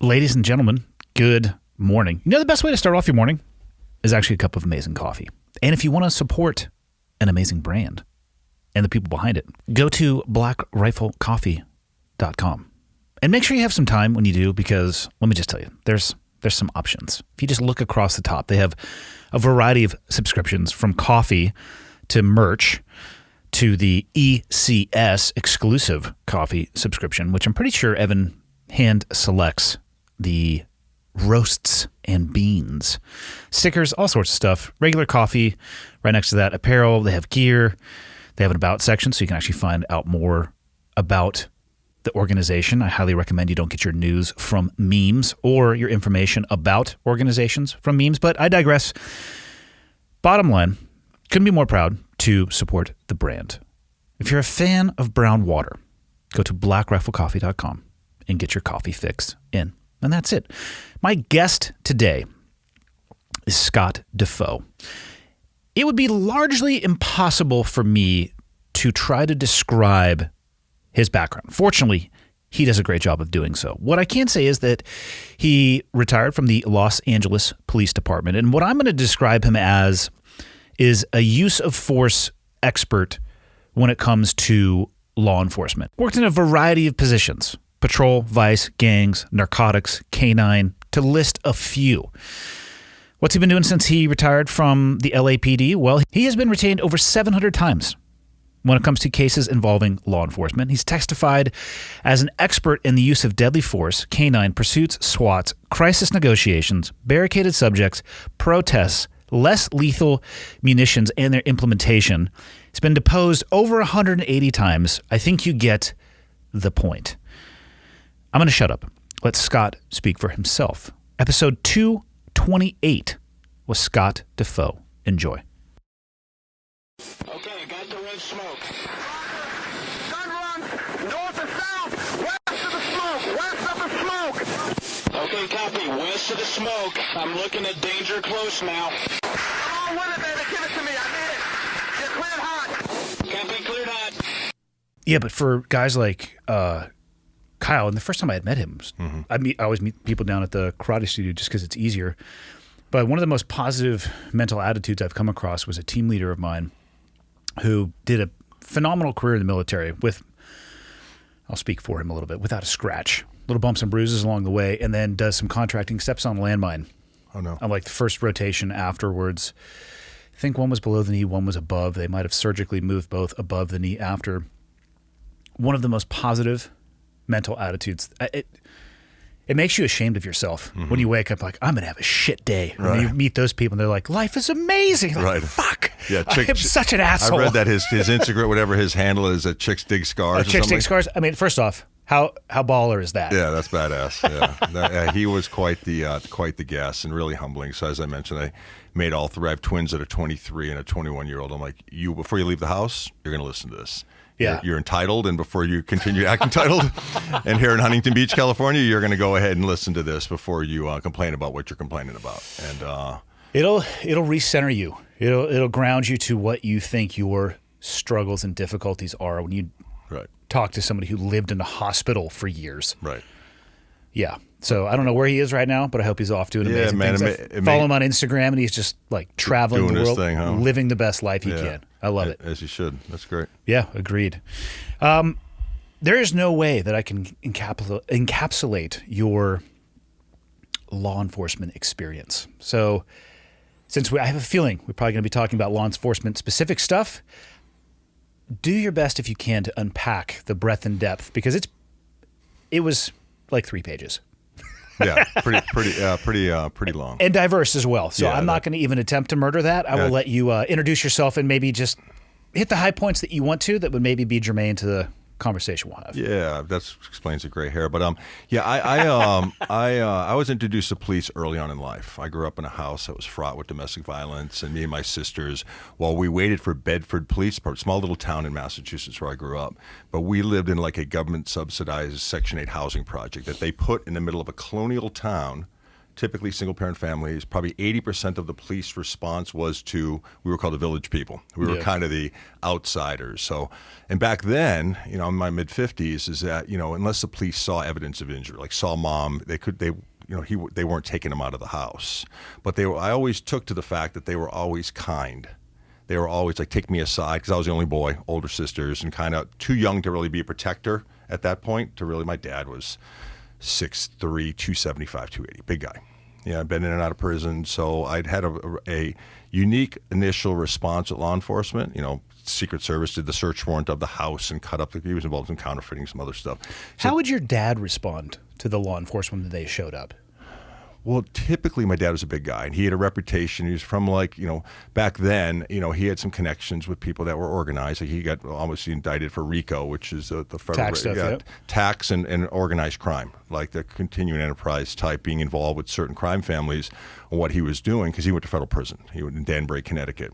Ladies and gentlemen, good morning. You know the best way to start off your morning is actually a cup of amazing coffee. And if you want to support an amazing brand and the people behind it, go to blackriflecoffee.com. And make sure you have some time when you do, because let me just tell you, there's some options. If you just look across the top, they have a variety of subscriptions, from coffee to merch to the ECS exclusive coffee subscription, which I'm pretty sure Evan hand selects the roasts and beans, stickers, all sorts of stuff. Regular coffee, right next to that, apparel. They have gear. They have an about section, so you can actually find out more about the organization. I highly recommend you don't get your news from memes or your information about organizations from memes, but I digress. Bottom line, couldn't be more proud to support the brand. If you're a fan of brown water, go to blackriflecoffee.com and get your coffee fix in. And that's it. My guest today is Scott DeFoe. It would be largely impossible for me to try to describe his background. Fortunately, he does a great job of doing so. What I can say is that he retired from the Los Angeles Police Department, and what I'm going to describe him as is a use of force expert when it comes to law enforcement. Worked in a variety of positions: patrol, vice, gangs, narcotics, canine, to list a few. What's he been doing since he retired from the LAPD? Well, he has been retained over 700 times when it comes to cases involving law enforcement. He's testified as an expert in the use of deadly force, canine pursuits, SWAT, crisis negotiations, barricaded subjects, protests, less lethal munitions, and their implementation. He's been deposed over 180 times. I think you get the point. I'm going to shut up. Let Scott speak for himself. Episode 228 with Scott DeFoe. Enjoy. Okay, got the red smoke. Gun run, north and south, west of the smoke, west of the smoke. Okay, copy, west of the smoke. I'm looking at danger close now. Come on with it, baby, give it to me, I need it. Get cleared hot. Copy, cleared hot. Yeah, but for guys like Kyle, and the first time I had met him, I always meet people down at the karate studio just because it's easier. But one of the most positive mental attitudes I've come across was a team leader of mine who did a phenomenal career in the military with, I'll speak for him a little bit, without a scratch, little bumps and bruises along the way, and then does some contracting, steps on a landmine. Oh, no. On like the first rotation afterwards. I think one was below the knee, one was above. They might have surgically moved both above the knee after. One of the most positive mental attitudes. It makes you ashamed of yourself when you wake up like, I'm going to have a shit day. Right. And you meet those people and they're like, life is amazing. Like, Right. fuck. Yeah, I'm such an asshole. I read that his Instagram, whatever his handle is, at Chicks Dig Scars. Chicks Dig Scars. I mean, first off, how baller is that? Yeah, that's badass. Yeah, he was quite the gas and really humbling. So as I mentioned, I made all three. I have twins that are 23 and a 21-year-old. I'm like, before you leave the house, you're going to listen to this. Yeah. You're entitled, and before you continue to act entitled, and here in Huntington Beach, California, you're going to go ahead and listen to this before you complain about what you're complaining about. And it'll recenter you. It'll ground you to what you think your struggles and difficulties are when you talk to somebody who lived in a hospital for years. Right. Yeah. So I don't know where he is right now, but I hope he's off doing amazing things. I follow him on Instagram, and he's just like traveling the world, living the best life he can. I love it. As you should. That's great. Yeah, agreed. There is no way that I can encapsulate your law enforcement experience. So since I have a feeling we're probably going to be talking about law enforcement specific stuff, do your best if you can to unpack the breadth and depth, because it was like 3 pages. Yeah, pretty long. And diverse as well. So Yeah, I'm not going to even attempt to murder that. I will let you introduce yourself and maybe just hit the high points that you want to that would maybe be germane to the conversation we'll have. Yeah, that explains the gray hair. But I was introduced to police early on in life. I grew up in a house that was fraught with domestic violence, and me and my sisters, while we waited for Bedford Police Department, small little town in Massachusetts where I grew up, but we lived in like a government subsidized Section 8 housing project that they put in the middle of a colonial town typically single-parent families. Probably 80% of the police response was to, we were called the village people. We were kind of the outsiders. So, and back then, in my mid-50s, is that, unless the police saw evidence of injury, like saw mom, they weren't taking him out of the house. But I always took to the fact that they were always kind. They were always like, take me aside, because I was the only boy, older sisters, and kind of too young to really be a protector at that point. My dad was 6'3", 275, 280, big guy. Yeah, I'd been in and out of prison, so I'd had a unique initial response at law enforcement. Secret Service did the search warrant of the house and cut up he was involved in counterfeiting, some other stuff. How would your dad respond to the law enforcement when they showed up? Well, typically my dad was a big guy, and he had a reputation. He was from back then, he had some connections with people that were organized. Like he got almost indicted for RICO, which is the federal tax stuff, tax and organized crime, like the continuing enterprise type, being involved with certain crime families and what he was doing, because he went to federal prison. He went in Danbury, Connecticut.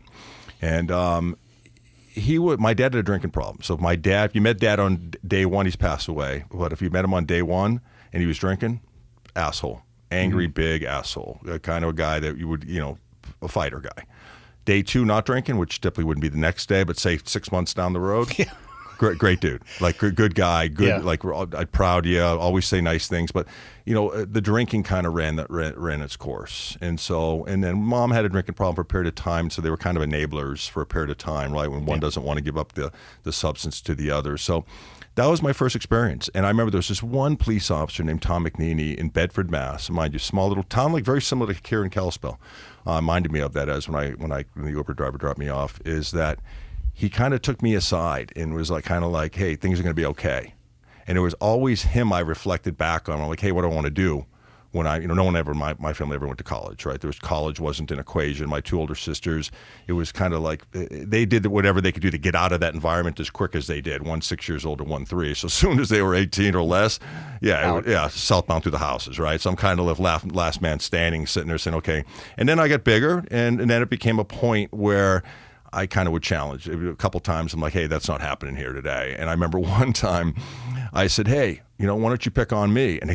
And my dad had a drinking problem. So if you met dad on day one, he's passed away. But if you met him on day one and he was drinking, asshole. Angry, big asshole, kind of a guy that you would, a fighter guy. Day two, not drinking, which typically wouldn't be the next day, but say 6 months down the road. Yeah. Great dude, like good guy, good, like I'm proud of you, always say nice things. But, the drinking kind of ran its course. And then mom had a drinking problem for a period of time. So they were kind of enablers for a period of time, right? When one doesn't want to give up the substance to the other. So that was my first experience. And I remember there was this one police officer named Tom McNeely in Bedford, Mass. Mind you, small little town, like very similar to here in Kalispell. Minded me of that as when the Uber driver dropped me off, is that he kind of took me aside and was like, hey, things are going to be okay. And it was always him I reflected back on. I'm like, hey, what do I want to do? When no one ever, my family ever went to college, right? College wasn't an equation. My two older sisters, it was kind of like they did whatever they could do to get out of that environment as quick as they did. One 6 years old and one 3. So as soon as they were 18 or less, southbound through the houses, right? So I'm kind of last man standing, sitting there saying, okay. And then I got bigger, and then it became a point where I kind of would challenge. A couple times I'm like, hey, that's not happening here today. And I remember one time I said, hey, why don't you pick on me? And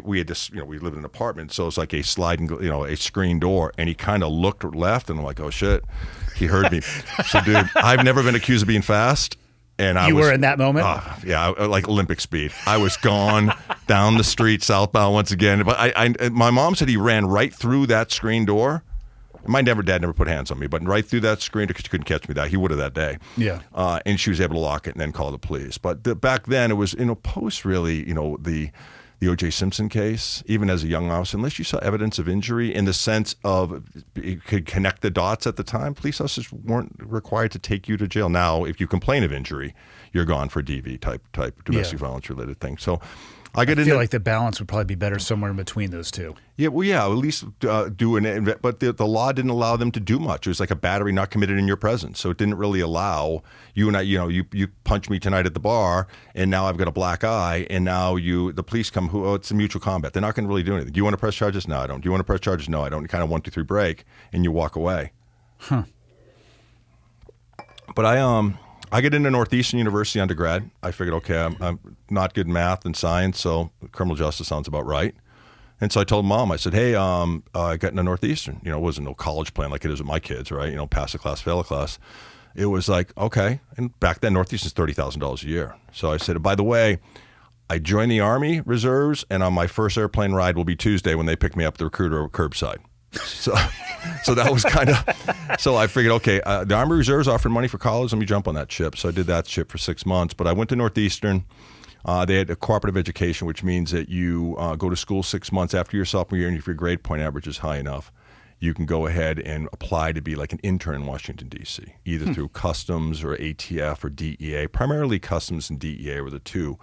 we had this, we lived in an apartment, so it's like a sliding, a screen door. And he kind of looked left, and I'm like, oh shit, he heard me. So, dude, I've never been accused of being fast. And you were in that moment? Like Olympic speed. I was gone down the street, southbound once again. But my mom said he ran right through that screen door. My dad never put hands on me, but right through that screen, because she couldn't catch me he would have that day. Yeah. And she was able to lock it and then call the police. But back then, it was, post really, the O.J. Simpson case, even as a young officer, unless you saw evidence of injury in the sense of you could connect the dots at the time, police officers weren't required to take you to jail. Now, if you complain of injury, you're gone for DV type domestic violence related thing. So I feel like the balance would probably be better somewhere in between those two. Yeah, well, at least but the law didn't allow them to do much. It was like a battery not committed in your presence, so it didn't really allow you and I. You punch me tonight at the bar, and now I've got a black eye, and now the police come. It's a mutual combat. They're not going to really do anything. Do you want to press charges? No, I don't. Do you want to press charges? No, I don't. You kind of 1, 2, 3 break, and you walk away. Huh. But I get into Northeastern University undergrad. I figured, okay, I'm not good in math and science, so criminal justice sounds about right. And so I told mom, I said, hey, I got into Northeastern. It wasn't no college plan like it is with my kids, right? Pass a class, fail a class. It was like, okay. And back then, Northeastern's $30,000 a year. So I said, by the way, I joined the Army Reserves, and on my first airplane ride will be Tuesday when they pick me up the recruiter curbside. So that was kind of, so I figured, okay, the Army Reserves offered money for college. Let me jump on that ship. So I did that ship for 6 months. But I went to Northeastern. They had a cooperative education, which means that you go to school 6 months after your sophomore year, and if your grade point average is high enough, you can go ahead and apply to be like an intern in Washington, D.C., either through Customs or ATF or DEA. Primarily Customs and DEA were the two.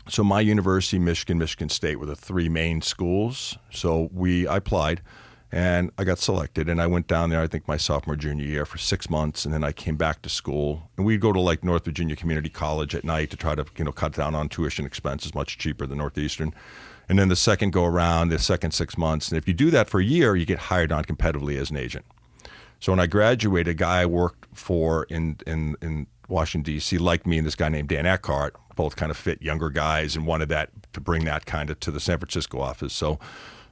So my university, Michigan State were the 3 main schools. So I applied, and I got selected. And I went down there, I think my sophomore, junior year for 6 months. And then I came back to school. And we'd go to like North Virginia Community College at night to try to cut down on tuition expenses, much cheaper than Northeastern. And then the second go around, the second 6 months. And if you do that for a year, you get hired on competitively as an agent. So when I graduated, a guy I worked for in Washington, D.C., liked me and this guy named Dan Eckhart, both kind of fit younger guys, and wanted that to bring that kind of to the San Francisco office. So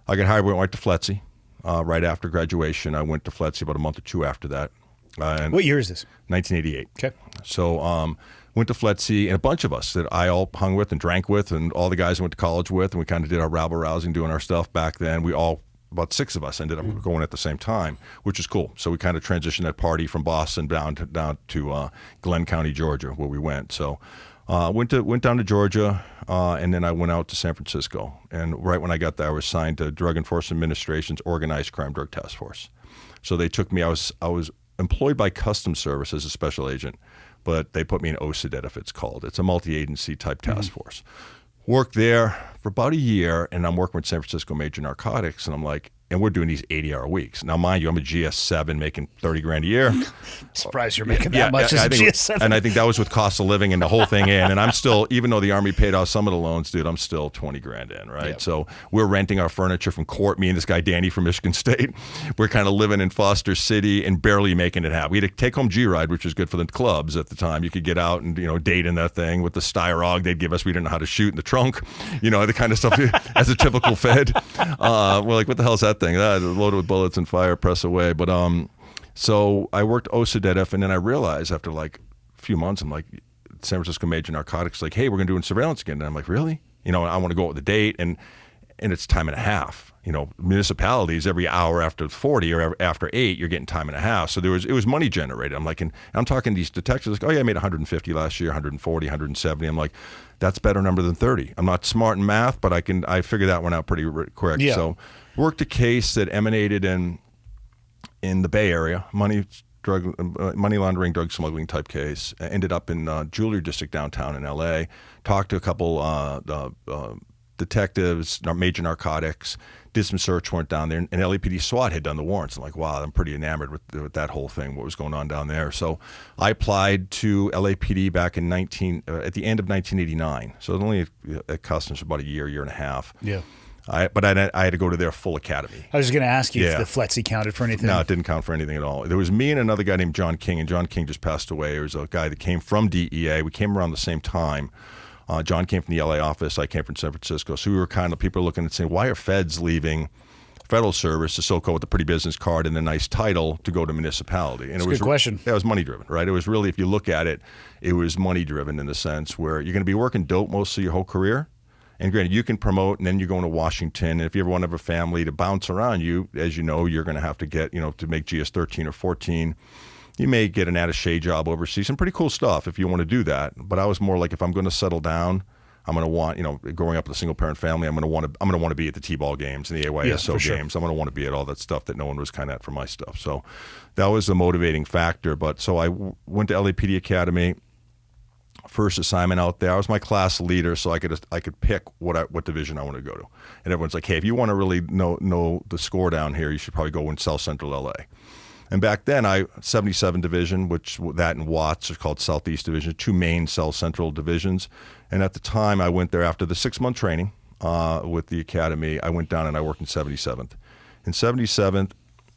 I got hired, went right to FLETC. Right after graduation, I went to FLETC about a month or two after that. And What year is this? 1988. Okay. So went to FLETC, and a bunch of us that I all hung with and drank with, and all the guys I went to college with, and we kind of did our rabble-rousing, doing our stuff back then. We all, about 6 of us, ended up going at the same time, which was cool. So we kind of transitioned that party from Boston down to Glenn County, Georgia, where we went. So went down to Georgia, and then I went out to San Francisco. And right when I got there, I was signed to Drug Enforcement Administration's Organized Crime Drug Task Force. So they took me. I was employed by Customs Service as a special agent, but they put me in OCDET, it's called. It's a multi-agency type task force. Worked there for about a year, and I'm working with San Francisco Major Narcotics, and I'm like, and we're doing these 80-hour weeks. Now, mind you, I'm a GS7 making $30,000 a year. Surprised you're making that much as a GS7. And I think that was with cost of living and the whole thing in. And I'm still, even though the Army paid off some of the loans, dude, I'm still $20,000 in, right? Yep. So we're renting our furniture from court. Me and this guy, Danny from Michigan State, we're kind of living in Foster City and barely making it happen. We had a take-home G-Ride, which was good for the clubs at the time. You could get out and, date in that thing with the Styrog they'd give us. We didn't know how to shoot in the trunk, the kind of stuff as a typical Fed. We're like, what the hell is that thing? Loaded with bullets and fire, press away. But so I worked OCDET, and then I realized after like a few months, I'm like, San Francisco Major Narcotics, like, hey, we're going to do surveillance again. And I'm like, really? I want to go out with the date, and it's time and a half. Municipalities every hour after 40 or after 8, you're getting time and a half. So it was money generated. I'm like, and I'm talking to these detectives like, oh yeah, I made 150 last year, 140, 170. I'm like, that's a better number than 30. I'm not smart in math, but I figured that one out pretty quick. Yeah. So worked a case that emanated in the Bay Area, money laundering, drug smuggling type case. Ended up in Jewelry District downtown in L.A. Talked to a couple detectives, Major Narcotics, did some search warrant down there, and LAPD SWAT had done the warrants. I'm like, wow, I'm pretty enamored with that whole thing, what was going on down there. So I applied to LAPD back in at the end of 1989. So it was only at Customs for about a year and a half. Yeah. But I had to go to their full academy. I was going to ask you if the FLETC counted for anything. No, it didn't count for anything at all. There was me and another guy named John King, and John King just passed away. There was a guy that came from DEA. We came around the same time. John came from the LA office. I came from San Francisco. So we were kind of, people looking and saying, why are feds leaving federal service, the so-called with the pretty business card and a nice title, to go to municipality? And That's a good question. Yeah, it was money driven, right? It was really, if you look at it, it was money driven in the sense where you're going to be working dope most of your whole career. And granted, you can promote, and then you're going to Washington. And if you ever want to have a family to bounce around you, as you know, you're going to have to get, to make GS 13 or 14. You may get an attaché job overseas. Some pretty cool stuff if you want to do that. But I was more like, if I'm going to settle down, I'm going to want, growing up with a single parent family, I'm going to want to be at the T-ball games and the AYSO games. I'm going to want to be at all that stuff that no one was kind of at for my stuff. So that was the motivating factor. But so I went to LAPD Academy. First assignment out there, I was my class leader, so I could pick what division I want to go to. And everyone's like, hey, if you want to really know the score down here, you should probably go in South Central LA. And back then, 77 Division, which that and Watts are called Southeast Division, 2 main South Central divisions. And at the time, I went there after the 6-month training with the academy. I went down and I worked in 77th. In 77th,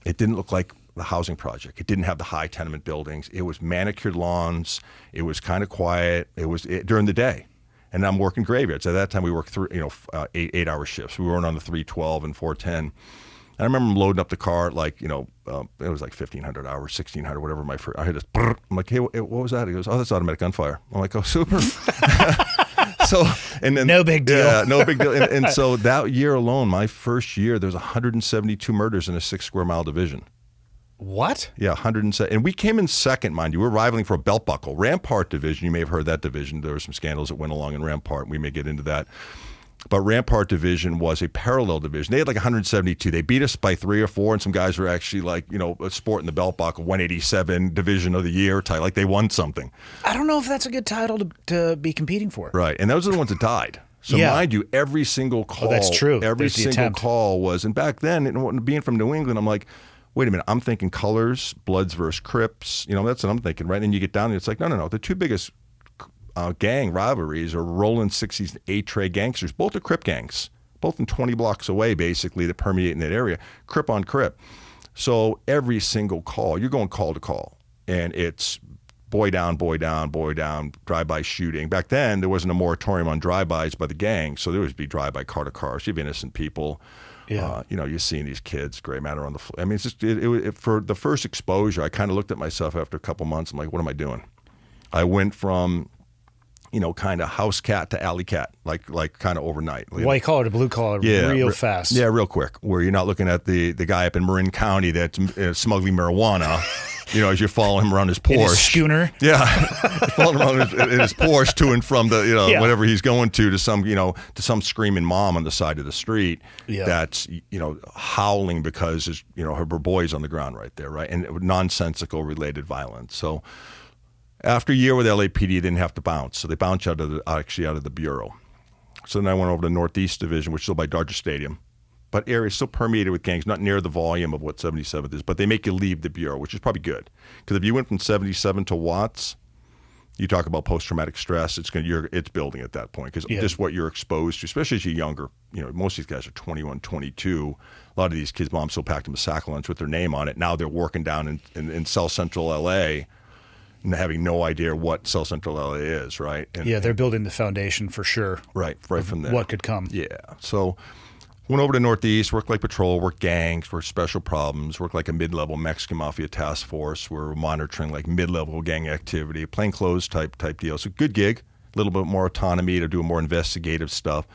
it didn't look like the housing project. It didn't have the high tenement buildings. It was manicured lawns. It was kind of quiet. It was during the day. And I'm working graveyards. At that time, we worked 8-hour shifts. We weren't on the 312 and 410. And I remember loading up the car at it was like 1,500 hours, 1,600, whatever. I had this, I'm like, hey, what was that? He goes, oh, that's automatic gunfire. I'm like, oh, super. So, and then no big deal. Yeah, no big deal. And so that year alone, my first year, there was 172 murders in a 6 square mile division. What? Yeah, 107. And we came in second, mind you. We're rivaling for a belt buckle. Rampart Division, you may have heard that division. There were some scandals that went along in Rampart. We may get into that. But Rampart Division was a parallel division. They had like 172. They beat us by 3 or 4, and some guys were actually like, sporting the belt buckle, 187 Division of the Year title, like they won something. I don't know if that's a good title to be competing for. Right, and those are the ones that died. So mind you, every single call, that's true. Every single call was, and back then, being from New England, I'm like, wait a minute, I'm thinking colors, Bloods versus Crips. That's what I'm thinking, right? And you get down there, it's like, no. The 2 biggest gang rivalries are Rolling 60s and 8-tray gangsters. Both are Crip gangs, both in 20 blocks away, basically, that permeate in that area. Crip on Crip. So every single call, you're going call to call, and it's boy down, drive-by shooting. Back then, there wasn't a moratorium on drive-bys by the gang, so there would be drive-by car to cars. You have innocent people. Yeah. You're seeing these kids, gray matter on the floor. I mean, it's just for the first exposure, I kind of looked at myself after a couple months. I'm like, what am I doing? I went from, kind of house cat to alley cat, like kind of overnight. White collar to blue collar, real fast. Yeah, real quick. Where you're not looking at the guy up in Marin County that's smuggling marijuana. As you follow him around his Porsche. In his schooner. Yeah, following him around in his Porsche to and from the whatever he's going to some screaming mom on the side of the street that's howling because her boy's on the ground right there, right, and nonsensical related violence. So after a year with LAPD, they didn't have to bounce, so they bounced out of the bureau. So then I went over to Northeast Division, which is still by Dodger Stadium. But area still permeated with gangs, not near the volume of what 77th is, but they make you leave the bureau, which is probably good. Because if you went from 77 to Watts, you talk about post-traumatic stress, it's building at that point. Because just what you're exposed to, especially as you're younger, most of these guys are 21, 22. A lot of these kids' moms still packed them a sack lunch with their name on it. Now they're working down in South Central LA and having no idea what South Central LA is, right? They're building the foundation for sure. Right from there. What could come. Yeah, so went over to Northeast, worked like patrol, worked gangs, worked special problems, worked like a mid-level Mexican mafia task force. We're monitoring like mid-level gang activity, plainclothes type deal. So good gig, a little bit more autonomy to do more investigative stuff.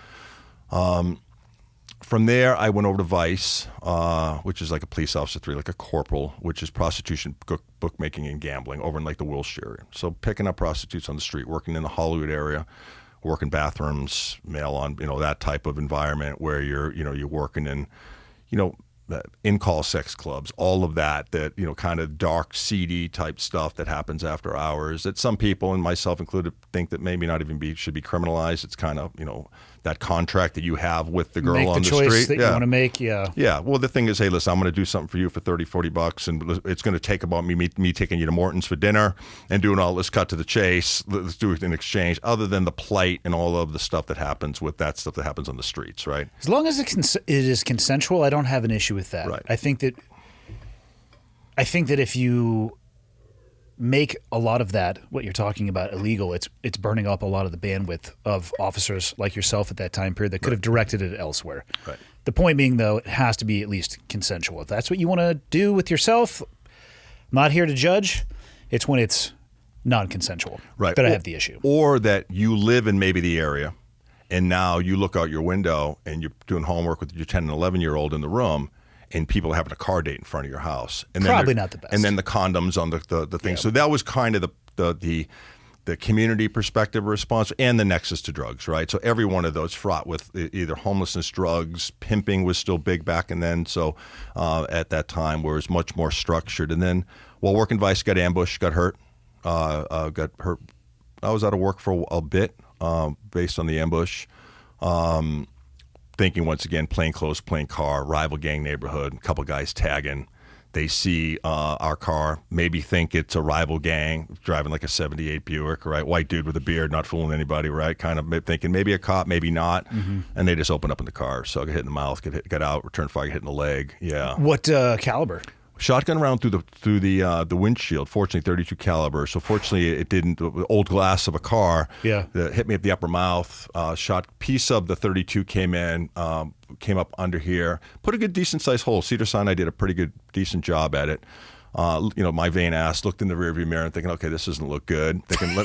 From there, I went over to Vice, which is like a police officer 3, like a corporal, which is prostitution, bookmaking, and gambling over in like the Wilshire area. So picking up prostitutes on the street, working in the Hollywood area, working bathrooms, mail on, that type of environment where you're working in, in-call sex clubs, all of that, kind of dark, seedy type stuff that happens after hours that some people, and myself included, think that maybe not even should be criminalized. It's kind of, that contract that you have with the girl on the street. Make the choice that you want to make, Yeah, well, the thing is, hey, listen, I'm going to do something for you for $30-$40, and it's going to take about me taking you to Morton's for dinner and doing all this, cut to the chase, let's do it in exchange, other than the plight and all of the stuff that happens with that stuff that happens on the streets, right? As long as it is consensual, I don't have an issue with that. Right. I think that if you make a lot of that, what you're talking about, illegal, it's burning up a lot of the bandwidth of officers like yourself at that time period that could have directed it elsewhere. Right. The point being, though, it has to be at least consensual. If that's what you want to do with yourself, I'm not here to judge. It's when it's non-consensual that I have the issue. Or that you live in maybe the area, and now you look out your window and you're doing homework with your 10 and 11-year-old in the room, and people are having a car date in front of your house. And probably not the best. And then the condoms on the thing. Yeah. So that was kind of the community perspective response and the nexus to drugs, right? So every one of those fraught with either homelessness, drugs, pimping was still big back and then. So at that time, where it was much more structured. And then while working Vice, got ambushed, got hurt. I was out of work for a bit based on the ambush. Thinking once again, plain clothes, plain car, rival gang neighborhood, a couple guys tagging. They see our car, maybe think it's a rival gang driving like a 78 Buick, right? White dude with a beard, not fooling anybody, right? Kind of thinking maybe a cop, maybe not. Mm-hmm. And they just open up in the car. So I get hit in the mouth, get out, return fire, get hit in the leg. Yeah. What caliber? Shotgun round through the windshield. Fortunately, 32 caliber. So fortunately, it didn't. The old glass of a car. Yeah. That hit me at the upper mouth. Shot piece of the 32 came up under here. Put a good decent sized hole. Cedar Sinai did a pretty decent job at it. My vain ass looked in the rearview mirror and thinking, okay, this doesn't look good. Thinking,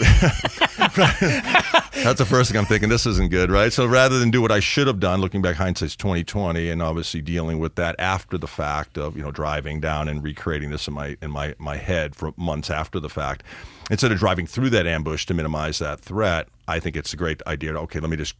that's the first thing I'm thinking. This isn't good, right? So rather than do what I should have done, looking back, hindsight's 20/20, and obviously dealing with that after the fact of driving down and recreating this in my head for months after the fact, instead of driving through that ambush to minimize that threat, I think it's a great idea. Okay, let me just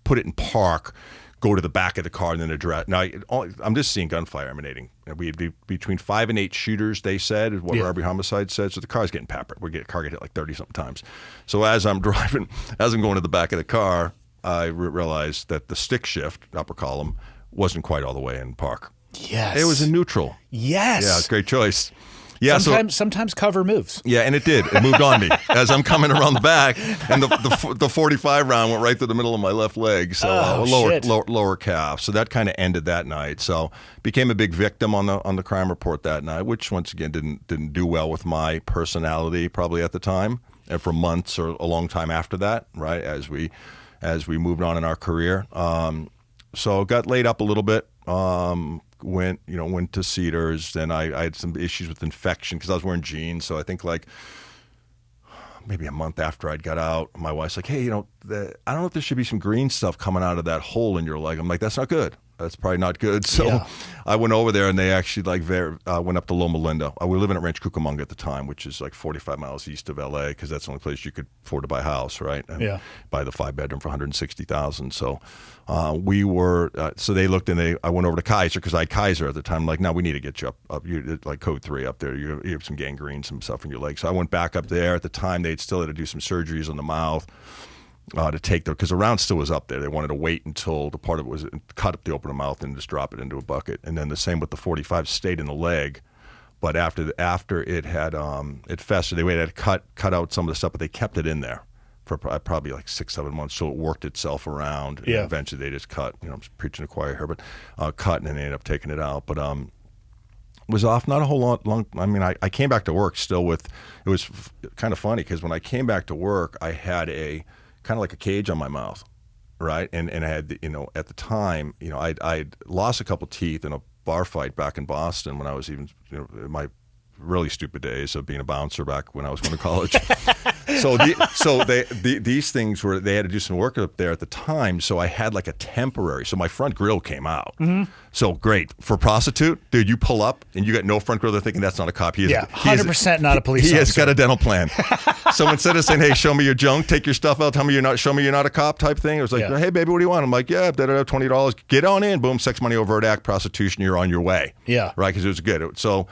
put it in park. Go to the back of the car and then address. Now, I'm just seeing gunfire emanating. We had between 5 and 8 shooters, they said, is what Robbery Homicide said. So the car's getting peppered. Car get hit like 30-something times. So as I'm driving, as I'm going to the back of the car, I realized that the stick shift, upper column, wasn't quite all the way in park. Yes. It was in neutral. Yes. Yeah, it's a great choice. Yeah, sometimes cover moves. Yeah, and it did. It moved on me as I'm coming around the back, and the 45 round went right through the middle of my left leg, so lower calf. So that kind of ended that night. So became a big victim on the crime report that night, which once again didn't do well with my personality probably at the time, and for months or a long time after that, right? As we moved on in our career, so got laid up a little bit. Went to Cedars. Then I had some issues with infection because I was wearing jeans. So I think like maybe a month after I'd got out, my wife's like, hey, I don't know if there should be some green stuff coming out of that hole in your leg. I'm like, that's not good. That's probably not good. So I went over there, and they actually went up to Loma Linda. We were living at Ranch Cucamonga at the time, which is like 45 miles east of L.A. because that's the only place you could afford to buy a house, right? And buy the 5-bedroom for $160,000. So we were. So they looked, and I went over to Kaiser because I had Kaiser at the time. I'm like, no, we need to get you up. You like code 3 up there. You have some gangrene, some stuff in your leg. So I went back up there. At the time, they still had to do some surgeries on the mouth. To take because the round still was up there. They wanted to wait until the part of it was cut up the open of the mouth and just drop it into a bucket. And then the same with the 45 stayed in the leg, but after it had it festered, they had to cut out some of the stuff, but they kept it in there for probably like 6-7 months, so it worked itself around. And eventually they just cut. I'm preaching to choir here, but cut, and then they ended up taking it out. But was off not a whole lot long. I mean, I came back to work still with. It was kind of funny because when I came back to work, I had a kind of like a cage on my mouth, right? And I had, at the time, I'd lost a couple teeth in a bar fight back in Boston when I was even, in my really stupid days of being a bouncer back when I was going to college. These things they had to do some work up there at the time. So I had like a temporary. So my front grill came out. Mm-hmm. So great for prostitute, dude. You pull up and you got no front grill. They're thinking that's not a cop. 100% not a police officer. He has got a dental plan. So instead of saying, "Hey, show me your junk, take your stuff out, show me you're not a cop," type thing, it was like, "Hey, baby, what do you want?" I'm like, "Yeah, $20. Get on in. Boom, sex, money, overt act, prostitution. You're on your way." Yeah, right, because it was good. So.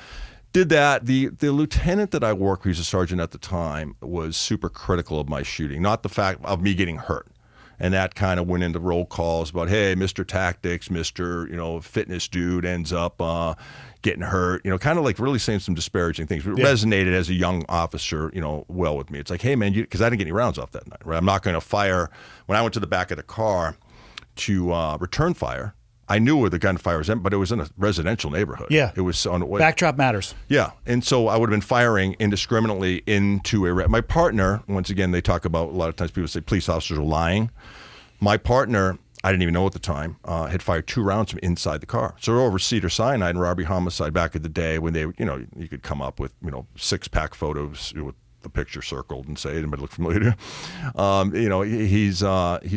Did that. The lieutenant that I worked with, who's a sergeant at the time, was super critical of my shooting, not the fact of me getting hurt. And that kind of went into roll calls about, hey, Mr. Tactics, Mr. Fitness dude ends up getting hurt, kind of like really saying some disparaging things. It resonated as a young officer, well with me. It's like, hey, man, because I didn't get any rounds off that night, right? I'm not going to fire. When I went to the back of the car to return fire, I knew where the gunfire was in, but it was in a residential neighborhood. Yeah. It was on the way. Backdrop matters. Yeah. And so I would have been firing indiscriminately into my partner, once again, they talk about, a lot of times people say police officers are lying. My partner, I didn't even know at the time, had fired 2 rounds from inside the car. So we're over Cedar Sinai and robbery homicide back in the day when they, you could come up with, 6-pack photos with the picture circled and say, anybody look familiar? He's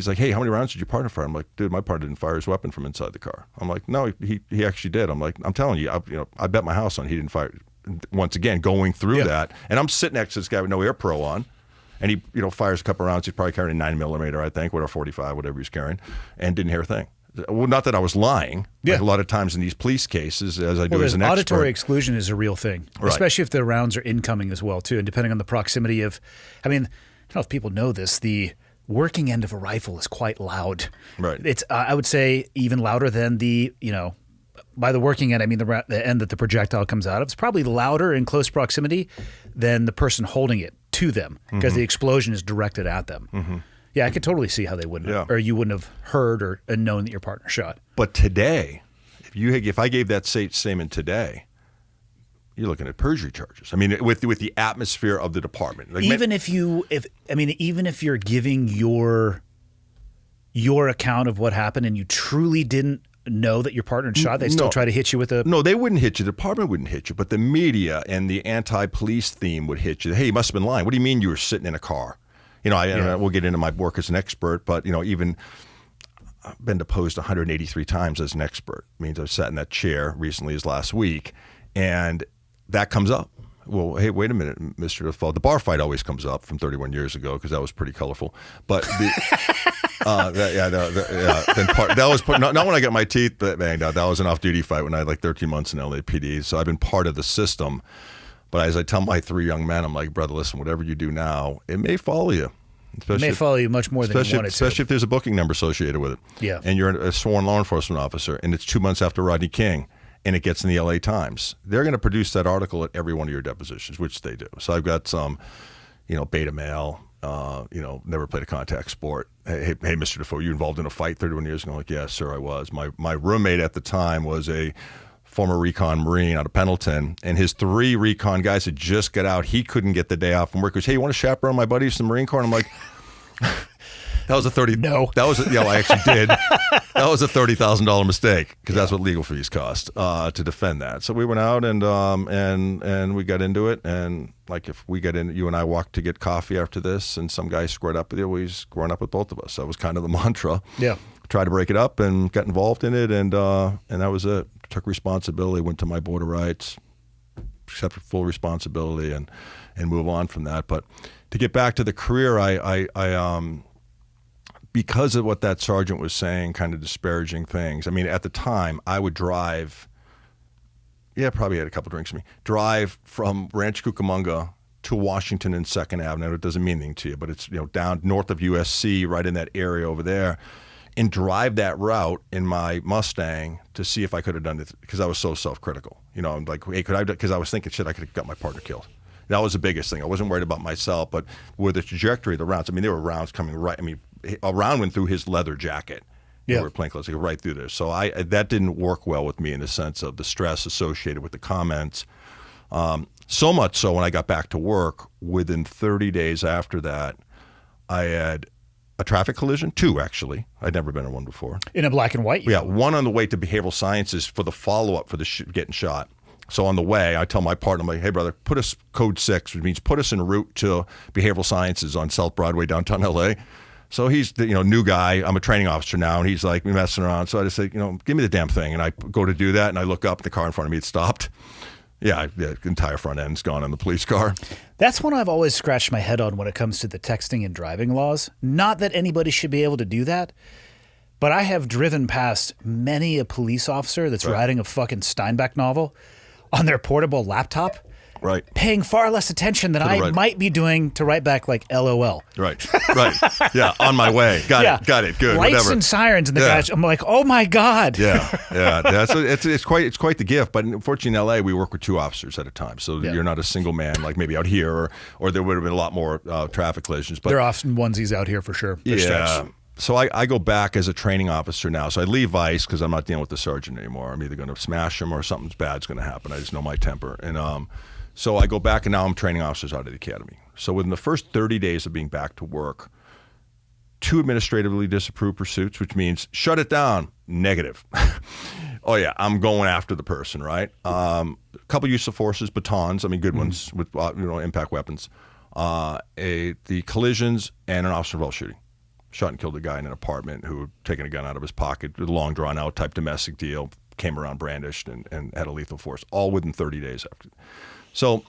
like, hey, how many rounds did your partner fire? I'm like, dude, my partner didn't fire his weapon from inside the car. I'm like, no, he actually did. I'm like, I'm telling you, I bet my house on he didn't fire. Once again, going through that, and I'm sitting next to this guy with no air pro on, and he fires a couple rounds. He's probably carrying a 9mm, I think, whatever 45, whatever he's carrying, and didn't hear a thing. Well, not that I was lying. Like a lot of times in these police cases, as I do as an expert. Auditory exclusion is a real thing, especially if the rounds are incoming as well, too. And depending on the proximity of, I don't know if people know this, the working end of a rifle is quite loud. Right. It's, I would say, even louder than the, by the working end, I mean the end that the projectile comes out of. It's probably louder in close proximity than the person holding it to them because the explosion is directed at them. Mm-hmm. Yeah, I could totally see how they wouldn't, or you wouldn't have heard or known that your partner shot. But today, if I gave that statement today, you're looking at perjury charges. I mean, with the atmosphere of the department. Like, even if you're giving your account of what happened and you truly didn't know that your partner had shot, they still try to hit you with a... No, they wouldn't hit you. The department wouldn't hit you, but the media and the anti-police theme would hit you. Hey, you must have been lying. What do you mean you were sitting in a car? We'll get into my work as an expert, but, even I've been deposed 183 times as an expert. It means I've sat in that chair recently as last week, and that comes up. Well, hey, wait a minute, Mr. DeFoe. The bar fight always comes up from 31 years ago because that was pretty colorful. But that was not when I got my teeth banged out. That was an off-duty fight when I had like 13 months in LAPD. So I've been part of the system. But as I tell my 3 young men, I'm like, brother, listen, whatever you do now, it may follow you. It may follow you much more than you want it to. Especially if there's a booking number associated with it. Yeah. And you're a sworn law enforcement officer, and it's 2 months after Rodney King, and it gets in the LA Times, they're going to produce that article at every one of your depositions, which they do. So I've got some, beta male, never played a contact sport. Hey, Mr. DeFoe, you involved in a fight 31 years ago? I'm like, yes, sir, I was. My roommate at the time was a former recon Marine out of Pendleton, and his 3 recon guys had just got out. He couldn't get the day off from work. He goes, hey, you want to chaperone my buddies to the Marine Corps? And I'm like, that was a I actually did. That was a $30,000 mistake because that's what legal fees cost to defend that. So we went out and we got into it. And like if we get in, you and I walked to get coffee after this, and some guy squared up with you, we squared up with both of us. That was kind of the mantra. Yeah. Tried to break it up and got involved in it, and that was it. Took responsibility, went to my Board of Rights, accepted full responsibility, and move on from that. But to get back to the career, I because of what that sergeant was saying, kind of disparaging things. I mean, at the time, I would drive. Yeah, probably had a couple drinks with me. Drive from Ranch Cucamonga to Washington and 2nd Avenue. It doesn't mean anything to you, but it's down north of USC, right in that area over there, and drive that route in my Mustang to see if I could have done it, because I was so self-critical. I'm like, hey, could I? Because I was thinking, shit, I could have got my partner killed. That was the biggest thing. I wasn't worried about myself, but with the trajectory of the rounds, I mean, there were rounds coming right. I mean, a round went through his leather jacket. Yeah, we were plainclothes, like right through there. So that didn't work well with me in the sense of the stress associated with the comments. So much so when I got back to work, within 30 days after that, I had a traffic collision, 2 actually. I'd never been in one before. In a black and white? Yeah, one on the way to behavioral sciences for the follow-up for the getting shot. So on the way, I tell my partner, I'm like, hey, brother, put us code 6, which means put us en route to behavioral sciences on South Broadway, downtown LA. So he's the new guy. I'm a training officer now, and he's like messing around. So I just say, give me the damn thing. And I go to do that, and I look up, the car in front of me had stopped. Yeah, the entire front end's gone on the police car. That's one I've always scratched my head on when it comes to the texting and driving laws. Not that anybody should be able to do that, but I have driven past many a police officer that's writing a fucking Steinbeck novel on their portable laptop. Right. Paying far less attention than I might be doing to write back like LOL. Right. Yeah. On my way. Got it. Good. Lights whatever. and sirens, and the guys. I'm like, oh my god. Yeah. It's quite the gift. But unfortunately, in LA, we work with 2 officers at a time, so you're not a single man like maybe out here, or there would have been a lot more traffic collisions. But there are often onesies out here for sure. Yeah. So I go back as a training officer now. So I leave ICE because I'm not dealing with the sergeant anymore. I'm either going to smash him or something bad's going to happen. I just know my temper. And so I go back, and now I'm training officers out of the academy. So within the first 30 days of being back to work, 2 administratively disapproved pursuits, which means shut it down, negative. Oh yeah, I'm going after the person, right? A couple use of forces, batons, I mean good ones with impact weapons. The collisions and an officer-involved shooting. Shot and killed a guy in an apartment who had taken a gun out of his pocket, a long drawn-out type domestic deal, came around brandished and had a lethal force, all within 30 days after. So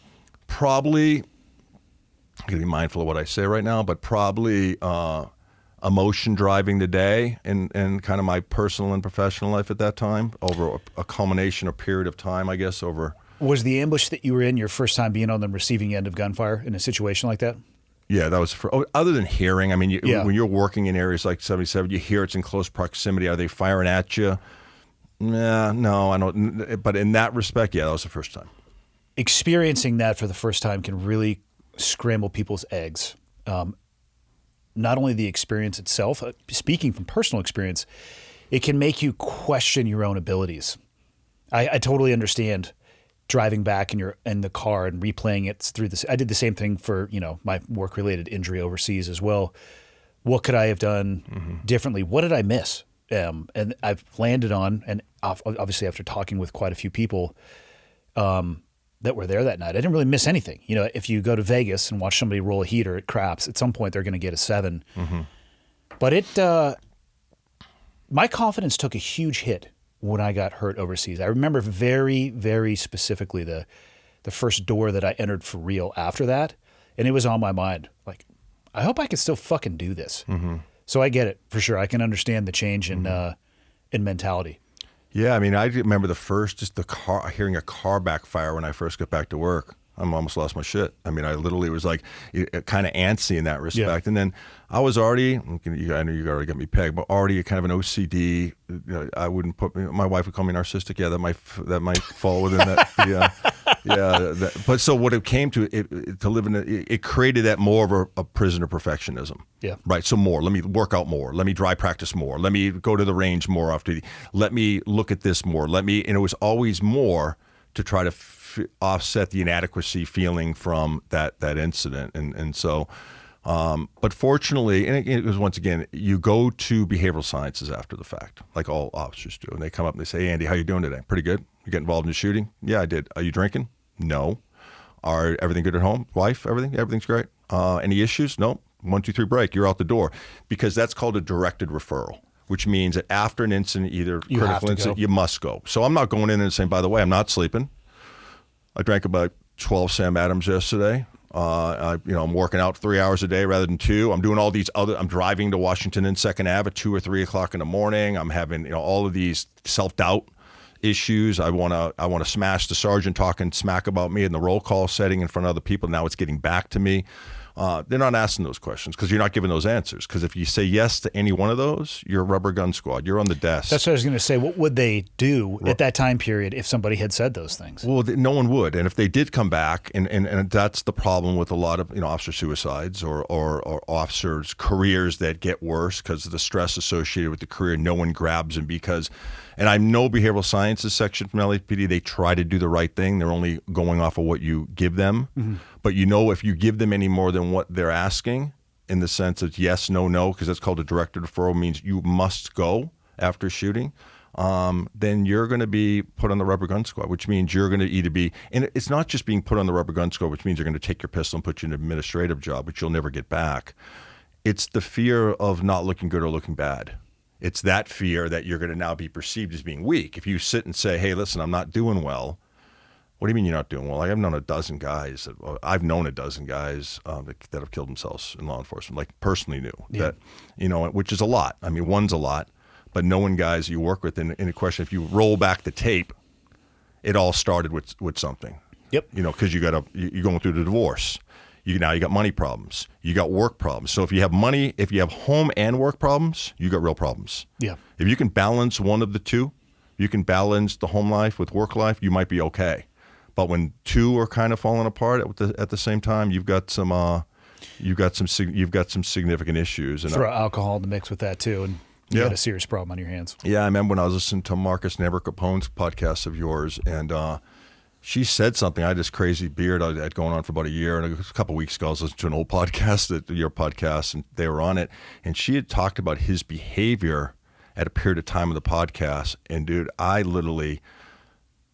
probably, I'm going to be mindful of what I say right now, but probably emotion driving the day in kind of my personal and professional life at that time, over a culmination, a period of time, I guess, over. Was the ambush that you were in your first time being on the receiving end of gunfire in a situation like that? Yeah, that was other than hearing. I mean, when you're working in areas like 77, you hear it's in close proximity. Are they firing at you? No, I don't. But in that respect, yeah, that was the first time. Experiencing that for the first time can really scramble people's eggs. Not only the experience itself, speaking from personal experience, it can make you question your own abilities. I totally understand driving back in the car and replaying it through this. I did the same thing for my work-related injury overseas as well. What could I have done differently? What did I miss? And I've landed on, and obviously after talking with quite a few people that were there that night, I didn't really miss anything. If you go to Vegas and watch somebody roll a heater at craps, at some point they're going to get a 7. But my confidence took a huge hit when I got hurt overseas. I remember very, very specifically the first door that I entered for real after that, and it was on my mind. Like, I hope I can still fucking do this. So I get it for sure. I can understand the change in mentality. Yeah, I mean, I remember hearing a car backfire when I first got back to work. I almost lost my shit. I mean, I literally was like kind of antsy in that respect. And then I was already, I know you already got me pegged, but already kind of an OCD. I wouldn't put, my wife would call me narcissistic. Yeah, that might fall within that. But so what it came to, to live in it created that more of a prison of perfectionism. Yeah. Right. So more, let me work out more. Let me dry practice more. Let me go to the range more often. Let me look at this more. And it was always more to try to offset the inadequacy feeling from that incident. And so, but fortunately, and it was, once again, you go to behavioral sciences after the fact, like all officers do. And they come up and they say, hey, Andy, how you doing today? Pretty good. You get involved in the shooting? Yeah, I did. Are you drinking? No. Are everything good at home? Wife, everything's great. Any issues? No. 1, 2, 3, break. You're out the door. Because that's called a directed referral, which means that after an incident, either critical incident, you must go. So I'm not going in and saying, by the way, I'm not sleeping. I drank about 12 Sam Adams yesterday. I'm working out 3 hours a day rather than 2. I'm doing all these I'm driving to Washington and 2nd Ave at 2 or 3 o'clock in the morning. I'm having, all of these self-doubt issues. I want to smash the sergeant talking smack about me in the roll call setting in front of other people. Now it's getting back to me. They're not asking those questions because you're not giving those answers. Because if you say yes to any one of those, you're a rubber gun squad. You're on the desk. That's what I was going to say. What would they do at that time period if somebody had said those things? Well, no one would. And if they did come back, and that's the problem with a lot of officer suicides or officers' careers that get worse because of the stress associated with the career. No one grabs them because, and I know behavioral sciences section from LAPD, they try to do the right thing. They're only going off of what you give them. Mm-hmm. But if you give them any more than what they're asking, in the sense of yes, no, because that's called a directed referral, means you must go after shooting, then you're going to be put on the rubber gun squad, which means you're going to either be, and it's not just being put on the rubber gun squad, which means you're going to take your pistol and put you in an administrative job, which you'll never get back. It's the fear of not looking good or looking bad. It's that fear that you're going to now be perceived as being weak. If you sit and say, hey, listen, I'm not doing well. What do you mean you're not doing well? I've known a dozen guys that have killed themselves in law enforcement, like personally knew that, which is a lot. I mean, one's a lot, but knowing guys you work with in a question, if you roll back the tape, it all started with something. Yep. Because you're going through the divorce. You got money problems. You got work problems. So if you have home and work problems, you got real problems. Yeah. If you can balance one of the two, you can balance the home life with work life, you might be okay. But when two are kind of falling apart at the same time, you've got some significant issues. And throw alcohol in the mix with that too, and you got a serious problem on your hands. Yeah, I remember when I was listening to Marcus Never Capone's podcast of yours, and she said something. I had this crazy beard I had going on for about a year, and a couple of weeks ago I was listening to an old podcast, your podcast, and they were on it, and she had talked about his behavior at a period of time of the podcast, and dude, I literally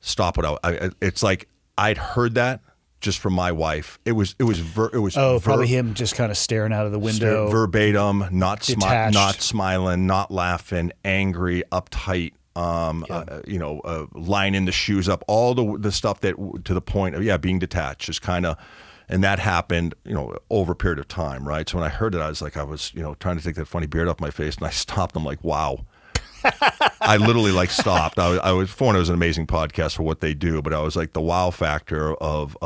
stopped it out. It's like I'd heard that just from my wife. It was probably him just kind of staring out of the window, verbatim, not smiling, not laughing, angry, uptight. Lining the shoes up, all the stuff that to the point of being detached, just kind of, and that happened over a period of time, right? So when I heard it, I was trying to take that funny beard off my face, and I stopped. I'm like, wow. I literally stopped. I was an amazing podcast for what they do, but I was like the wow factor of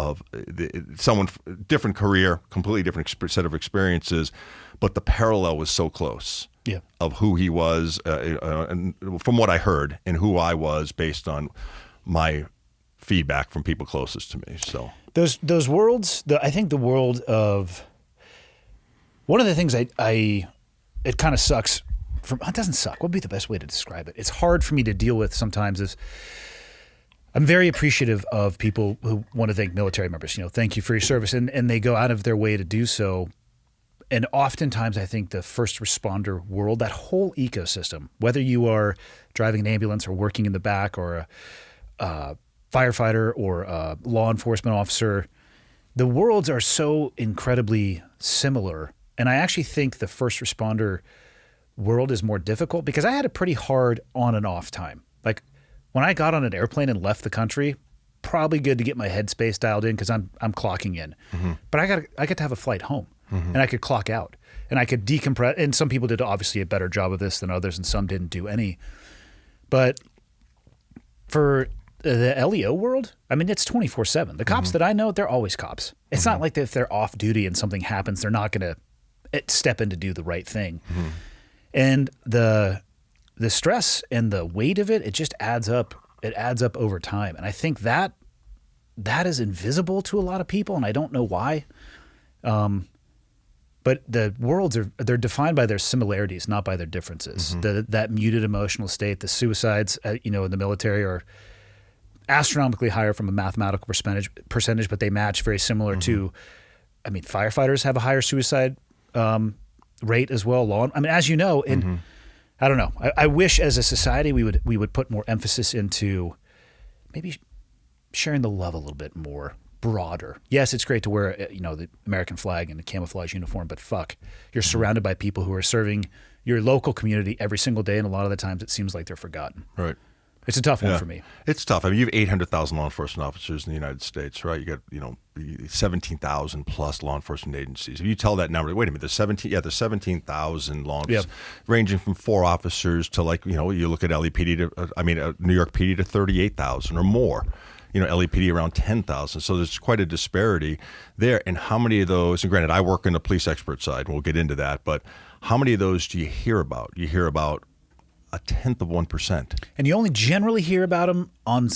someone different career, completely different set of experiences, but the parallel was so close. Yeah. Of who he was, and from what I heard, and who I was based on my feedback from people closest to me. So those worlds, I think the world of one of the things it kind of sucks. It doesn't suck. What would be the best way to describe it? It's hard for me to deal with sometimes. I'm very appreciative of people who want to thank military members. Thank you for your service, and they go out of their way to do so. And oftentimes, I think the first responder world, that whole ecosystem, whether you are driving an ambulance or working in the back or a firefighter or a law enforcement officer, the worlds are so incredibly similar. And I actually think the first responder world is more difficult because I had a pretty hard on and off time. Like when I got on an airplane and left the country, probably good to get my headspace dialed in because I'm clocking in. Mm-hmm. But I get to have a flight home. Mm-hmm. And I could clock out and I could decompress. And some people did obviously a better job of this than others, and some didn't do any. But for the LEO world, I mean, it's 24/7. The cops that I know, they're always cops. It's not like if they're off duty and something happens, they're not going to step in to do the right thing. And the stress and the weight of it, it just adds up. It adds up over time. And I think that is invisible to a lot of people, and I don't know why. But the worlds they're defined by their similarities, not by their differences. That muted emotional state, the suicides, in the military are astronomically higher from a mathematical percentage, but they match very similar to. I mean, firefighters have a higher suicide rate as well. As you know, and I don't know. I wish as a society we would put more emphasis into maybe sharing the love a little bit more. Broader. Yes, it's great to wear, the American flag and a camouflage uniform, but fuck, you're surrounded by people who are serving your local community every single day, and a lot of the times it seems like they're forgotten. Right. It's a tough one for me. It's tough. I mean, you have 800,000 law enforcement officers in the United States, right? You got, 17,000 plus law enforcement agencies. If you tell that number, wait a minute, there's 17,000 law enforcement, ranging from 4 officers to you look at LAPD to, New York PD to 38,000 or more. LAPD around 10,000. So there's quite a disparity there. And how many of those, and granted, I work in the police expert side, and we'll get into that, but how many of those do you hear about? You hear about 0.1%. And you only generally hear about them on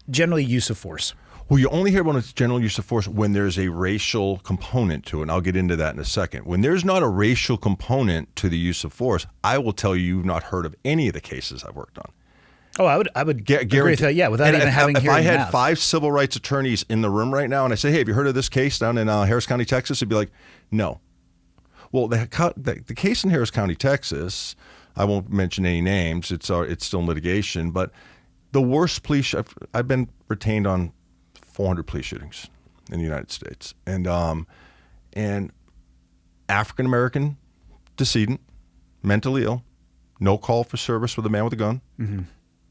generally use of force. Well, you only hear about its general use of force when there's a racial component to it, and I'll get into that in a second. When there's not a racial component to the use of force, I will tell you've not heard of any of the cases I've worked on. Oh, I would agree with that. Yeah, without even having heard. If I had 5 civil rights attorneys in the room right now, and I say, "Hey, have you heard of this case down in Harris County, Texas?" It'd be like, "No." Well, the case in Harris County, Texas, I won't mention any names. It's still in litigation, but the worst police. I've been retained on 400 police shootings in the United States, and African American decedent, mentally ill, no call for service with a man with a gun.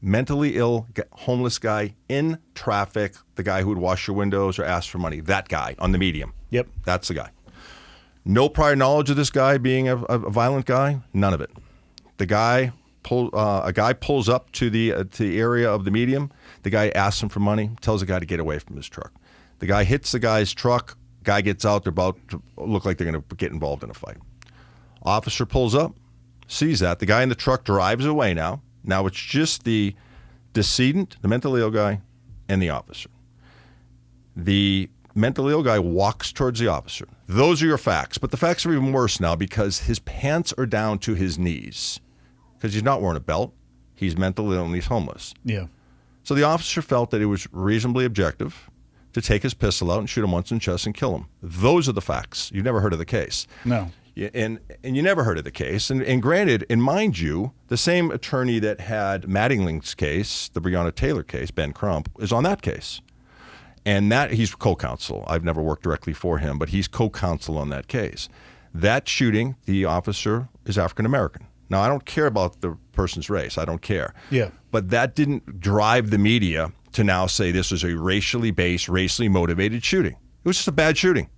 Mentally ill, homeless guy in traffic, the guy who would wash your windows or ask for money, that guy on the medium. Yep. That's the guy. No prior knowledge of this guy being a violent guy, none of it. A guy pulls up to the area of the medium. The guy asks him for money, tells the guy to get away from his truck. The guy hits the guy's truck. Guy gets out. They're about to look like they're going to get involved in a fight. Officer pulls up, sees that. The guy in the truck drives away now. Now it's just the decedent, the mentally ill guy, and the officer. The mentally ill guy walks towards the officer. Those are your facts. But the facts are even worse now because his pants are down to his knees because he's not wearing a belt. He's mentally ill and he's homeless. Yeah. So the officer felt that it was reasonably objective to take his pistol out and shoot him once in the chest and kill him. Those are the facts. You've never heard of the case. No. And you never heard of the case. And granted, and mind you, the same attorney that had Mattingly's case, the Breonna Taylor case, Ben Crump, is on that case. And that he's co-counsel. I've never worked directly for him, but he's co-counsel on that case. That shooting, the officer is African American. Now, I don't care about the person's race. I don't care. Yeah. But that didn't drive the media to now say this was a racially based, racially motivated shooting. It was just a bad shooting.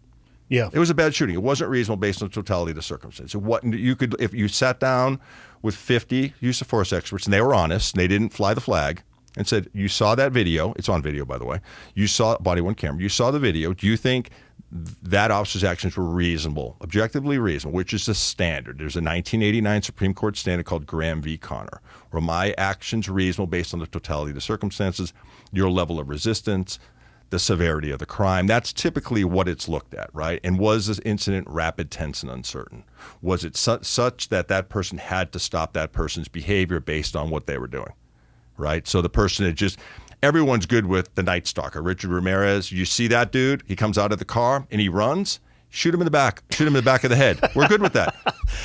Yeah. It was a bad shooting. It wasn't reasonable based on the totality of the circumstances. If you sat down with 50 use of force experts, and they were honest, and they didn't fly the flag, and said, you saw that video. It's on video, by the way. You saw body-worn camera. You saw the video. Do you think that officer's actions were reasonable, objectively reasonable, which is the standard? There's a 1989 Supreme Court standard called Graham v. Connor, where my actions reasonable based on the totality of the circumstances, your level of resistance, the severity of the crime. That's typically what it's looked at, right? And was this incident rapid, tense, and uncertain? Was it such that that person had to stop that person's behavior based on what they were doing, right? So the person had just, everyone's good with the Night Stalker, Richard Ramirez. You see that dude, he comes out of the car and he runs, shoot him in the back, shoot him in the back of the head. We're good with that.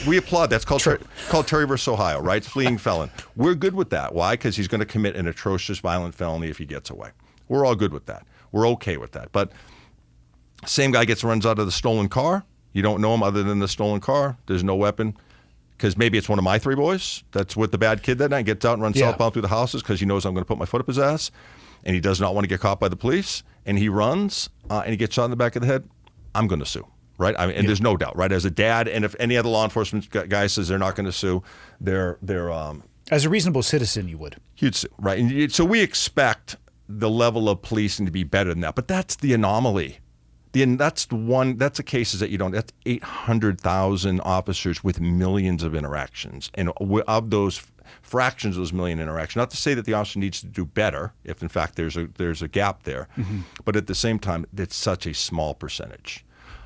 We applaud. That's called Terry versus Ohio, right? Fleeing felon. We're good with that. Why? Because he's going to commit an atrocious violent felony if he gets away. We're all good with that. We're okay with that. But same guy runs out of the stolen car. You don't know him other than the stolen car. There's no weapon. Because maybe it's one of my 3 boys that's with the bad kid that night, gets out and runs southbound through the houses because he knows I'm going to put my foot up his ass. And he does not want to get caught by the police. And he runs and he gets shot in the back of the head. I'm going to sue, right? There's no doubt, right? As a dad, and if any other law enforcement guy says they're not going to sue, they're As a reasonable citizen, you would. You'd sue, right? And so we expect the level of policing to be better than that, but that's the anomaly. That's the cases that you don't. That's 800,000 officers with millions of interactions, and of those fractions of those million interactions. Not to say that the officer needs to do better, if in fact there's a gap there, but at the same time, it's such a small percentage.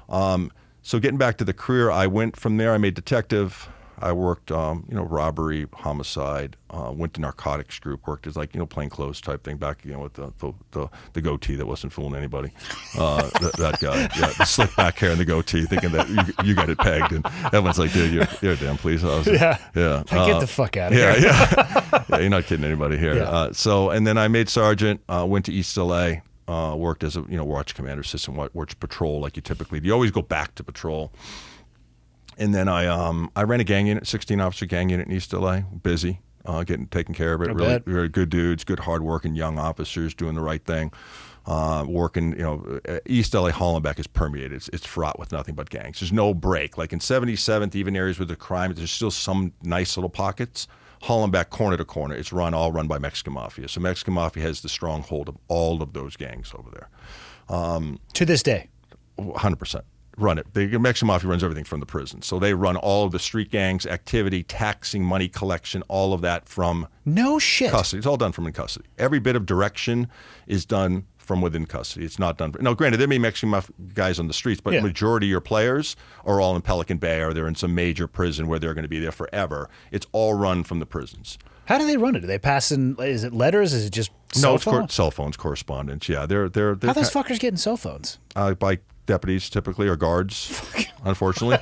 So getting back to the career, I went from there. I made detective. I worked, robbery, homicide. Went to narcotics group. Worked as plainclothes type thing back, with the goatee that wasn't fooling anybody. That guy, the slick back hair and the goatee, thinking that you got it pegged, and everyone's like, "Dude, you're a damn police officer." Yeah. Get the fuck out of here. Yeah. You're not kidding anybody here. Yeah. And then I made sergeant. Went to East LA. Worked as a watch commander, assistant watch patrol, like you typically do. You always go back to patrol. And then I ran a gang unit, 16-officer gang unit in East LA. Busy, taking care of it. Really good dudes, good, hard-working young officers doing the right thing. Working, East LA, Hollenbeck is permeated. It's fraught with nothing but gangs. There's no break. Like in 77th, even areas with the crime, there's still some nice little pockets. Hollenbeck, corner to corner, it's all run by Mexican Mafia. So Mexican Mafia has the stronghold of all of those gangs over there. To this day. 100%. Run it. The Mexican Mafia runs everything from the prison. So they run all of the street gangs, activity, taxing, money collection, all of that from no shit. Custody. It's all done from in custody. Every bit of direction is done from within custody. It's not done. Now, granted, there may be Mexican Mafia guys on the streets, but majority of your players are all in Pelican Bay, or they're in some major prison where they're going to be there forever. It's all run from the prisons. How do they run it? Do they pass in? Is it letters? Is it just cell phone? It's cell phones, correspondence. Yeah, they're how those fuckers getting cell phones? By deputies, typically, or guards. Unfortunately,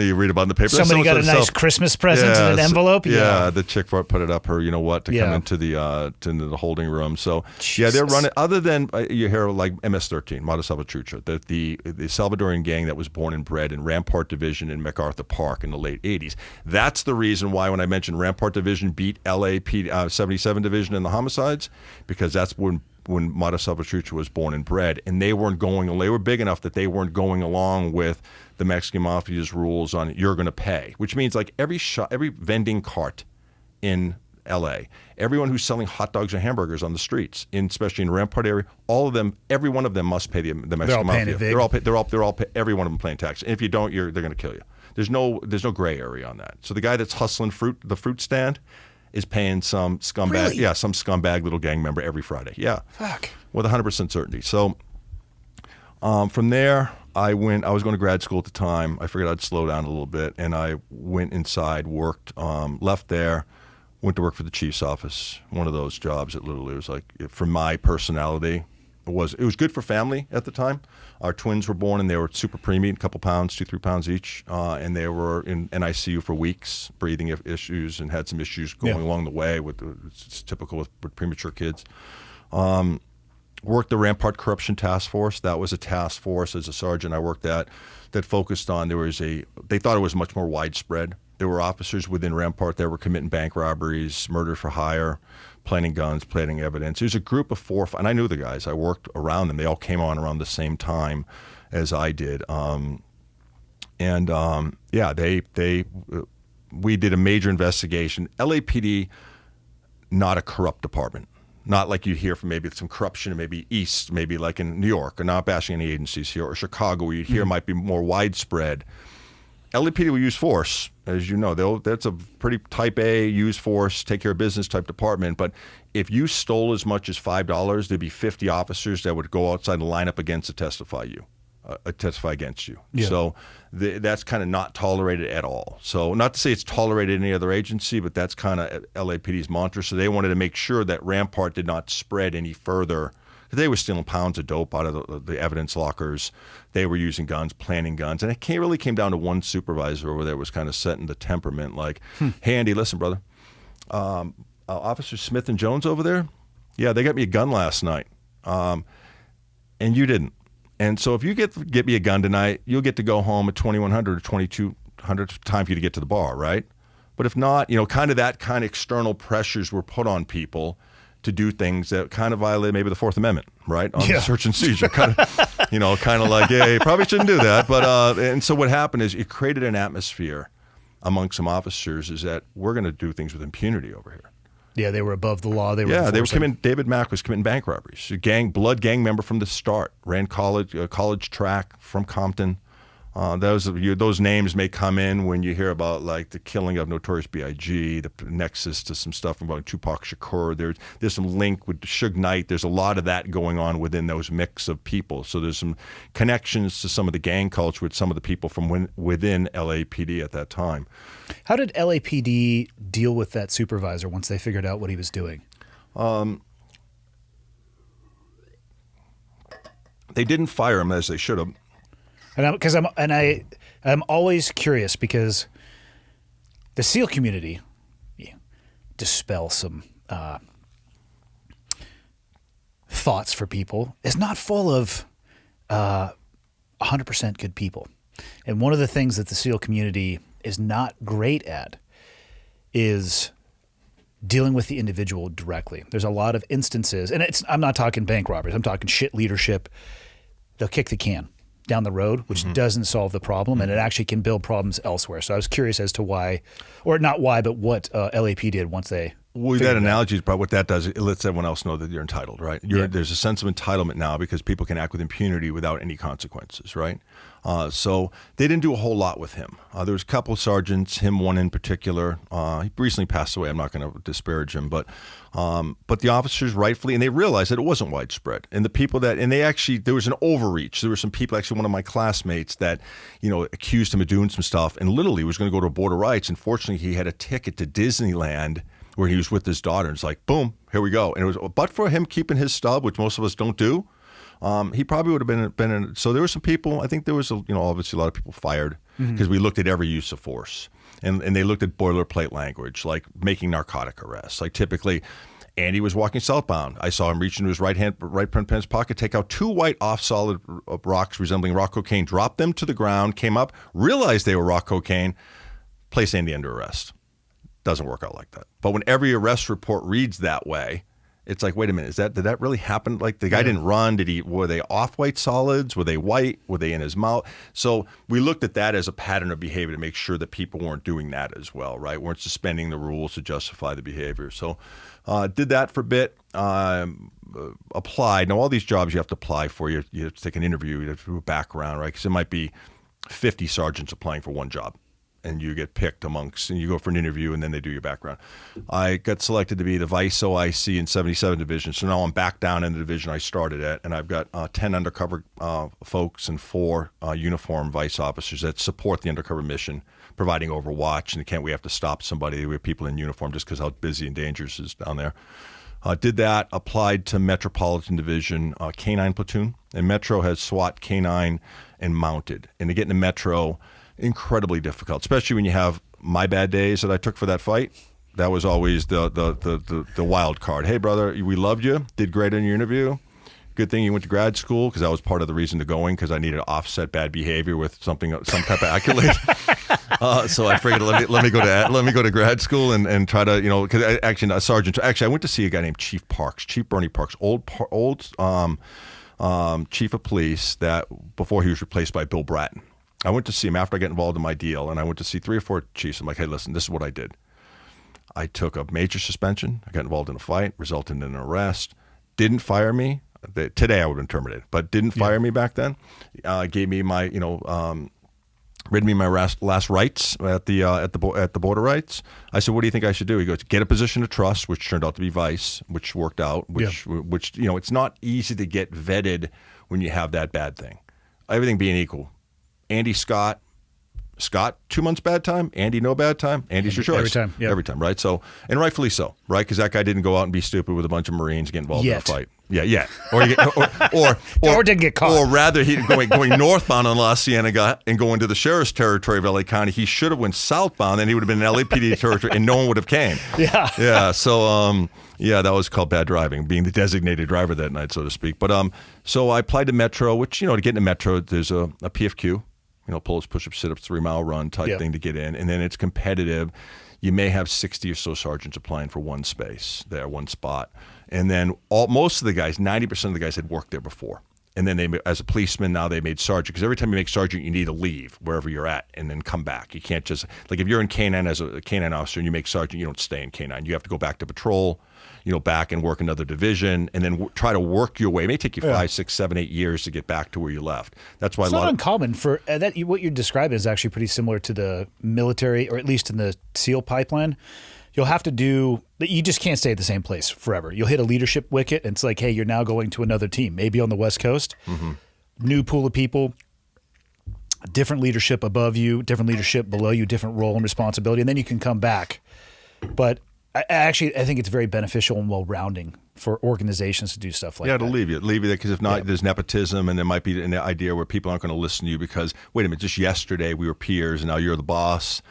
you read about in the paper. Somebody got a nice Christmas present in an envelope. Yeah, the chick put it up her, to come into the holding room. So Jesus. They're running. Other than you hear like MS-13, Mata Salvatrucha, the Salvadorian gang that was born and bred in Rampart Division in MacArthur Park in the late '80s. That's the reason why when I mentioned Rampart Division beat LAP 77 Division in the homicides, because that's when Mata Salvatrucha was born and bred, and they were big enough that they weren't going along with the Mexican Mafia's rules on you're going to pay, which means like every vending cart in LA, everyone who's selling hot dogs and hamburgers on the streets, especially in Rampart area, all of them, every one of them must pay the Mexican Mafia. They're all every one of them paying tax. And if you don't, they're going to kill you. There's no gray area on that. So the guy that's hustling the fruit stand is paying some scumbag, really? Some scumbag little gang member every Friday. Yeah. Fuck. With 100% certainty. So from there, I was going to grad school at the time. I figured I'd slow down a little bit, and I went inside, worked, left there, went to work for the chief's office. One of those jobs that literally was like, for my personality, it was good for family at the time. Our twins were born, and they were super preemie, a couple pounds, 2-3 pounds each, and they were in NICU for weeks, breathing issues, and had some issues going along the way. It's typical with premature kids. Worked the Rampart Corruption Task Force. That was a task force as a sergeant I worked at that focused on, they thought it was much more widespread. There were officers within Rampart that were committing bank robberies, murder for hire, planting guns, planting evidence. There's a group of 4 or 5, and I knew the guys. I worked around them. They all came on around the same time as I did. We did a major investigation. LAPD, not a corrupt department. Not like you hear from maybe some corruption, maybe east, maybe like in New York, or not bashing any agencies here, or Chicago, where you'd hear might be more widespread. LAPD will use force, as you know. That's a pretty type A, use force, take care of business type department. But if you stole as much as $5, there'd be 50 officers that would go outside and line up against to testify against you. Yeah. So that's kind of not tolerated at all. So not to say it's tolerated in any other agency, but that's kind of LAPD's mantra. So they wanted to make sure that Rampart did not spread any further. They were stealing pounds of dope out of the evidence lockers. They were using guns, planting guns. And it really came down to one supervisor over there was kind of setting the temperament like, hey, Andy, listen, brother. Officer Smith and Jones over there, yeah, they got me a gun last night. And you didn't. And so if you get me a gun tonight, you'll get to go home at 2100 or 2200 time for you to get to the bar, right? But if not, kind of that kind of external pressures were put on people to do things that kind of violate maybe the Fourth Amendment, right? On the search and seizure, kind of like, yeah, you probably shouldn't do that. But and so what happened is it created an atmosphere among some officers is that we're going to do things with impunity over here. Yeah, they were above the law. They were David Mack was committing bank robberies. Blood gang member from the start. Ran college track from Compton. Those names may come in when you hear about like the killing of Notorious B.I.G., the nexus to some stuff about Tupac Shakur. There's some link with Suge Knight. There's a lot of that going on within those mix of people. So there's some connections to some of the gang culture with some of the people from within LAPD at that time. How did LAPD deal with that supervisor once they figured out what he was doing? They didn't fire him as they should have. I'm always curious because the SEAL community, dispel some thoughts for people, is not full of 100% good people. And one of the things that the SEAL community is not great at is dealing with the individual directly. There's a lot of instances, and I'm not talking bank robberies, I'm talking shit leadership. They'll kick the can down the road, which doesn't solve the problem, and it actually can build problems elsewhere. So I was curious as to why, or not why, but what LAP did once they that analogy is probably what that does. It lets everyone else know that you're entitled, right? There's a sense of entitlement now because people can act with impunity without any consequences, right? So they didn't do a whole lot with him. There was a couple of sergeants, him one in particular. He recently passed away. I'm not going to disparage him, but the officers rightfully, and they realized that it wasn't widespread. And the people there was an overreach. There were some people, actually one of my classmates that, accused him of doing some stuff and literally was going to go to Border Rights. And fortunately, he had a ticket to Disneyland where he was with his daughter. And it's like, boom, here we go. And it was, but for him keeping his stub, which most of us don't do, he probably would have been in. So there were some people, I think there was, obviously a lot of people fired because we looked at every use of force. And they looked at boilerplate language, like making narcotic arrests. Like typically, Andy was walking southbound. I saw him reach into his right front pants pocket, take out 2 white off-solid rocks resembling rock cocaine, drop them to the ground, came up, realized they were rock cocaine, place Andy under arrest. Doesn't work out like that. But when every arrest report reads that way, it's like, wait a minute, did that really happen? Like the guy didn't run. Were they off-white solids? Were they white? Were they in his mouth? So we looked at that as a pattern of behavior to make sure that people weren't doing that as well, right? Weren't suspending the rules to justify the behavior. So did that for a bit. Applied. Now, all these jobs you have to apply for. You have to take an interview. You have to do a background, right? Because it might be 50 sergeants applying for one job. And you get picked amongst, and you go for an interview, and then they do your background. I got selected to be the Vice OIC in 77 Division, so now I'm back down in the division I started at, and I've got 10 undercover folks and 4 uniformed Vice officers that support the undercover mission, providing overwatch, and we have to stop somebody. We have people in uniform just because how busy and dangerous it is down there. Did that, applied to Metropolitan Division K-9 platoon, and Metro has SWAT, K-9, and mounted. And to get into Metro, incredibly difficult, especially when you have my bad days that I took for that fight. That was always the wild card. Hey, brother, we loved you. Did great in your interview. Good thing you went to grad school, because that was part of the reason to going, because I needed to offset bad behavior with some type of accolade. So I figured let me go to grad school and try to, because actually a sergeant. Actually, I went to see a guy named Chief Bernie Parks, old chief of police that before he was replaced by Bill Bratton. I went to see him after I got involved in my deal, and I went to see 3 or 4 chiefs. I'm like, hey, listen, this is what I did. I took a major suspension. I got involved in a fight, resulted in an arrest. Didn't fire me. Today I would have been terminated, but didn't fire me back then. Gave me my, rid me my last rights at the Border Rights. I said, what do you think I should do? He goes, get a position of trust, which turned out to be Vice, which worked out. Which it's not easy to get vetted when you have that bad thing. Everything being equal. Andy Scott, 2 months bad time. Andy, no bad time. Andy's your choice. Every time, right? So, and rightfully so, right? Because that guy didn't go out and be stupid with a bunch of Marines, get involved in a fight. Yeah. Or didn't get caught. Or rather, he going northbound on La Cienega and going to the sheriff's territory of LA County. He should have went southbound, and he would have been in LAPD territory, and no one would have came. Yeah. So, that was called bad driving, being the designated driver that night, so to speak. But so I applied to Metro, which to get into Metro, there's a PFQ. Pull-ups, push-ups, sit-ups, 3-mile run type thing to get in. And then it's competitive. You may have 60 or so sergeants applying for one space there, one spot. And then most of the guys, 90% of the guys had worked there before. And then as a policeman, now they made sergeant, because every time you make sergeant, you need to leave wherever you're at and then come back. You can't just, like if you're in K-9 as a K-9 officer and you make sergeant, you don't stay in K-9. You have to go back to patrol, back and work another division, and then try to work your way. It may take you 5, 6, 7, 8 years to get back to where you left. That's why it's not uncommon for that. What you're describing is actually pretty similar to the military, or at least in the SEAL pipeline. You'll have to you just can't stay at the same place forever. You'll hit a leadership wicket, and it's like, hey, you're now going to another team, maybe on the West Coast. Mm-hmm. New pool of people, different leadership above you, different leadership below you, different role and responsibility, and then you can come back. But I think it's very beneficial and well-rounding for organizations to do stuff like that. Yeah, to leave you there, because if not, there's nepotism, and there might be an idea where people aren't going to listen to you because, wait a minute, just yesterday we were peers, and now you're the boss.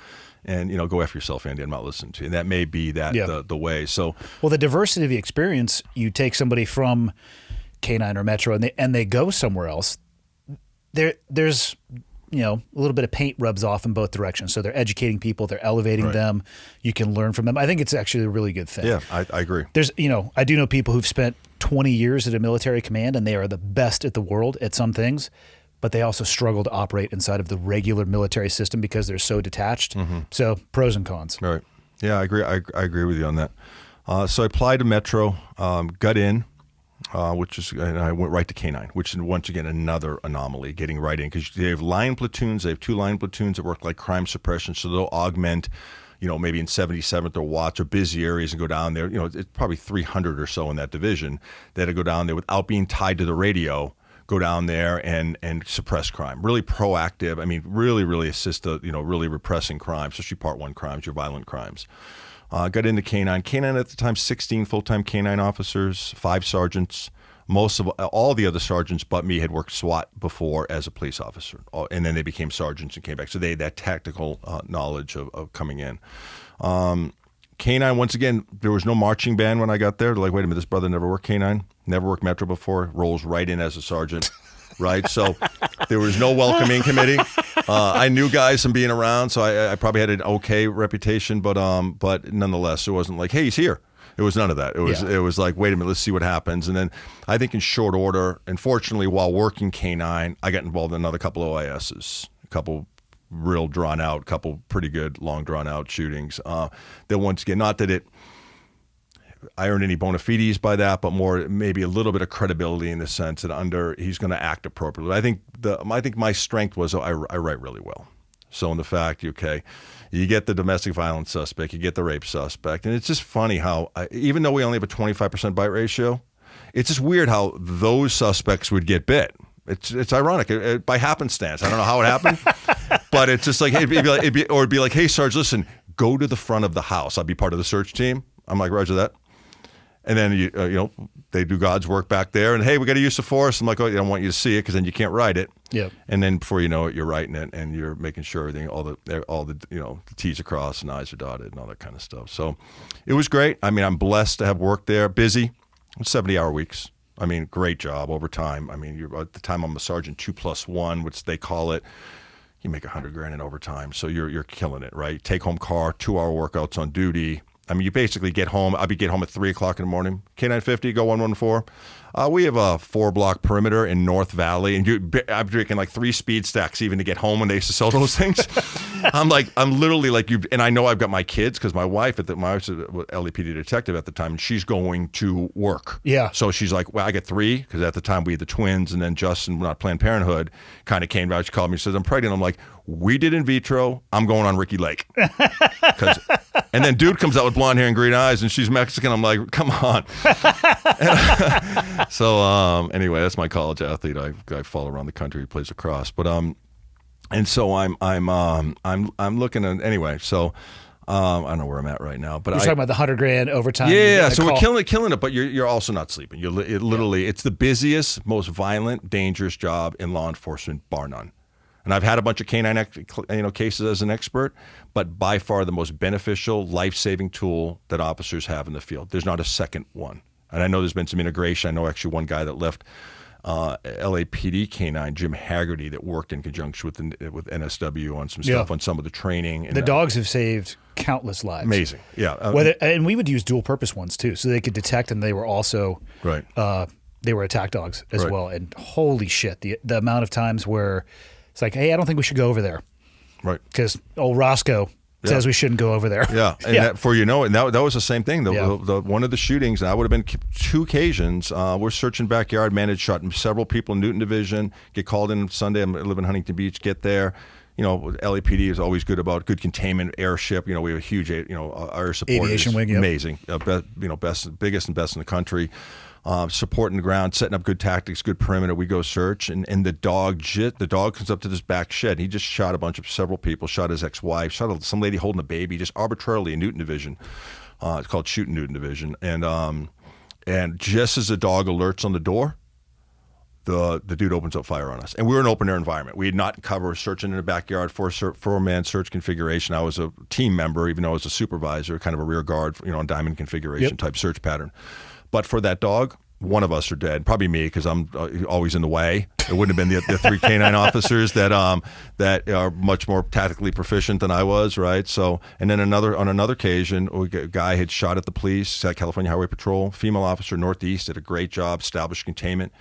And, go F yourself, Andy, I'm not listening to you. And that may be the way. So, well, the diversity of the experience, you take somebody from K-9 or Metro and they go somewhere else, there's, a little bit of paint rubs off in both directions. So they're educating people, they're elevating them. You can learn from them. I think it's actually a really good thing. Yeah, I agree. There's, I do know people who've spent 20 years at a military command and they are the best at the world at some things, but they also struggle to operate inside of the regular military system because they're so detached. Mm-hmm. So pros and cons. Right. Yeah, I agree. I agree with you on that. So I applied to Metro, got in, and I went right to K-9, which is once again another anomaly, getting right in, because they have line platoons. They have 2 line platoons that work like crime suppression, so they'll augment, maybe in 77th or Watts or busy areas and go down there. It's probably 300 or so in that division that go down there without being tied to the radio. Go down there and suppress crime. Really proactive. I mean, really assist really repressing crime, especially Part 1 crimes, your violent crimes. Got into K-9. K-9 at the time, 16 full-time K-9 officers, 5 sergeants. All the other sergeants but me had worked SWAT before as a police officer. And then they became sergeants and came back. So they had that tactical knowledge of coming in. K-9, once again, there was no marching band when I got there. They're like, wait a minute, this brother never worked K-9, never worked Metro before, rolls right in as a sergeant, right? So there was no welcoming committee. I knew guys from being around, so I probably had an okay reputation, but nonetheless, it wasn't like, hey, he's here. It was none of that. It was like, wait a minute, let's see what happens. And then I think in short order, and fortunately, while working K-9, I got involved in another couple of OISs, a couple real drawn out, couple pretty good long drawn out shootings. That once again, not that I earned any bona fides by that, but more maybe a little bit of credibility in the sense that he's going to act appropriately. I think my strength was I write really well. So in the fact, you get the domestic violence suspect, you get the rape suspect, and it's just funny how even though we only have a 25% bite ratio, it's just weird how those suspects would get bit. It's ironic by happenstance. I don't know how it happened, but it's just like, hey, it'd be like, hey, Sarge, listen, go to the front of the house. I'll be part of the search team. I'm like, Roger that. And then they do God's work back there, and hey, we got to use the force. I'm like, oh, I don't want you to see it because then you can't write it. Yeah. And then before you know it, you're writing it, and you're making sure everything, all the the T's are crossed and I's are dotted and all that kind of stuff. So it was great. I mean, I'm blessed to have worked there. Busy, 70-hour weeks. I mean, great job over time. I mean, at the time I'm a sergeant 2+1, which they call it. You make $100,000 in overtime, so you're killing it, right? Take home car, 2-hour workouts on duty. I mean, you basically get home. I'll get home at 3 o'clock in the morning. K950, go 114. We have a 4-block perimeter in North Valley, and I'm drinking like 3 speed stacks even to get home when they used to sell those things. I'm literally like you, and I know I've got my kids because my wife's a LAPD detective at the time, and she's going to work. Yeah. So she's like, well, I get 3 because at the time we had the twins, and then Justin, not Planned Parenthood, kind of came out. She called me, says, I'm pregnant. I'm like, we did in vitro. I'm going on Ricky Lake. And then dude comes out with blonde hair and green eyes, and she's Mexican. I'm like, come on. So anyway, that's my college athlete. I follow around the country. He plays lacrosse, but and so I'm looking at anyway. So I don't know where I'm at right now, but you're talking about the $100,000 overtime. Yeah, so we're killing it, but you're also not sleeping. It's the busiest, most violent, dangerous job in law enforcement, bar none. And I've had a bunch of K9 cases as an expert, but by far the most beneficial, life-saving tool that officers have in the field. There's not a second one. And I know there's been some integration. I know actually one guy that left LAPD K9, Jim Haggerty, that worked in conjunction with NSW on some stuff, on some of the training. And the dogs have saved countless lives. Amazing, yeah. And we would use dual-purpose ones too, so they could detect, and they were also right. they were attack dogs as Right. well. And holy shit, the amount of times where it's like, hey, I don't think we should go over there Right. because old Roscoe says we shouldn't go over there. Yeah, and that, for and that was the same thing. The one of the shootings, and I would have been 2 occasions. We're searching backyard, managed shot several people in Newton Division. Get called in Sunday. I live in Huntington Beach. Get there. LAPD is always good about good containment, airship. We have a huge, air support. Aviation wing, amazing. Biggest and best in the country. Supporting the ground, setting up good tactics, good perimeter. We go search, and the dog comes up to this back shed. He just shot several people, shot his ex-wife, shot some lady holding a baby, just arbitrarily in Newton Division. It's called shooting Newton Division. And just as the dog alerts on the door, the dude opens up fire on us. And we were in an open air environment. We had not covered searching in the backyard, four-man search configuration. I was a team member, even though I was a supervisor, kind of a rear guard, diamond configuration type search pattern. But for that dog, one of us are dead. Probably me, because I'm always in the way. It wouldn't have been the 3 canine officers that are much more tactically proficient than I was, right? So, and then on another occasion, a guy had shot at the police at California Highway Patrol. Female officer, Northeast, did a great job, established containment.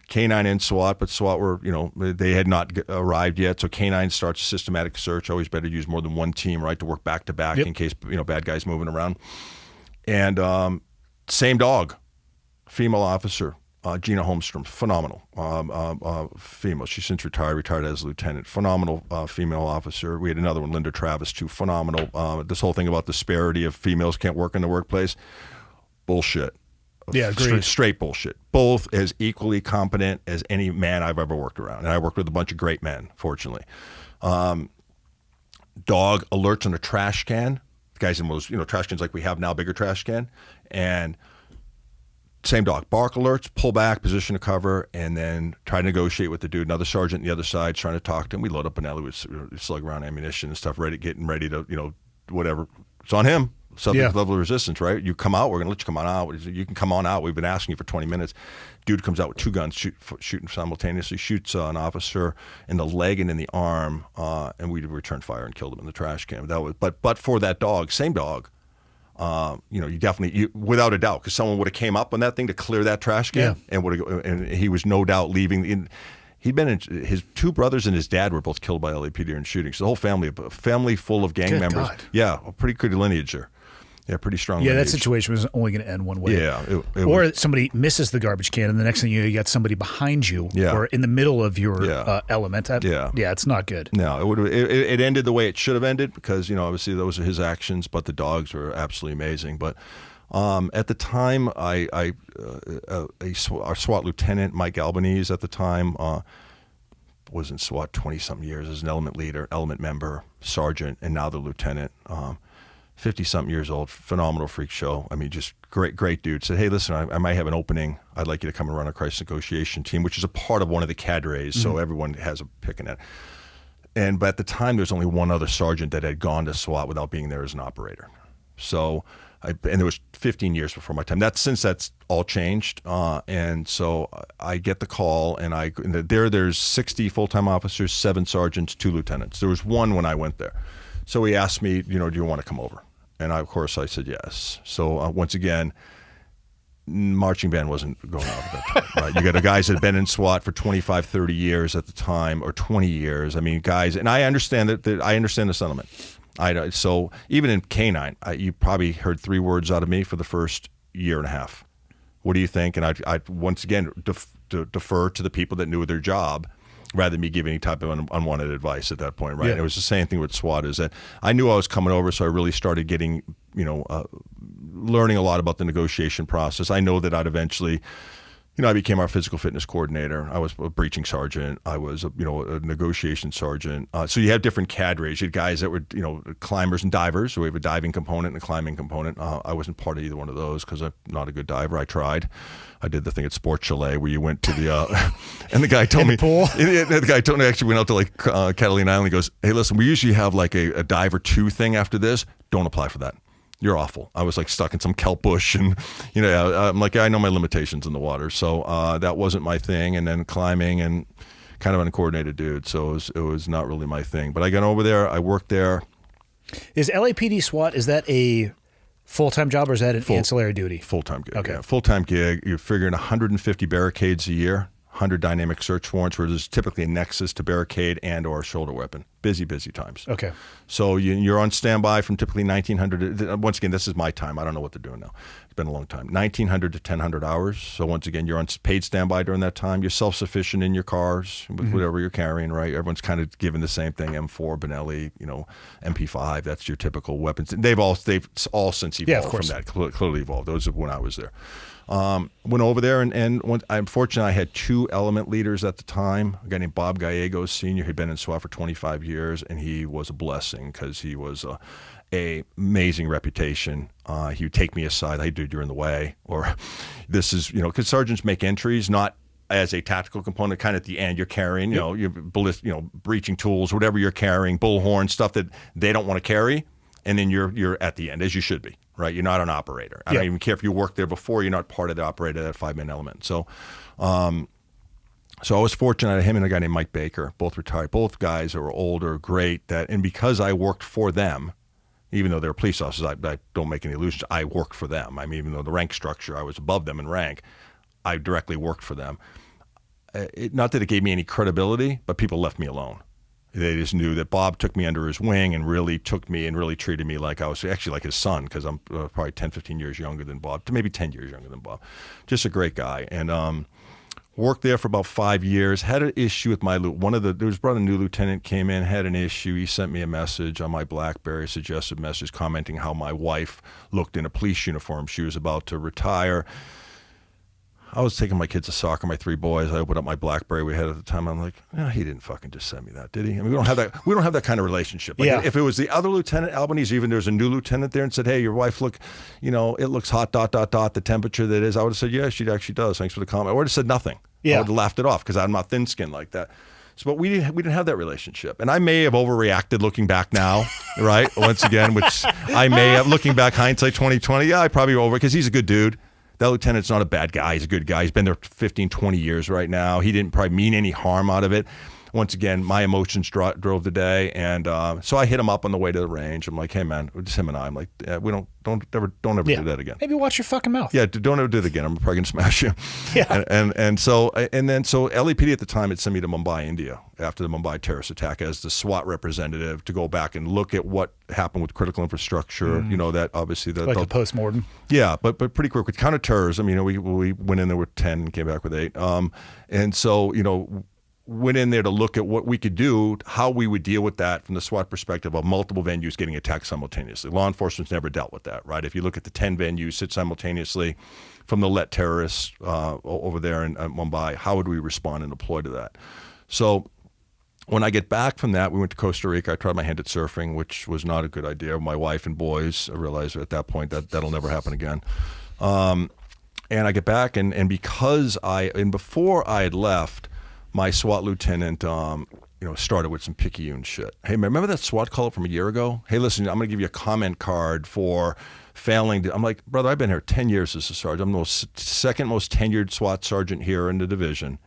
Canine and SWAT, but SWAT were, they had not arrived yet. So canine starts a systematic search. Always better to use more than one team, right, to work back to back in case bad guys moving around. And same dog, female officer, Gina Holmstrom, phenomenal female. She's since retired as a lieutenant. Phenomenal female officer. We had another one, Linda Travis, too. Phenomenal. This whole thing about disparity of females can't work in the workplace, bullshit. Yeah, agreed. Straight bullshit. Both as equally competent as any man I've ever worked around. And I worked with a bunch of great men, fortunately. Dog alerts on a trash can. The guys in those, trash cans like we have now, bigger trash can. And same dog. Bark alerts, pull back, position to cover, and then try to negotiate with the dude. Another sergeant on the other side trying to talk to him. We load up an alley with slug round ammunition and stuff, getting ready to, whatever. It's on him. Subject level of resistance, right? You come out, we're going to let you come on out. You can come on out. We've been asking you for 20 minutes. Dude comes out with 2 guns, shooting simultaneously, shoots an officer in the leg and in the arm, and we returned fire and killed him in the trash can. That was, but for that dog, same dog, you definitely, without a doubt, because someone would have came up on that thing to clear that trash can, and he was no doubt leaving. He'd been his 2 brothers and his dad were both killed by LAPD in shootings. So the whole family full of gang members. God. Yeah, a pretty good lineage there. Yeah, pretty strong. Yeah, lineage. that situation was only going to end one way. Yeah. Or somebody misses the garbage can, and the next thing you got somebody behind you or in the middle of your element. Yeah, it's not good. No, it ended the way it should have ended because, obviously those are his actions, but the dogs were absolutely amazing. But at the time, our SWAT lieutenant, Mike Albanese, at the time, was in SWAT 20-something years as an element leader, element member, sergeant, and now the lieutenant. 50-something years old, phenomenal freak show. I mean, just great dude. Said, hey, listen, I might have an opening. I'd like you to come and run a crisis negotiation team, which is a part of one of the cadres, so everyone has a pick in it. But at the time, there's only one other sergeant that had gone to SWAT without being there as an operator. So, and it was 15 years before my time. Since that's all changed, and so I get the call, and there's 60 full-time officers, 7 sergeants, 2 lieutenants. There was 1 when I went there. So he asked me, do you want to come over? And of course I said yes. So once again, marching band wasn't going on at that time. Right? You got guys that had been in SWAT for 25, 30 years at the time, or 20 years. I mean, guys, and I understand that I understand the sentiment. So even in K9, you probably heard 3 words out of me for the first year and a half. What do you think? And I once again defer to the people that knew their job, rather than me giving any type of unwanted advice at that point, right? Yeah. And it was the same thing with SWAT, is that I knew I was coming over, so I really started getting, learning a lot about the negotiation process. I know that I'd eventually, I became our physical fitness coordinator. I was a breaching sergeant. I was, a negotiation sergeant. So you have different cadres. You had guys that were, climbers and divers. So we have a diving component and a climbing component. I wasn't part of either one of those because I'm not a good diver. I tried. I did the thing at Sports Chalet where you went to the, and the guy told me, pool? The guy told me, actually went out to Catalina Island. He goes, hey, listen, we usually have like a diver 2 thing after this. Don't apply for that. You're awful. I was stuck in some kelp bush, and I'm like, I know my limitations in the water, so that wasn't my thing. And then climbing, and kind of an uncoordinated dude, so it was not really my thing. But I got over there. I worked there. Is LAPD SWAT, is that a Full-time job, or is that an ancillary duty? Full-time gig. Okay. Yeah. Full-time gig. You're figuring 150 barricades a year, 100 dynamic search warrants, where there's typically a nexus to barricade and or shoulder weapon. Busy times. Okay. So you're on standby from typically 1900. Once again, this is my time. I don't know what they're doing now. It's been a long time. 1900 to 1000 hours. So once again, you're on paid standby during that time. You're self-sufficient in your cars with whatever you're carrying, right? Everyone's kind of given the same thing: M4, Benelli, MP5. That's your typical weapons. They've all since evolved from that. Clearly evolved. Those are when I was there. Went over there, and unfortunately, I had two element leaders at the time. A guy named Bob Gallegos Sr. He'd been in SWAT for 25 years, and he was a blessing because he was a amazing reputation. He would take me aside. Hey, dude, you're in the way. Or this is, because sergeants make entries, not as a tactical component, kind of at the end. You're carrying, your breaching tools, whatever you're carrying, bullhorn, stuff that they don't want to carry. And then you're at the end, as you should be, right? You're not an operator. I don't even care if you worked there before. You're not part of the operator, that 5-man element. So I was fortunate. Him and a guy named Mike Baker, both retired. Both guys are older, great. And because I worked for them, even though they're police officers, I don't make any illusions. I worked for them. I mean, even though the rank structure, I was above them in rank, I directly worked for them. Not that it gave me any credibility, but people left me alone. They just knew that Bob took me under his wing and really took me and really treated me like I was actually like his son, because I'm probably 10, 15 years younger than Bob, maybe 10 years younger than Bob. Just a great guy. And worked there for about 5 years. Had an issue with there was brought a new lieutenant, came in, had an issue. He sent me a message on my BlackBerry, a suggestive message commenting how my wife looked in a police uniform. She was about to retire. I was taking my kids to soccer, my 3 boys. I opened up my BlackBerry we had at the time. I'm like, he didn't fucking just send me that, did he? I mean, we don't have that kind of relationship. Like, if it was the other lieutenant, Albanese, even there's a new lieutenant there and said, hey, your wife it looks hot, ... the temperature that is. I would have said, yeah, she actually does. Thanks for the comment. I would have said nothing. I would have laughed it off because I'm not thin-skinned like that. But we didn't have that relationship. And I may have overreacted looking back now, right? Once again, which I may have, looking back, hindsight 2020, I probably over, because he's a good dude. That lieutenant's not a bad guy. He's a good guy. He's been there 15, 20 years right now. He didn't probably mean any harm out of it. Once again, my emotions drove the day, and so I hit him up on the way to the range. I'm like, hey man, just him and I. I'm like, we don't ever do that again. Maybe watch your fucking mouth. Yeah, don't ever do it again. I'm probably gonna smash you. Yeah. And so LAPD at the time had sent me to Mumbai, India, after the Mumbai terrorist attack as the SWAT representative to go back and look at what happened with critical infrastructure. That obviously like a postmortem. Yeah, but pretty quick with counterterrorism. We went in there with 10 and came back with 8. And so went in there to look at what we could do, how we would deal with that from the SWAT perspective of multiple venues getting attacked simultaneously. Law enforcement's never dealt with that, right? If you look at the 10 venues sit simultaneously from the Let terrorists over there in Mumbai, how would we respond and deploy to that? So when I get back from that, we went to Costa Rica. I tried my hand at surfing, which was not a good idea. My wife and boys, I realized at that point that'll never happen again. And I get back, and because before I had left, my SWAT lieutenant, started with some picayune shit. Hey, remember that SWAT call from a year ago? Hey, listen, I'm going to give you a comment card for failing. I'm like, brother, I've been here 10 years as a sergeant. I'm the second most tenured SWAT sergeant here in the division.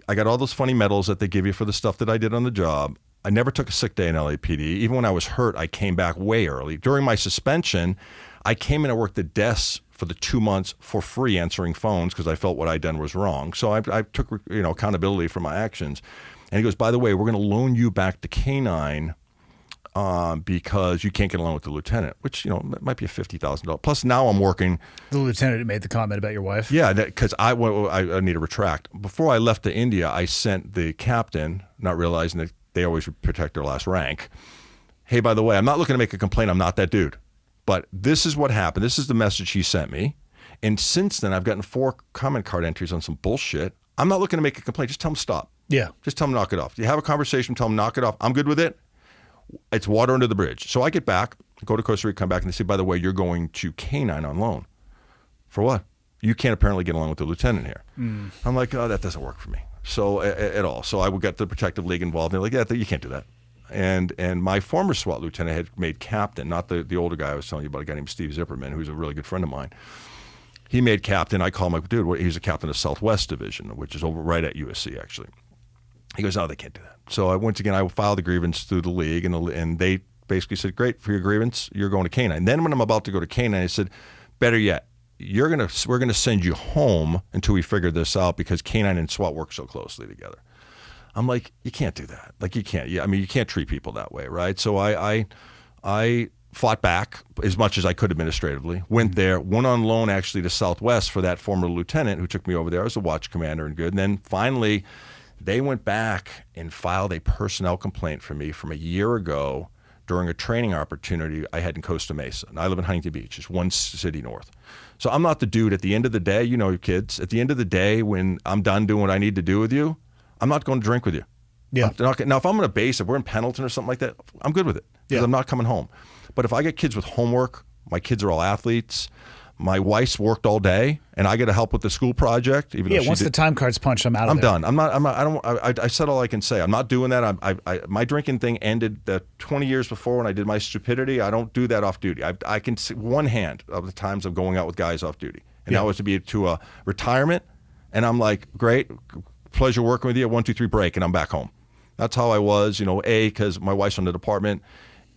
I got all those funny medals that they give you for the stuff that I did on the job. I never took a sick day in LAPD. Even when I was hurt, I came back way early. During my suspension, I came in and worked the desks for the 2 months for free answering phones because I felt what I'd done was wrong. So I took accountability for my actions. And he goes, by the way, we're going to loan you back to K-9 because you can't get along with the lieutenant, which might be a $50,000. Plus now I'm working. The lieutenant made the comment about your wife? Yeah, because I need to retract. Before I left to India, I sent the captain, not realizing that they always protect their last rank. Hey, by the way, I'm not looking to make a complaint. I'm not that dude. But this is what happened. This is the message he sent me. And since then, I've gotten 4 comment card entries on some bullshit. I'm not looking to make a complaint. Just tell him stop. Yeah. Just tell him knock it off. You have a conversation, tell him knock it off. I'm good with it. It's water under the bridge. So I get back, go to Costa Rica, come back, and they say, by the way, you're going to K-9 on loan. For what? You can't apparently get along with the lieutenant here. I'm like, oh, that doesn't work for me. So at all. So I would get the Protective League involved. And they're like, yeah, you can't do that. And my former SWAT lieutenant had made captain, not the older guy I was telling you about, a guy named Steve Zipperman, who's a really good friend of mine. He made captain. I call him, like, dude, he's a captain of Southwest Division, which is over right at USC, actually. He goes, oh, they can't do that. So I filed a grievance through the league, and they basically said, great, for your grievance, you're going to canine. Then when I'm about to go to canine, I said, better yet, we're gonna send you home until we figure this out because canine and SWAT work so closely together. I'm like, you can't do that. Like, you can't. I mean, you can't treat people that way, right? So I fought back as much as I could administratively. Went on loan actually to Southwest for that former lieutenant who took me over there as a watch commander and good. And then finally, they went back and filed a personnel complaint for me from a year ago during a training opportunity I had in Costa Mesa. And I live in Huntington Beach, just one city north. So I'm not the dude at the end of the day, you know, kids, at the end of the day when I'm done doing what I need to do with you, I'm not going to drink with you. Yeah. Now, if I'm on a base, if we're in Pendleton or something like that, I'm good with it because I'm not coming home. But if I get kids with homework, my kids are all athletes, my wife's worked all day, and I get to help with the school project. Even though once the time card's punched, I'm out of I'm there. done. I said all I can say. I'm not doing that. My drinking thing ended 20 years before when I did my stupidity. I don't do that off duty. I can see one hand of the times I'm going out with guys off duty. And that was to be to a retirement. And I'm like, great, pleasure working with you. 1, 2, 3, break, and I'm back home. That's how I was, because my wife's on the department,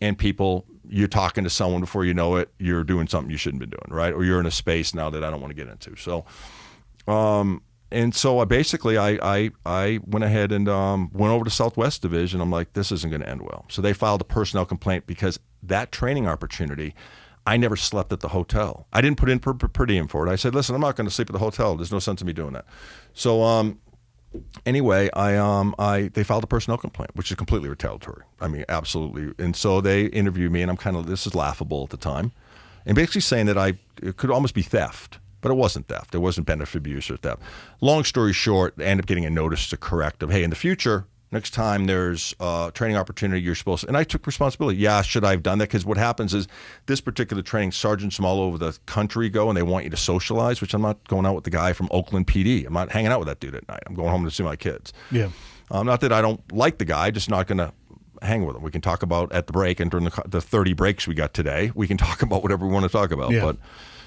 and people, you're talking to someone before you know it, you're doing something you shouldn't be doing, right? Or you're in a space now that I don't want to get into. So, and so I basically, I went ahead and went over to Southwest Division. I'm like, this isn't going to end well. So they filed a personnel complaint because that training opportunity, I never slept at the hotel. I didn't put in per diem for it. I said, listen, I'm not going to sleep at the hotel. There's no sense in me doing that. So, anyway, they filed a personnel complaint, which is completely retaliatory. I mean, absolutely. And so they interviewed me, and this is laughable at the time, and basically saying that it could almost be theft, but it wasn't theft. It wasn't benefit abuse or theft. Long story short, I ended up getting a notice to correct of, hey, in the future, next time there's a training opportunity, you're supposed to, and I took responsibility. Yeah, should I have done that? Because what happens is this particular training, sergeants from all over the country go and they want you to socialize, which I'm not going out with the guy from Oakland PD. I'm not hanging out with that dude at night. I'm going home to see my kids. Yeah. Not that I don't like the guy, just not going to hang with him. We can talk about at the break, and during the 30 breaks we got today, we can talk about whatever we want to talk about. Yeah. But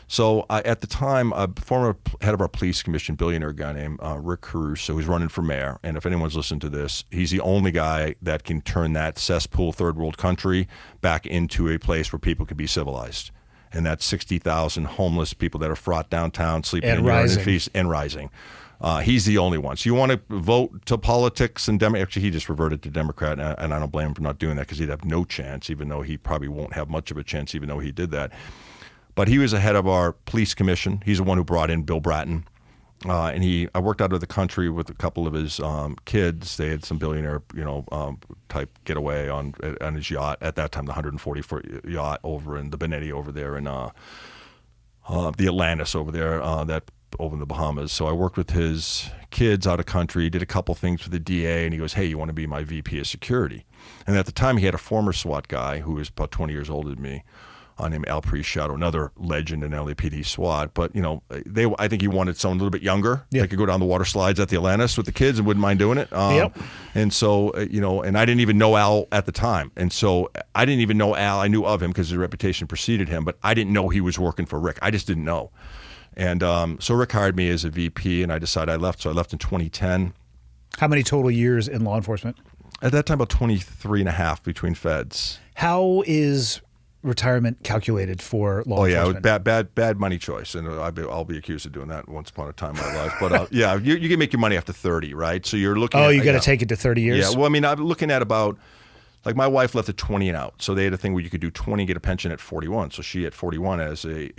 so at the time, a former head of our police commission, billionaire guy named Rick Caruso, who's running for mayor, and if anyone's listened to this, he's the only guy that can turn that cesspool third world country back into a place where people can be civilized. And that's 60,000 homeless people that are fraught downtown, sleeping in urinary feast, and rising. He's the only one. So you want to vote to politics and actually he just reverted to Democrat, and I don't blame him for not doing that because he'd have no chance, even though he probably won't have much of a chance, even though he did that. But he was the head of our police commission. He's the one who brought in Bill Bratton. And I worked out of the country with a couple of his kids. They had some billionaire, type getaway on his yacht. At that time, the 140-foot yacht over in the Benetti over there in the Atlantis over there, that over in the Bahamas. So I worked with his kids out of country, did a couple things for the DA, and he goes, hey, you want to be my VP of security? And at the time, he had a former SWAT guy who was about 20 years older than me, named Al Preciado, another legend in LAPD SWAT. But, I think he wanted someone a little bit younger. They could go down the water slides at the Atlantis with the kids and wouldn't mind doing it. And so, and I didn't even know Al at the time. And so I didn't even know Al. I knew of him because his reputation preceded him, but I didn't know he was working for Rick. I just didn't know. And so Rick hired me as a VP, and I decided I left. So I left in 2010. How many total years in law enforcement? At that time, about 23 and a half between feds. How is retirement calculated for law enforcement? Oh yeah, it was bad money choice, and I'll be accused of doing that once upon a time in my life. But yeah, you can make your money after 30, right? So you're looking. Oh, you got to take it to 30 years. Yeah, well, I mean, I'm looking at about, like my wife left at 20 and out, so they had a thing where you could do 20 and get a pension at 41. So she at 41, as a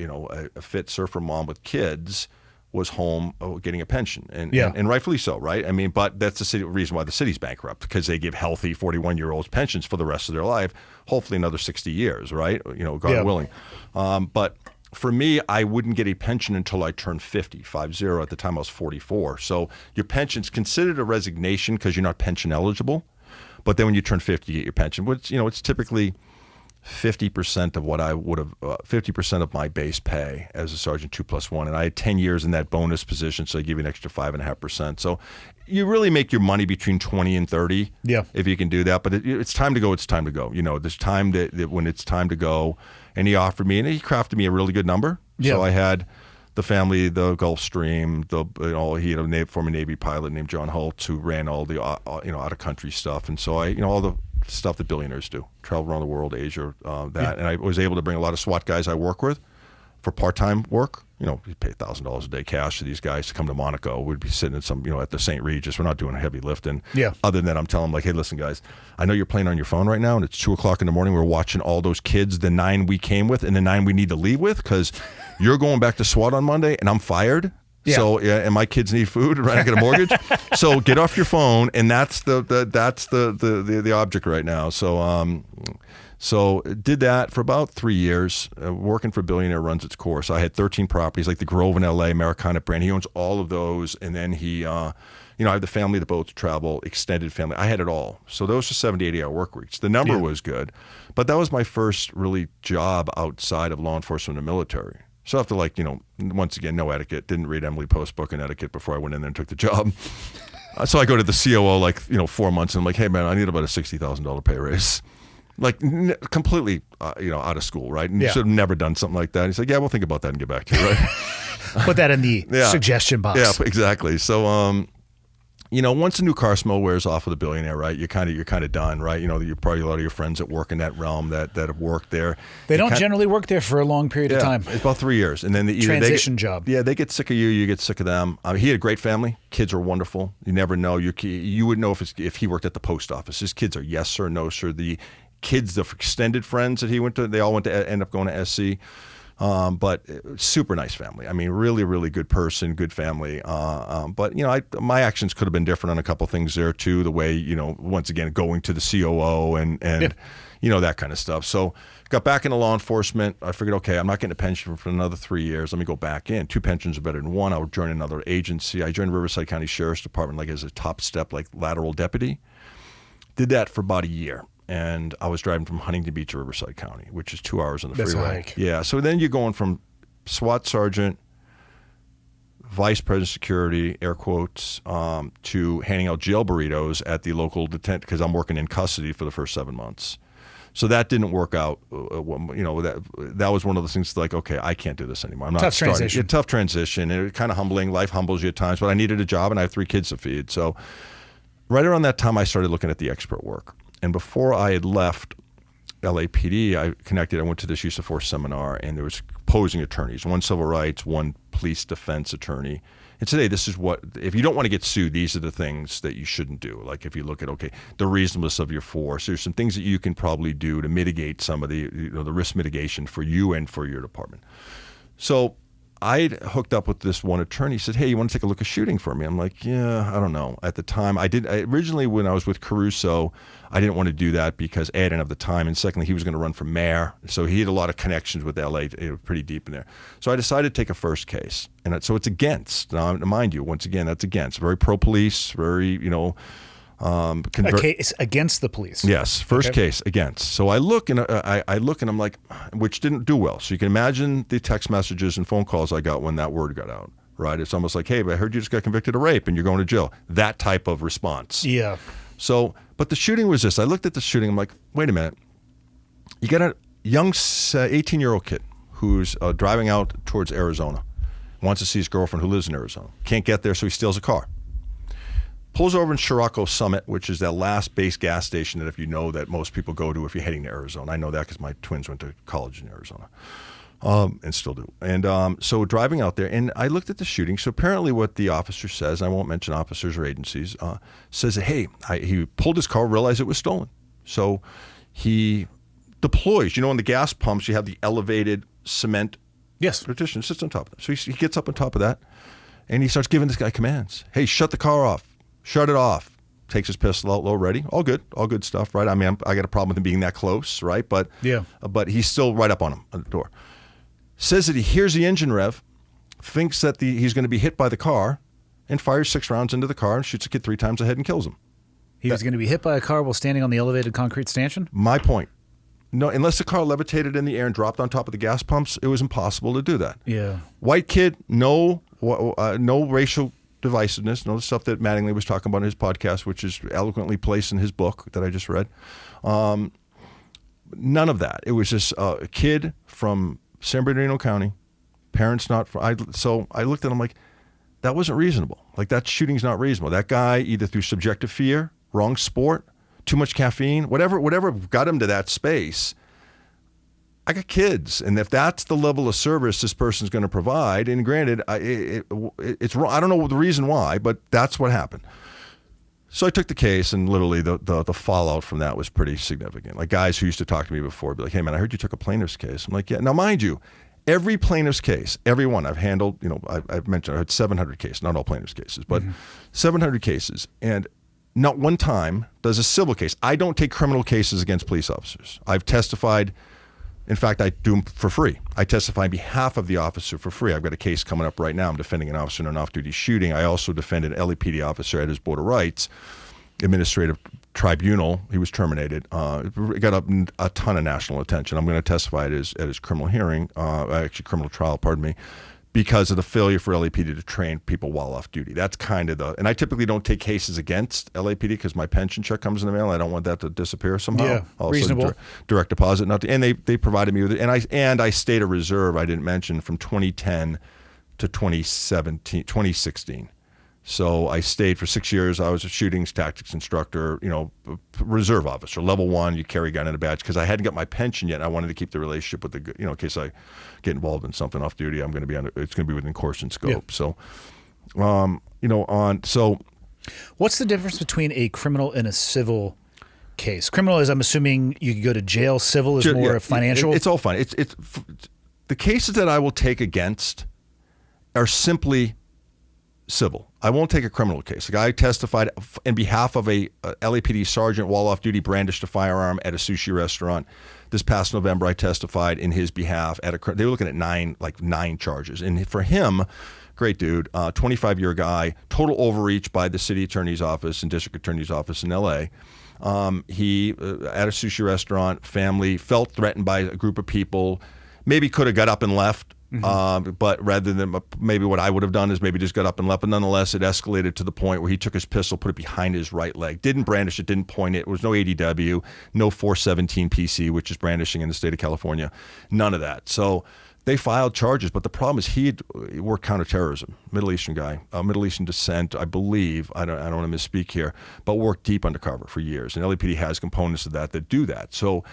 fit surfer mom with kids, was home getting a pension, and rightfully so, right? I mean, but that's the reason why the city's bankrupt, because they give healthy 41-year-olds pensions for the rest of their life, hopefully another 60 years, right? God willing. But for me, I wouldn't get a pension until I turned 50. At the time I was 44. So your pension's considered a resignation because you're not pension eligible, but then when you turn 50, you get your pension, which it's typically 50% of what I would have, 50% of my base pay as a sergeant 2+1, and I had 10 years in that bonus position, so I give you an extra 5.5%. So you really make your money between 20 and 30, if you can do that. But it's time to go. It's time to go. There's time that when it's time to go, and he offered me, and he crafted me a really good number. So I had the family, the Gulfstream, he had a former Navy pilot named John Holtz who ran all the out of country stuff, and so all the stuff that billionaires do. Travel around the world, Asia, that. And I was able to bring a lot of SWAT guys I work with for part-time work. You know, you pay $1,000 a day cash to these guys to come to Monaco. We'd be sitting at at the St. Regis. We're not doing heavy lifting. Yeah. Other than that, I'm telling them, like, hey, listen, guys, I know you're playing on your phone right now, and it's 2 o'clock in the morning. We're watching all those kids, the 9 we came with and the 9 we need to leave with, because you're going back to SWAT on Monday, and I'm fired. Yeah. So and my kids need food, right? I get a mortgage. So get off your phone, and that's the object right now. So did that for about 3 years. Working for Billionaire runs its course. I had 13 properties, like the Grove in L.A., Americana brand. He owns all of those, and then he, I have the family that both travel, extended family. I had it all. So those were 70, 80-hour work weeks. The number was good, but that was my first really job outside of law enforcement and military. So after, once again, no etiquette. Didn't read Emily Post's book on etiquette before I went in there and took the job. So I go to the COO 4 months, and I'm like, hey, man, I need about a $60,000 pay raise. Like, completely, out of school, right? And you should have never done something like that. He's like, yeah, we'll think about that and get back to you, right? Put that in the suggestion box. Yeah, exactly. So, once the new car smell wears off of the Billionaire, right, you're kind of done, right? You're probably a lot of your friends that work in that realm that have worked there. They don't generally work there for a long period of time. It's about 3 years, and then transition job. Yeah, they get sick of you. You get sick of them. He had a great family. Kids are wonderful. You never know. You would know if he worked at the post office. His kids are yes sir, no sir. The kids, the extended friends that he went to, they all end up going to SC. But super nice family. I mean, really, really good person, good family. But my actions could have been different on a couple things there too. The way, once again, going to the COO and that kind of stuff. So got back into law enforcement. I figured, okay, I'm not getting a pension for another 3 years. Let me go back in. 2 pensions are better than one. I would join another agency. I joined Riverside County Sheriff's Department as a top step, lateral deputy. Did that for about a year. And I was driving from Huntington Beach to Riverside County, which is 2 hours on the freeway. That's a hike. Yeah. So then you're going from SWAT sergeant, vice president security, air quotes, to handing out jail burritos at the local detent, because I'm working in custody for the first 7 months. So that didn't work out. That was one of those things okay, I can't do this anymore. I'm not tough transition. Yeah, tough transition. And it was kind of humbling. Life humbles you at times, but I needed a job, and I have 3 kids to feed. So right around that time, I started looking at the expert work. And before I had left LAPD, I went to this use of force seminar, and there was opposing attorneys, one civil rights, one police defense attorney. And today, this is what, if you don't want to get sued, these are the things that you shouldn't do. Like if you look at, the reasonableness of your force, there's some things that you can probably do to mitigate some of the, the risk mitigation for you and for your department. So I hooked up with this one attorney. He said, hey, you want to take a look at shooting for me? I'm like, yeah, I don't know. At the time, originally when I was with Caruso, I didn't want to do that because A, I didn't have the time, and secondly, he was going to run for mayor. So he had a lot of connections with LA, pretty deep in there. So I decided to take a first case. And so it's against. Now, mind you, once again, that's against. Very pro-police, very, a case against the police. Yes, first case against. So I look and I'm like, which didn't do well. So you can imagine the text messages and phone calls I got when that word got out, right? It's almost like, hey, but I heard you just got convicted of rape and you're going to jail. That type of response. Yeah. So, but the shooting was this. I looked at the shooting. I'm like, wait a minute. You got a young 18-year-old kid who's driving out towards Arizona, wants to see his girlfriend who lives in Arizona. Can't get there, so he steals a car. Pulls over in Scirocco Summit, which is that last base gas station that that most people go to if you're heading to Arizona. I know that because my twins went to college in Arizona and still do. And so driving out there, and I looked at the shooting. So apparently what the officer says, I won't mention officers or agencies, says that, hey, he pulled his car, realized it was stolen. So he deploys. On the gas pumps, you have the elevated cement partition, sits on top of it. So he gets up on top of that, and he starts giving this guy commands. Hey, shut the car off. Shut it off. Takes his pistol out low, ready. All good stuff, right? I mean, I got a problem with him being that close, right? But he's still right up on him at the door. Says that he hears the engine rev, thinks that he's going to be hit by the car, and fires 6 rounds into the car and shoots a kid 3 times in the head and kills him. He was going to be hit by a car while standing on the elevated concrete stanchion? My point. No, unless the car levitated in the air and dropped on top of the gas pumps, it was impossible to do that. Yeah. White kid, no racial divisiveness, the stuff that Mattingly was talking about in his podcast, which is eloquently placed in his book that I just read. None of that. It was just a kid from San Bernardino County, parents not from. So I looked at him like, that wasn't reasonable. Like, that shooting's not reasonable. That guy, either through subjective fear, wrong sport, too much caffeine, whatever got him to that space. I got kids, and if that's the level of service this person's going to provide, and granted, it's wrong. I don't know the reason why, but that's what happened. So I took the case, and literally the fallout from that was pretty significant. Like guys who used to talk to me before would be like, "Hey man, I heard you took a plaintiff's case." I'm like, "Yeah." Now mind you, every plaintiff's case, every one I've handled, I've mentioned I had 700 cases, not all plaintiff's cases, but 700 cases, and not one time does a civil case. I don't take criminal cases against police officers. I've testified. In fact, I do them for free. I testify on behalf of the officer for free. I've got a case coming up right now. I'm defending an officer in an off-duty shooting. I also defended an LAPD officer at his Board of Rights administrative tribunal. He was terminated. It got a ton of national attention. I'm going to testify at his criminal hearing, actually criminal trial, pardon me, because of the failure for LAPD to train people while off duty. That's kind of and I typically don't take cases against LAPD because my pension check comes in the mail. I don't want that to disappear somehow. Yeah, also, reasonable. Direct deposit, and they provided me with it. And I stayed a reserve, I didn't mention, from 2010 to 2016. So I stayed for 6 years. I was a shootings tactics instructor, reserve officer, level 1. You carry a gun and a badge because I hadn't got my pension yet. And I wanted to keep the relationship with in case I get involved in something off duty, it's going to be within course and scope. Yeah. So, what's the difference between a criminal and a civil case? Criminal is, I'm assuming, you could go to jail. Civil is more financial. It's all fine. It's the cases that I will take against are simply civil. I won't take a criminal case. The guy testified in behalf of a LAPD sergeant while off duty, brandished a firearm at a sushi restaurant. This past November, I testified in his behalf they were looking at nine charges. And for him, great dude, 25-year guy, total overreach by the city attorney's office and district attorney's office in LA. He, at a sushi restaurant, family, felt threatened by a group of people, maybe could have got up and left. But rather than maybe what I would have done is maybe just got up and left. But nonetheless, it escalated to the point where he took his pistol, put it behind his right leg, didn't brandish it, didn't point it. There was no ADW, no 417 PC, which is brandishing in the state of California. None of that. So they filed charges. But the problem is he worked counterterrorism, Middle Eastern guy, Middle Eastern descent, I believe. I don't want to misspeak here, but worked deep undercover for years. And LAPD has components of that do that. So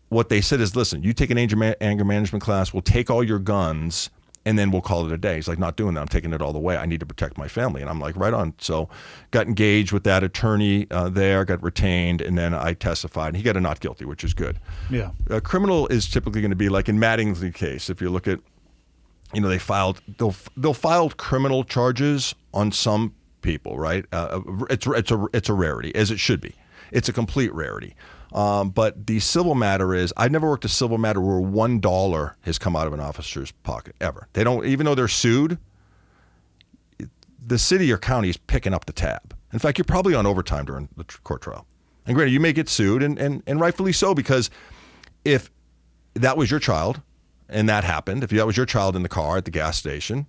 what they said is, listen, you take an anger management class, we'll take all your guns, and then we'll call it a day. He's like, not doing that. I'm taking it all the way. I need to protect my family. And I'm like, right on. So got engaged with that attorney there, got retained, and then I testified. And he got a not guilty, which is good. Yeah. Criminal is typically going to be like in Mattingly's case. If you look at, they'll file criminal charges on some people, right? It's a rarity, as it should be. It's a complete rarity. But the civil matter is, I've never worked a civil matter where $1 has come out of an officer's pocket, ever. They don't, even though they're sued, the city or county is picking up the tab. In fact, you're probably on overtime during the court trial. And granted, you may get sued, and rightfully so, because if that was your child and that happened, if that was your child in the car at the gas station,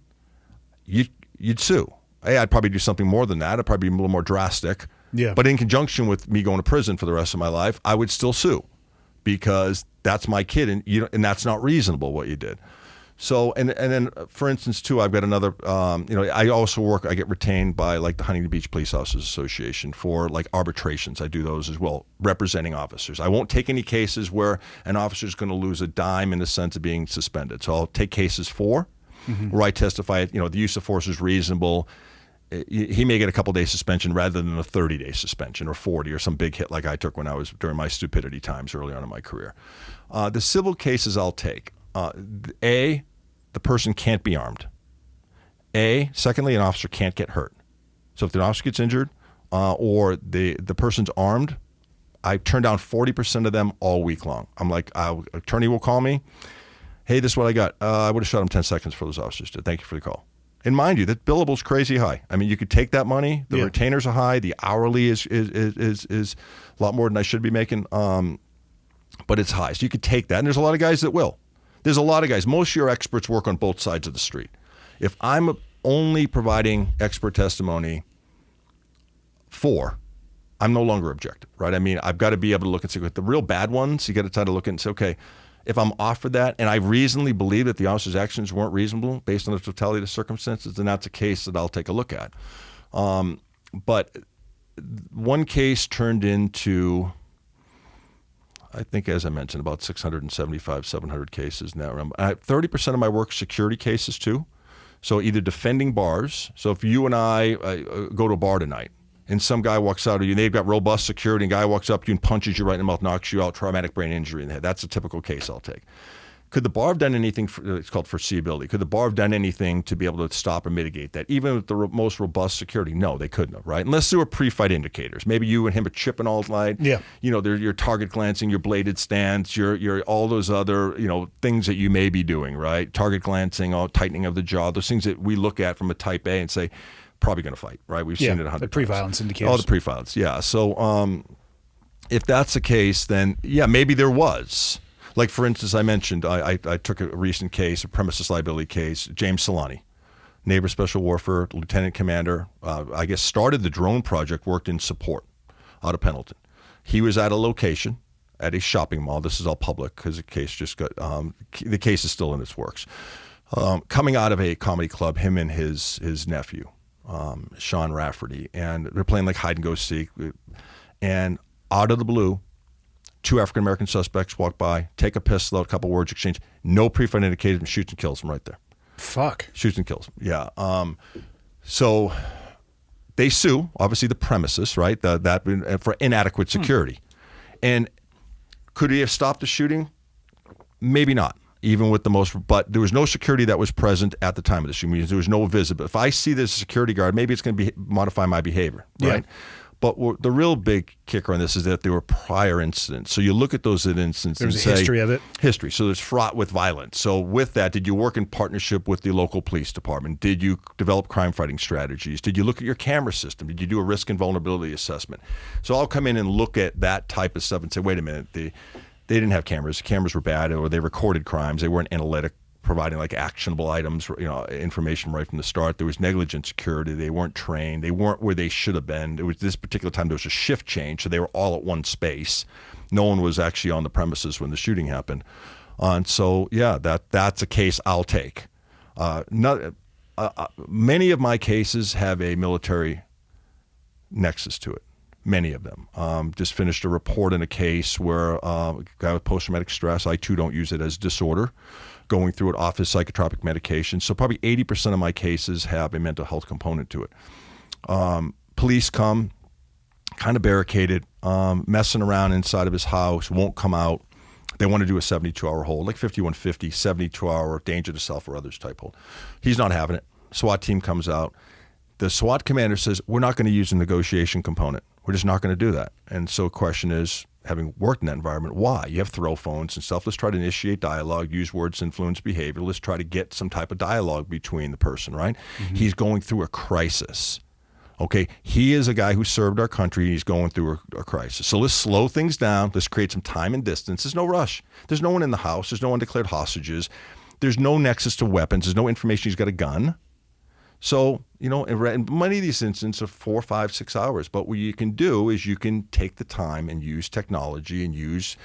you'd sue. Hey, I'd probably do something more than that. I'd probably be a little more drastic. Yeah. But in conjunction with me going to prison for the rest of my life, I would still sue because that's my kid, and that's not reasonable what you did. So, and then, for instance, too, I've got another, I get retained by like the Huntington Beach Police Officers Association for like arbitrations. I do those as well, representing officers. I won't take any cases where an officer is going to lose a dime in the sense of being suspended. So I'll take cases where I testify, the use of force is reasonable. He may get a couple days suspension rather than a 30-day suspension or 40 or some big hit like I took when I was during my stupidity times early on in my career. The civil cases I'll take. A, the person can't be armed. Secondly, an officer can't get hurt. So if the officer gets injured or the person's armed, I turn down 40% of them all week long. I'm like, attorney will call me. Hey, this is what I got. I would have shot him 10 seconds for those officers did. Thank you for the call. And mind you, that billable is crazy high. I mean, you could take that money. The retainers are high. The hourly is a lot more than I should be making. But it's high. So you could take that. And there's a lot of guys that will. There's a lot of guys. Most of your experts work on both sides of the street. If I'm only providing expert testimony I'm no longer objective, right? I mean, I've got to be able to look and say, with the real bad ones, you got to try to look and say, okay, if I'm offered that and I reasonably believe that the officer's actions weren't reasonable based on the totality of the circumstances, then that's a case that I'll take a look at. But one case turned into, I think, as I mentioned, about 675, 700 cases now. 30% of my work security cases too. So either defending bars. So if you and I go to a bar tonight and some guy walks out of you, and they've got robust security, and a guy walks up to you and punches you right in the mouth, knocks you out, traumatic brain injury in the head. That's a typical case I'll take. Could the bar have done anything? It's called foreseeability. Could the bar have done anything to be able to stop or mitigate that? Even with the most robust security, no, they couldn't have, right? Unless there were pre-fight indicators. Maybe you and him are chipping all night. Yeah. You know, your target glancing, your bladed stance, your all those other, things that you may be doing, right? Target glancing, all tightening of the jaw, those things that we look at from a type A and say, probably going to fight, right? We've seen it 100 times. The pre-violence indicators. Oh, the pre-violence, yeah. So if that's the case, then yeah, maybe there was. Like, for instance, I mentioned, I took a recent case, a premises liability case, James Solani, Neighbor Special Warfare, Lieutenant Commander, I guess started the drone project, worked in support out of Pendleton. He was at a location at a shopping mall. This is all public because the case just got, the case is still in its works. Coming out of a comedy club, him and his nephew, Sean Rafferty, and they're playing like hide and go seek. And out of the blue, 2 African-American suspects walk by, take a pistol out, a couple words exchange, no pre-fight indicators, and shoots and kills them right there. Fuck. Shoots and kills them, yeah. So they sue, obviously, the premises, right, that for inadequate security. And could he have stopped the shooting? Maybe not, even with the most, but there was no security that was present at the time of the shooting. There was no visible. If I see this security guard, maybe it's going to modify my behavior, right? Yeah. But the real big kicker on this is that there were prior incidents. So you look at those incidents There's and say, a history of it. History. So there's fraught with violence. So with that, did you work in partnership with the local police department? Did you develop crime fighting strategies? Did you look at your camera system? Did you do a risk and vulnerability assessment? So I'll come in and look at that type of stuff and say, wait a minute, they didn't have cameras. The cameras were bad, or they recorded crimes. They weren't analytic, providing like actionable items, information right from the start. There was negligent security. They weren't trained. They weren't where they should have been. It was this particular time there was a shift change, so they were all at one space. No one was actually on the premises when the shooting happened. And so, yeah, that's a case I'll take. Many of my cases have a military nexus to it. Many of them. Just finished a report in a case where a guy with post-traumatic stress, I too don't use it as disorder, going through it off his psychotropic medication. So probably 80% of my cases have a mental health component to it. Police come, kind of barricaded, messing around inside of his house, won't come out. They want to do a 72-hour hold, like 5150, 72-hour danger to self or others type hold. He's not having it. SWAT team comes out. The SWAT commander says, we're not going to use a negotiation component. We're just not going to do that. And so the question is, having worked in that environment, why? You have throw phones and stuff. Let's try to initiate dialogue, use words to influence behavior. Let's try to get some type of dialogue between the person, right? Mm-hmm. He's going through a crisis. Okay, he is a guy who served our country. He's going through a crisis. So let's slow things down. Let's create some time and distance. There's no rush. There's no one in the house. There's no undeclared hostages. There's no nexus to weapons. There's no information he's got a gun. So, in many of these instances are 4, 5, 6 hours. But what you can do is you can take the time and use technology and use,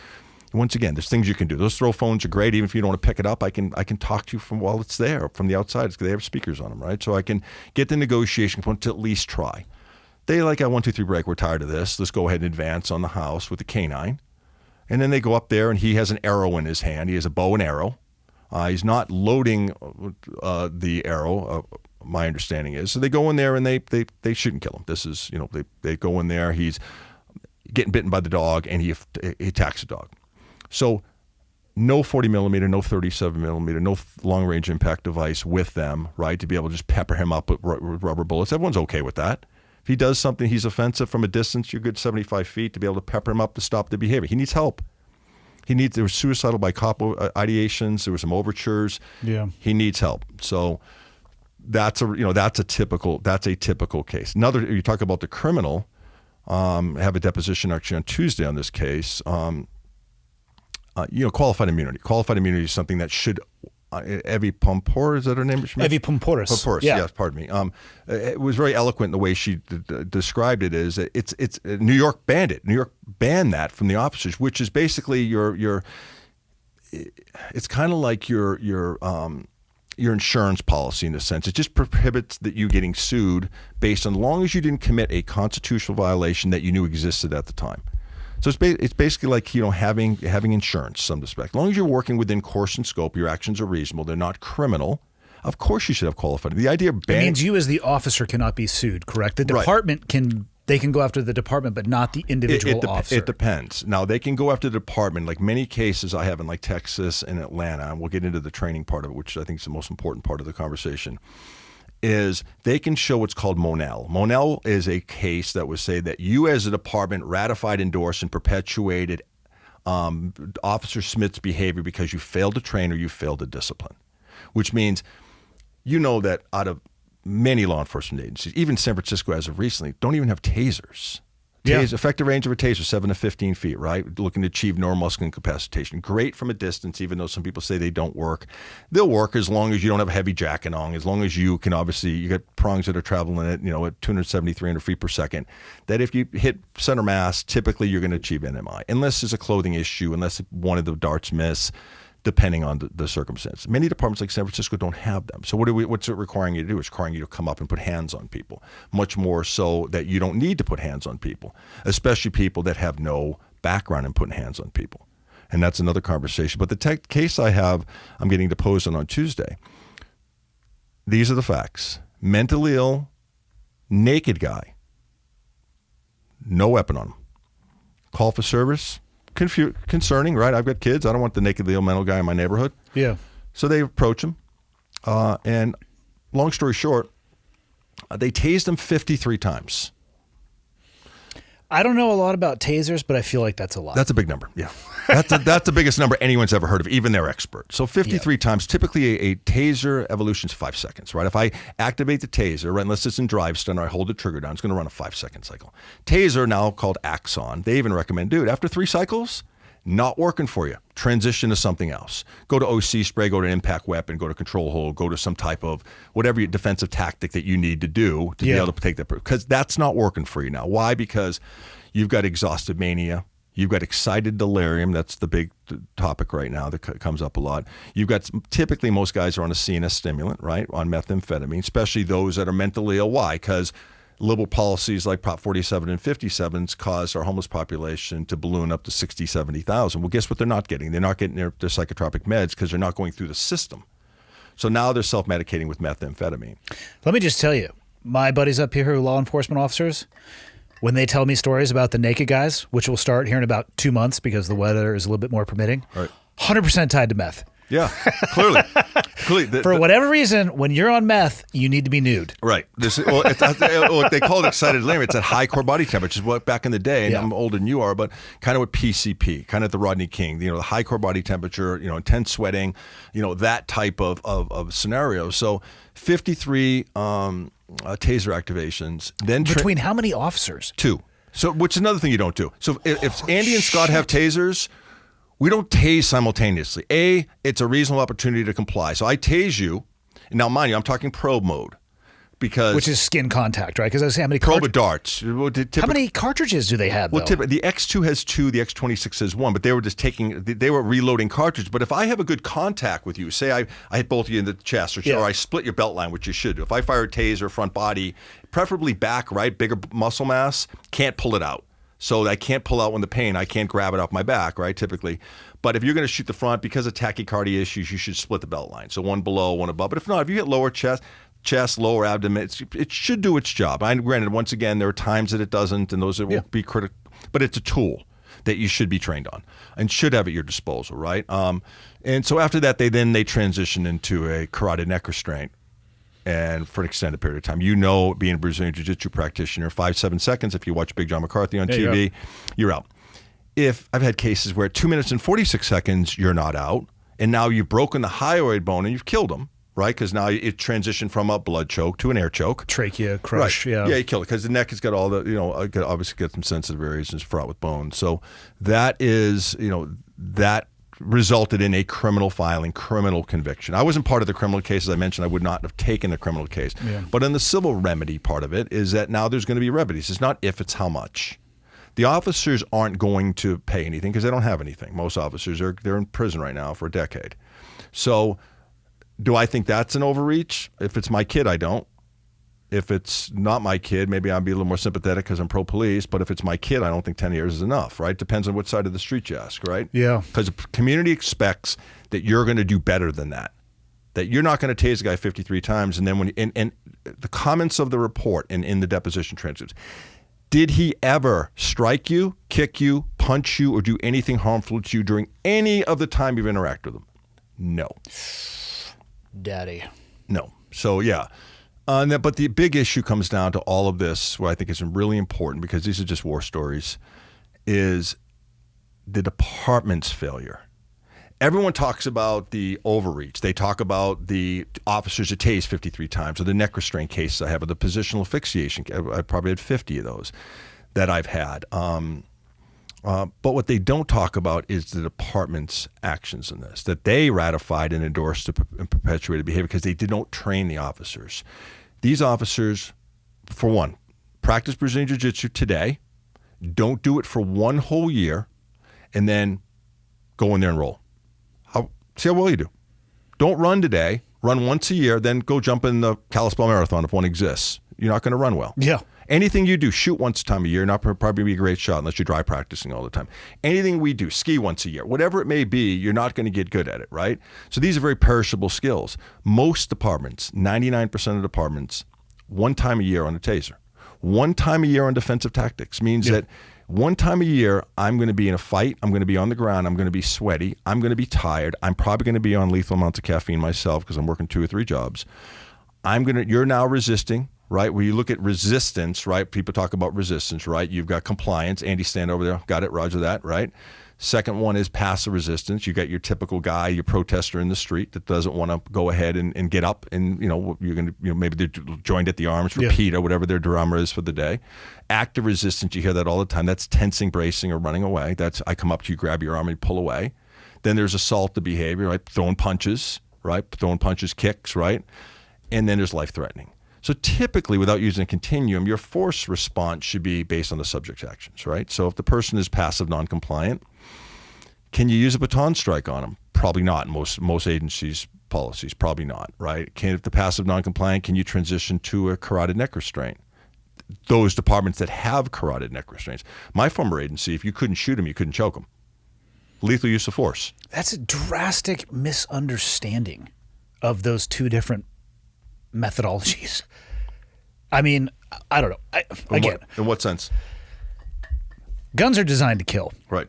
once again, there's things you can do. Those throw phones are great. Even if you don't want to pick it up, I can talk to you from while it's there, from the outside. They have speakers on them, right? So I can get the negotiation component to at least try. They like, 1, 2, 3 break. We're tired of this. Let's go ahead and advance on the house with the canine. And then they go up there and he has an arrow in his hand. He has a bow and arrow. He's not loading the arrow. My understanding is. So they go in there and they shoot and kill him. This is, they go in there, he's getting bitten by the dog and he attacks the dog. So no 40 millimeter, no 37 millimeter, no long range impact device with them, right? To be able to just pepper him up with rubber bullets. Everyone's okay with that. If he does something, he's offensive from a distance, you're good 75 feet to be able to pepper him up to stop the behavior. He needs help. There was suicidal by cop ideations. There were some overtures. Yeah. He needs help. So that's a typical case. Another, you talk about the criminal. I have a deposition actually on Tuesday on this case. Qualified immunity. Qualified immunity is something that should. Evie Pompor, is that her name? Evie Pomporis. Pomporis, yeah. Yes, pardon me. It was very eloquent in the way she described it. Is it's New York banned it. New York banned that from the officers, which is basically your. It's kind of like your your insurance policy in a sense. It just prohibits that you getting sued based on long as you didn't commit a constitutional violation that you knew existed at the time. So it's basically like, having insurance, some respect. As long as you're working within course and scope, your actions are reasonable, they're not criminal. Of course, you should have qualified. The idea of it means you as the officer cannot be sued, correct? The department can go after the department, but not the individual officer. It depends. Now, they can go after the department. Like many cases I have in like Texas and Atlanta, and we'll get into the training part of it, which I think is the most important part of the conversation, is they can show what's called Monell. Monell is a case that would say that you as a department ratified, endorsed, and perpetuated Officer Smith's behavior because you failed to train or you failed to discipline, which means that out of many law enforcement agencies, even San Francisco as of recently, don't even have tasers. Effective range of a taser, 7 to 15 feet, right? Looking to achieve neuromuscular incapacitation. Great from a distance, even though some people say they don't work. They'll work as long as you don't have a heavy jacket on, as long as you can you got prongs that are traveling at 270, 300 feet per second. That if you hit center mass, typically you're going to achieve NMI, unless there's a clothing issue, unless one of the darts miss, depending on the circumstance. Many departments like San Francisco don't have them. So what's it requiring you to do? It's requiring you to come up and put hands on people, much more so that you don't need to put hands on people, especially people that have no background in putting hands on people. And that's another conversation. But the case I'm getting deposed on Tuesday, these are the facts. Mentally ill, naked guy, no weapon on him. Call for service. Concerning, right? I've got kids. I don't want the nakedly ill mental guy in my neighborhood. Yeah. So they approach him, and long story short, they tased him 53 times. I don't know a lot about tasers, but I feel like that's a lot. That's a big number. Yeah, that's the biggest number anyone's ever heard of, even their expert. So 53 times. Typically, a taser evolution is 5 seconds, right? If I activate the taser, right, unless it's in drive stun or I hold the trigger down, it's going to run a 5-second cycle. Taser, now called Axon, they even recommend, after 3 cycles, not working for you. Transition to something else. Go to OC spray, go to an impact weapon, go to control hold, go to some type of whatever your defensive tactic that you need to do to be able to take that. Because that's not working for you now. Why? Because you've got exhausted mania. You've got excited delirium. That's the big topic right now that comes up a lot. You've got typically most guys are on a CNS stimulant, right? On methamphetamine, especially those that are mentally ill. Why? Because liberal policies like Prop 47 and 57s caused our homeless population to balloon up to 60, 70,000. Well, guess what they're not getting? They're not getting their psychotropic meds because they're not going through the system. So now they're self-medicating with methamphetamine. Let me just tell you, my buddies up here who are law enforcement officers, when they tell me stories about the naked guys, which will start here in about 2 months because the weather is a little bit more permitting, 100% tied to meth. Yeah, clearly. For whatever reason, when you're on meth, you need to be nude. Right. They call it excited delirium. It's at high core body temperature, what back in the day, and I'm older than you are, but kind of with PCP, kind of the Rodney King, the high core body temperature, intense sweating, that type of scenario. So 53 taser activations. Then between how many officers? 2. So, which is another thing you don't do. So if Andy and Scott have tasers, we don't tase simultaneously. It's a reasonable opportunity to comply. So I tase you. Now, mind you, I'm talking probe mode. Which is skin contact, right? Because I was saying how many probe with darts. How many cartridges do they have, though? Well, the X2 has 2, the X26 has 1, but they were just they were reloading cartridges. But if I have a good contact with you, say I hit both of you in the chest or I split your belt line, which you should do. If I fire a taser front body, preferably back, right, bigger muscle mass, can't pull it out. So I can't pull out when the pain. I can't grab it off my back, right, typically. But if you're going to shoot the front, because of tachycardia issues, you should split the belt line. So one below, one above. But if not, if you hit lower chest, lower abdomen, it should do its job. Granted, once again, there are times that it doesn't, and those will be critical. But it's a tool that you should be trained on and should have at your disposal, right? And so after that, they transition into a carotid neck restraint. And for an extended period of time, being a Brazilian Jiu-Jitsu practitioner, 5-7 seconds, if you watch Big John McCarthy on TV, you're out. If I've had cases where 2 minutes and 46 seconds, you're not out, and now you've broken the hyoid bone and you've killed them, right? Because now it transitioned from a blood choke to an air choke. Trachea, crush, right. Yeah, you kill it because the neck has got all the, obviously got some sensitive areas and it's fraught with bone. So that is, that resulted in a criminal filing, criminal conviction. I wasn't part of the criminal case. As I mentioned, I would not have taken the criminal case. Yeah. But in the civil remedy part of it is that now there's going to be remedies. It's not if, it's how much. The officers aren't going to pay anything because they don't have anything. Most officers they're in prison right now for a decade. So Do I think that's an overreach? If it's my kid, I don't. If it's not my kid, maybe I'd be a little more sympathetic because I'm pro-police. But if it's my kid, I don't think 10 years is enough, right? Depends on what side of the street you ask, right? Yeah. Because the community expects that you're going to do better than that. That you're not going to tase a guy 53 times. And then when and the comments of the report and in the deposition transcripts, did he ever strike you, kick you, punch you, or do anything harmful to you during any of the time you've interacted with him? No. Daddy. No. So, yeah. But the big issue comes down to all of this, what I think is really important, because these are just war stories, is the department's failure. Everyone talks about the overreach. They talk about the officers that tased 53 times, or the neck restraint cases I have, or the positional asphyxiation. I probably had 50 of those that I've had. But what they don't talk about is the department's actions in this, that they ratified and endorsed and perpetuated behavior because they don't train the officers. These officers, for one, practice Brazilian Jiu-Jitsu today, don't do it for one whole year, and then go in there and roll. See how well you do. Don't run today, run once a year, then go jump in the Kalispell Marathon if one exists. You're not going to run well. Yeah. Anything you do, shoot once a time a year, not probably be a great shot unless you're dry practicing all the time. Anything we do, ski once a year, whatever it may be, you're not going to get good at it, right? So these are very perishable skills. Most departments, 99% of departments, one time a year on a taser. One time a year on defensive tactics means that one time a year, I'm going to be in a fight. I'm going to be on the ground. I'm going to be sweaty. I'm going to be tired. I'm probably going to be on lethal amounts of caffeine myself because I'm working 2 or 3 jobs. You're now resisting. Right? Where you look at resistance, right? People talk about resistance, right? You've got compliance. Andy, stand over there. Got it. Roger that, right? Second one is passive resistance. You got your typical guy, your protester in the street that doesn't want to go ahead and get up and, you're going to, maybe they're joined at the arms for PETA, whatever their drama is for the day. Active resistance, you hear that all the time. That's tensing, bracing, or running away. That's I come up to you, grab your arm, and pull away. Then there's assaultive behavior, right? Throwing punches, right? Throwing punches, kicks, right? And then there's life-threatening. So typically, without using a continuum, your force response should be based on the subject's actions, right? So if the person is passive, non-compliant, can you use a baton strike on them? Probably not. Most agencies' policies, probably not, right? If the passive, non-compliant, can you transition to a carotid neck restraint? Those departments that have carotid neck restraints. My former agency, if you couldn't shoot them, you couldn't choke them. Lethal use of force. That's a drastic misunderstanding of those two different methodologies. I mean, I don't know. In what sense? Guns are designed to kill. Right.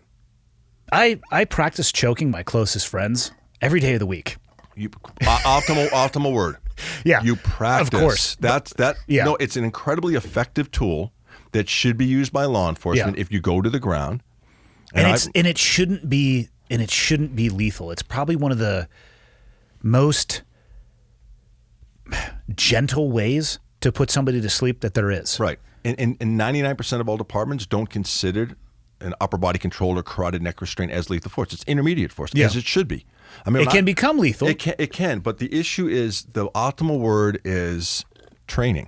I practice choking my closest friends every day of the week. Optimal word. Yeah. You practice. Of course. Yeah. No, it's an incredibly effective tool that should be used by law enforcement if you go to the ground. And it shouldn't be lethal. It's probably one of the most gentle ways to put somebody to sleep that there is. Right. And 99% of all departments don't consider an upper body control or carotid neck restraint as lethal force. It's intermediate force, as it should be. I mean, it can become lethal. It can, but the issue is the optimal word is training.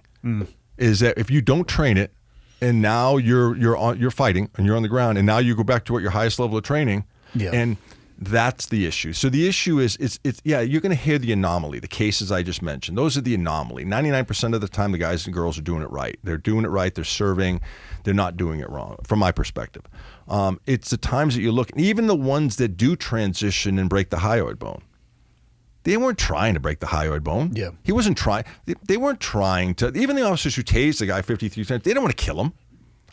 Is that if you don't train it, and now you're fighting and you're on the ground, and now you go back to what your highest level of training, and that's the issue. So the issue is, you're going to hear the anomaly, the cases I just mentioned. Those are the anomaly. 99% of the time, the guys and girls are doing it right. They're doing it right. They're serving. They're not doing it wrong, from my perspective. It's the times that you look, even the ones that do transition and break the hyoid bone. They weren't trying to break the hyoid bone. Yeah. He wasn't trying. They weren't trying to. Even the officers who tased the guy 53 times, they didn't want to kill him.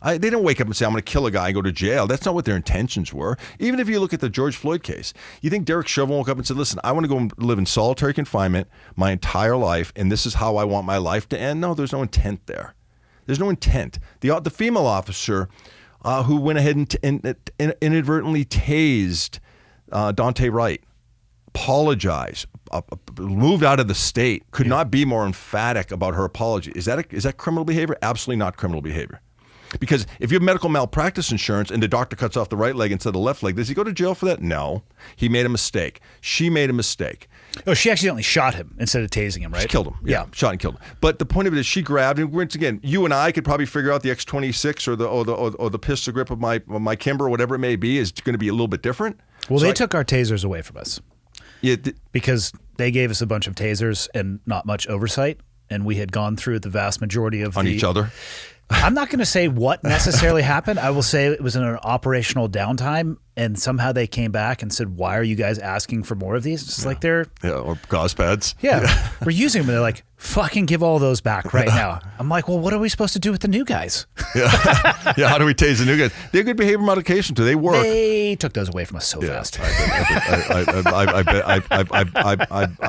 They didn't wake up and say, I'm going to kill a guy and go to jail. That's not what their intentions were. Even if you look at the George Floyd case, you think Derek Chauvin woke up and said, listen, I want to go and live in solitary confinement my entire life, and this is how I want my life to end? No, there's no intent there. There's no intent. The female officer who went ahead and inadvertently tased Dante Wright, apologized, moved out of the state, could not be more emphatic about her apology. Is that criminal behavior? Absolutely not criminal behavior. Because if you have medical malpractice insurance and the doctor cuts off the right leg instead of the left leg, does he go to jail for that? No. He made a mistake. She made a mistake. Oh, she accidentally shot him instead of tasing him, right? She killed him. Yeah. Shot and killed him. But the point of it is she grabbed, and once again, you and I could probably figure out the X26 or the pistol grip of my Kimber, whatever it may be, is going to be a little bit different. Well, they took our tasers away from us. Yeah, because they gave us a bunch of tasers and not much oversight, and we had gone through the vast majority of on each other. I'm not going to say what necessarily happened. I will say it was in an operational downtime, and somehow they came back and said, "Why are you guys asking for more of these?" It's like they're or gauze pads. Yeah, we're using them. And they're like, "Fucking give all those back right now." I'm like, "Well, what are we supposed to do with the new guys?" Yeah, how do we tase the new guys? They're good behavior modification too. They work. They took those away from us so fast. I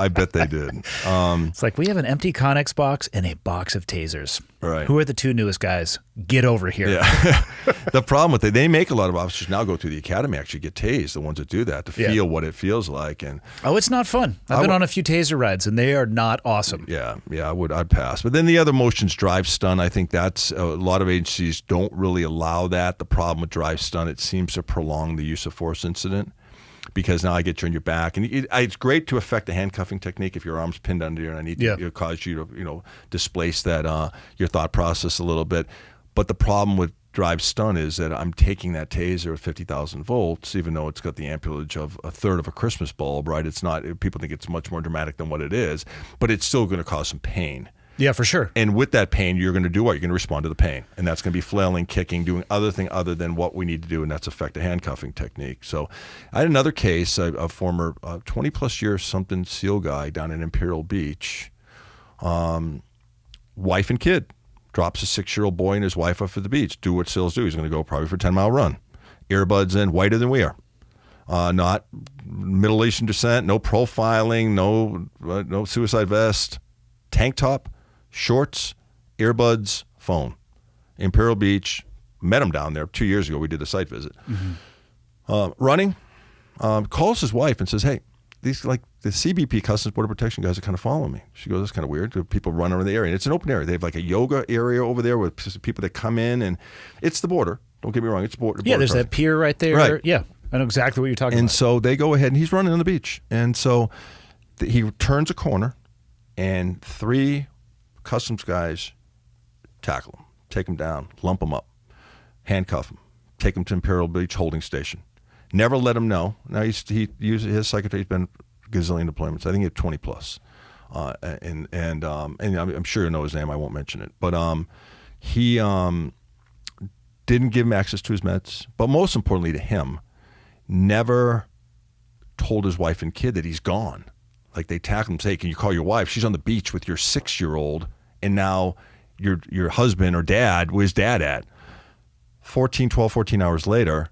bet they did. It's like we have an empty Connex box and a box of tasers. Right. Who are the two newest guys? Get over here. Yeah. The problem with it, they make a lot of officers now go through the academy, actually get tased, the ones that do that, to feel what it feels like. And it's not fun. I've been on a few taser rides, and they are not awesome. Yeah, I'd pass. But then the other motion's drive stun. I think that's a lot of agencies don't really allow that. The problem with drive stun, it seems to prolong the use of force incident, because now I get you on your back, and it's great to affect the handcuffing technique if your arm's pinned under you, and I need to cause you to displace that your thought process a little bit. But the problem with drive stun is that I'm taking that taser at 50,000 volts, even though it's got the amperage of a third of a Christmas bulb, right? It's not. People think it's much more dramatic than what it is, but it's still going to cause some pain. Yeah, for sure. And with that pain, you're going to do what? You're going to respond to the pain. And that's going to be flailing, kicking, doing other than what we need to do, and that's affect the handcuffing technique. So I had another case, a former 20-plus year something SEAL guy down in Imperial Beach, wife and kid, drops a 6-year-old boy and his wife off at the beach. Do what SEALs do. He's going to go probably for a 10-mile run. Earbuds in, whiter than we are. Not Middle Eastern descent, no profiling, no suicide vest, tank top, shorts, earbuds, phone. Imperial Beach, met him down there 2 years ago. We did a site visit. Running, calls his wife and says, "Hey, these like the CBP, Customs Border Protection guys, are kind of following me." She goes, "That's kind of weird. People run around the area." And it's an open area. They have like a yoga area over there with people that come in, and it's the border. Don't get me wrong. It's border. Yeah, there's that pier right there. Right. Yeah, I know exactly what you're talking about. And so they go ahead, and he's running on the beach. And so he turns a corner, and 3 customs guys tackle him, take him down, lump him up, handcuff him, take him to Imperial Beach holding station. Never let him know. Now he uses his secretary. He's been gazillion deployments. I think he had 20 plus, and I'm sure you know his name. I won't mention it, but he didn't give him access to his meds. But most importantly to him, never told his wife and kid that he's gone. Like they tackle him, say, "Can you call your wife? She's on the beach with your 6-year-old, and now your husband or dad, where's dad at?" 12, 14 hours later,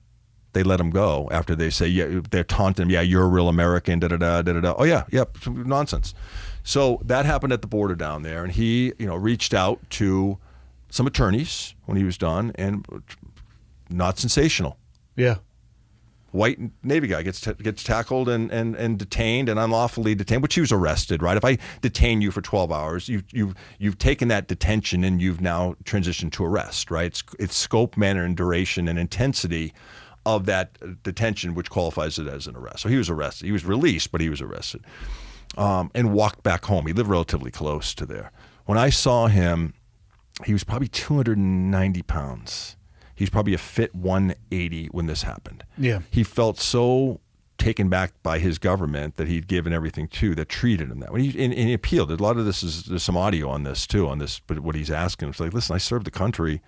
they let him go after they say, yeah, they're taunting him, "Yeah, you're a real American, da-da-da, da-da-da." Oh, yeah, nonsense. So that happened at the border down there, and he reached out to some attorneys when he was done, and not sensational. Yeah. White Navy guy gets tackled and detained and unlawfully detained, which he was arrested, right? If I detain you for 12 hours, you've taken that detention and you've now transitioned to arrest, right? It's scope, manner, and duration and intensity of that detention which qualifies it as an arrest. So he was arrested. He was released, but he was arrested, and walked back home. He lived relatively close to there. When I saw him, he was probably 290 pounds. He's probably a fit 180 when this happened. Yeah. He felt so taken back by his government that he'd given everything to that treated him that way. And he appealed. A lot of this there's some audio on this too, but what he's asking is like, "Listen, I served the country.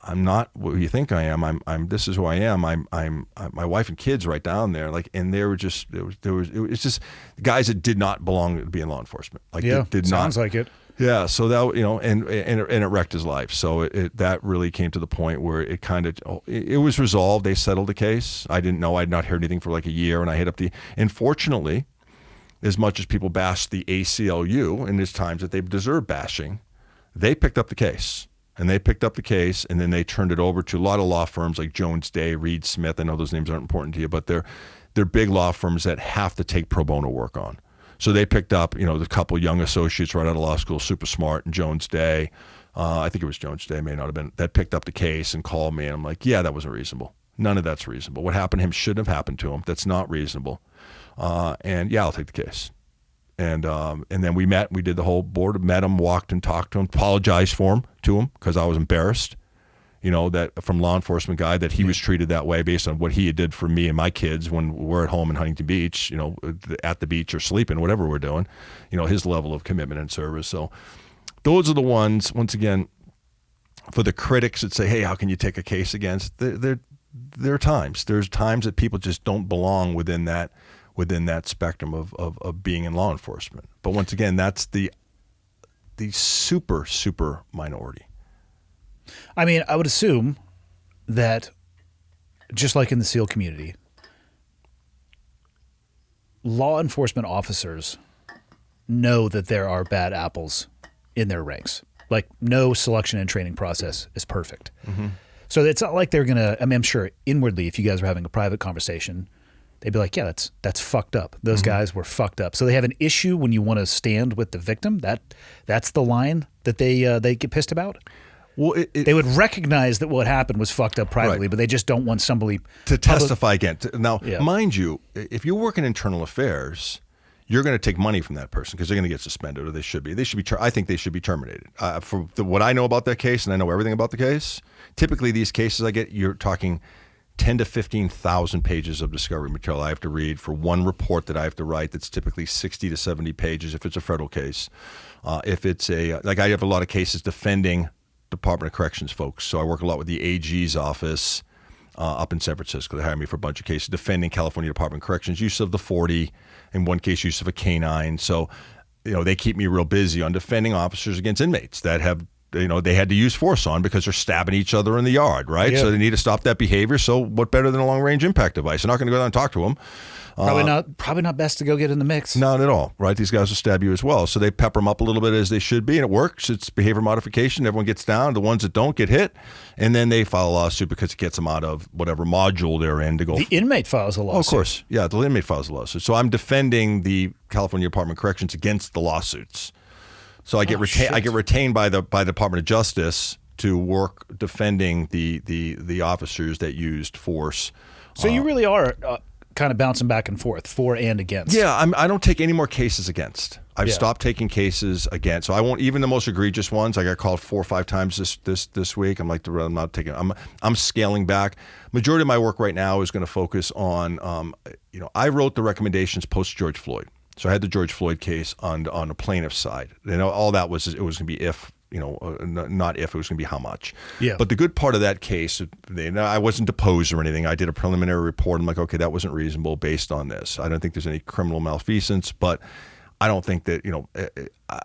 I'm not what you think I am. I'm this is who I am. I'm my wife and kids right down there." Like, and they were just it was just guys that did not belong to be in law enforcement. Like, did sounds like it. Yeah, so that and it wrecked his life. So that really came to the point where it was resolved. They settled the case. I didn't know. I'd not heard anything for like a year, and I hit up and fortunately, as much as people bashed the ACLU in these times that they deserve bashing, they picked up the case. And then they turned it over to a lot of law firms like Jones Day, Reed Smith. I know those names aren't important to you, but they're big law firms that have to take pro bono work on. So they picked up, the couple young associates right out of law school, super smart, and Jones Day. I think it was Jones Day, may not have been, that picked up the case and called me. And I'm like, yeah, that wasn't reasonable. None of that's reasonable. What happened to him shouldn't have happened to him. That's not reasonable. And yeah, I'll take the case. And then we did the whole board, met him, walked and talked to him, apologized to him because I was embarrassed. that from law enforcement guy that he was treated that way based on what he did for me and my kids when we're at home in Huntington Beach, at the beach or sleeping, whatever we're doing, his level of commitment and service. So those are the ones, once again, for the critics that say, hey, how can you take a case against? There are times. There's times that people just don't belong within that spectrum of being in law enforcement. But once again, that's the super, super minority. I mean, I would assume that just like in the SEAL community, law enforcement officers know that there are bad apples in their ranks. Like, no selection and training process is perfect. Mm-hmm. So it's not like they're going to, I'm sure inwardly, if you guys were having a private conversation, they'd be like, yeah, that's fucked up. Those guys were fucked up. So they have an issue when you want to stand with the victim. That's the line that they get pissed about. Well, they would recognize that what happened was fucked up privately, but they just don't want somebody to testify again. Now, mind you, if you work in internal affairs, you're going to take money from that person because they're going to get suspended, or they should be. I think they should be terminated. For what I know about that case, and I know everything about the case, typically these cases I get, you're talking 10 to 15,000 pages of discovery material I have to read for one report that I have to write that's typically 60 to 70 pages if it's a federal case. If it's I have a lot of cases defending Department of Corrections folks, so I work a lot with the AG's office up in San Francisco. They hired me for a bunch of cases defending California Department of Corrections use of the 40, in one case use of a canine. So, they keep me real busy on defending officers against inmates that have, they had to use force on because they're stabbing each other in the yard, right? Yeah. So they need to stop that behavior. So what better than a long-range impact device? They're not going to go down and talk to them. Probably not best to go get in the mix. Not at all, right? These guys will stab you as well. So they pepper them up a little bit as they should be, and it works. It's behavior modification. Everyone gets down. The ones that don't get hit, and then they file a lawsuit because it gets them out of whatever module they're in to go. The inmate files a lawsuit. Oh, of course. Yeah, the inmate files a lawsuit. So I'm defending the California Department of Corrections against the lawsuits. So I get retained by the Department of Justice to work defending the officers that used force. So you really are kind of bouncing back and forth, for and against. Yeah, I don't take any more cases against. I've stopped taking cases against. So I won't, even the most egregious ones. I got called 4 or 5 times this week. I'm like, I'm not taking. I'm scaling back. Majority of my work right now is going to focus on. I wrote the recommendations post George Floyd. So I had the George Floyd case on the plaintiff's side. All that was, it was going to be if, not if, it was going to be how much. Yeah. But the good part of that case, I wasn't deposed or anything. I did a preliminary report. I'm like, okay, that wasn't reasonable based on this. I don't think there's any criminal malfeasance, but I don't think that,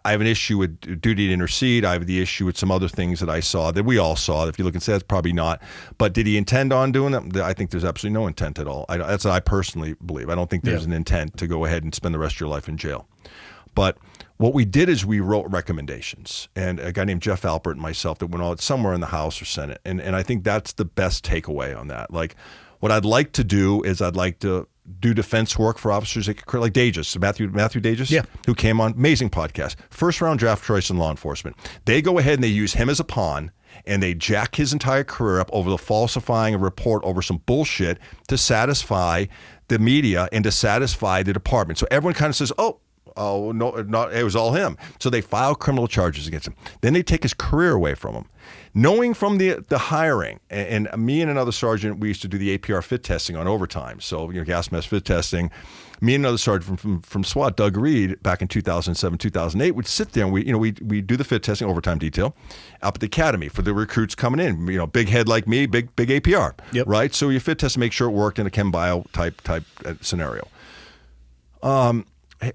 I have an issue with duty to intercede. I have the issue with some other things that I saw that we all saw. If you look and say that's probably not. But did he intend on doing it? I think there's absolutely no intent at all. That's what I personally believe. I don't think there's an intent to go ahead and spend the rest of your life in jail. But what we did is we wrote recommendations, and a guy named Jeff Alpert and myself that went on somewhere in the House or Senate. And I think that's the best takeaway on that. Like, what I'd like to do is I'd like to do defense work for officers like Dages, Matthew Dages, who came on, amazing podcast, first round draft choice in law enforcement. They go ahead and they use him as a pawn, and they jack his entire career up over the falsifying a report over some bullshit to satisfy the media and to satisfy the department. So everyone kind of says, oh no, it was all him. So they file criminal charges against him. Then they take his career away from him. Knowing from the hiring, and me and another sergeant, we used to do the APR fit testing on overtime. So, gas mask fit testing. Me and another sergeant from SWAT, Doug Reed, back in 2007, 2008, would sit there and we do the fit testing overtime detail up at the academy for the recruits coming in. Big head like me, big APR, right? So you fit test to make sure it worked in a chem bio type scenario.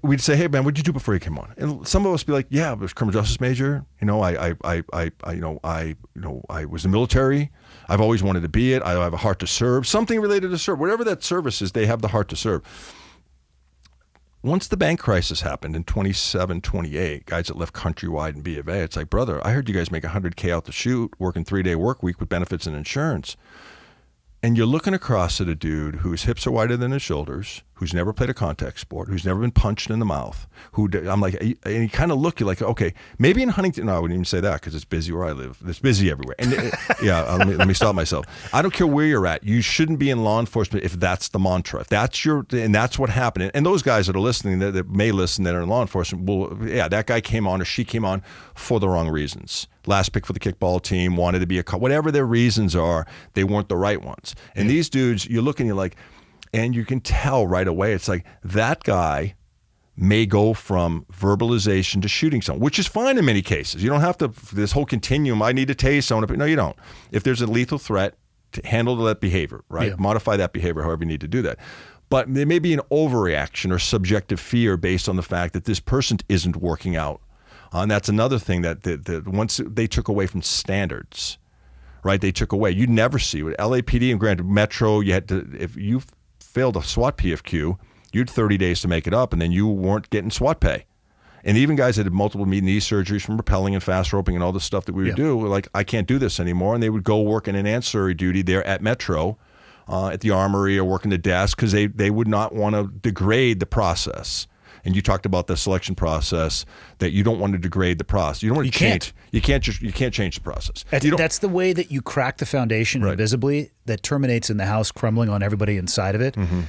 We'd say, hey man, what'd you do before you came on? And some of us would be like, yeah, I was criminal justice major. I was in the military. I've always wanted to be it. I have a heart to serve. Something related to serve. Whatever that service is, they have the heart to serve. Once the bank crisis happened in 27, 28, guys that left Countrywide and B of A, it's like, brother, I heard you guys make $100K out the chute, working 3-day work week with benefits and insurance. And you're looking across at a dude whose hips are wider than his shoulders. who's never played a contact sport, who's never been punched in the mouth, I'm like, and you kind of look, you're like, okay, maybe in Huntington, no, I wouldn't even say that because it's busy where I live. It's busy everywhere. And let me stop myself. I don't care where you're at. You shouldn't be in law enforcement if that's the mantra. If that's and that's what happened. And those guys that are listening, that may listen, that are in law enforcement, that guy came on or she came on for the wrong reasons. Last pick for the kickball team, wanted to be a whatever their reasons are, they weren't the right ones. And these dudes, you look and you're like, and you can tell right away, it's like that guy may go from verbalization to shooting someone, which is fine in many cases. You don't have to, this whole continuum, I need to tase someone. No, you don't. If there's a lethal threat, to handle that behavior, right? Yeah. Modify that behavior however you need to do that. But there may be an overreaction or subjective fear based on the fact that this person isn't working out. And that's another thing that once they took away from standards, right? They took away. You'd never see with LAPD and granted Metro, you had to, if you failed a SWAT PFQ, you had 30 days to make it up, and then you weren't getting SWAT pay. And even guys that had multiple knee surgeries from rappelling and fast roping and all the stuff that we would do were like, I can't do this anymore. And they would go work in an ancillary duty there at Metro, at the Armory or working the desk because they would not want to degrade the process. And you talked about the selection process that you don't want to degrade the process. You don't want to change. You can't change the process. That's the way that you crack the foundation invisibly that terminates in the house crumbling on everybody inside of it. Mm-hmm.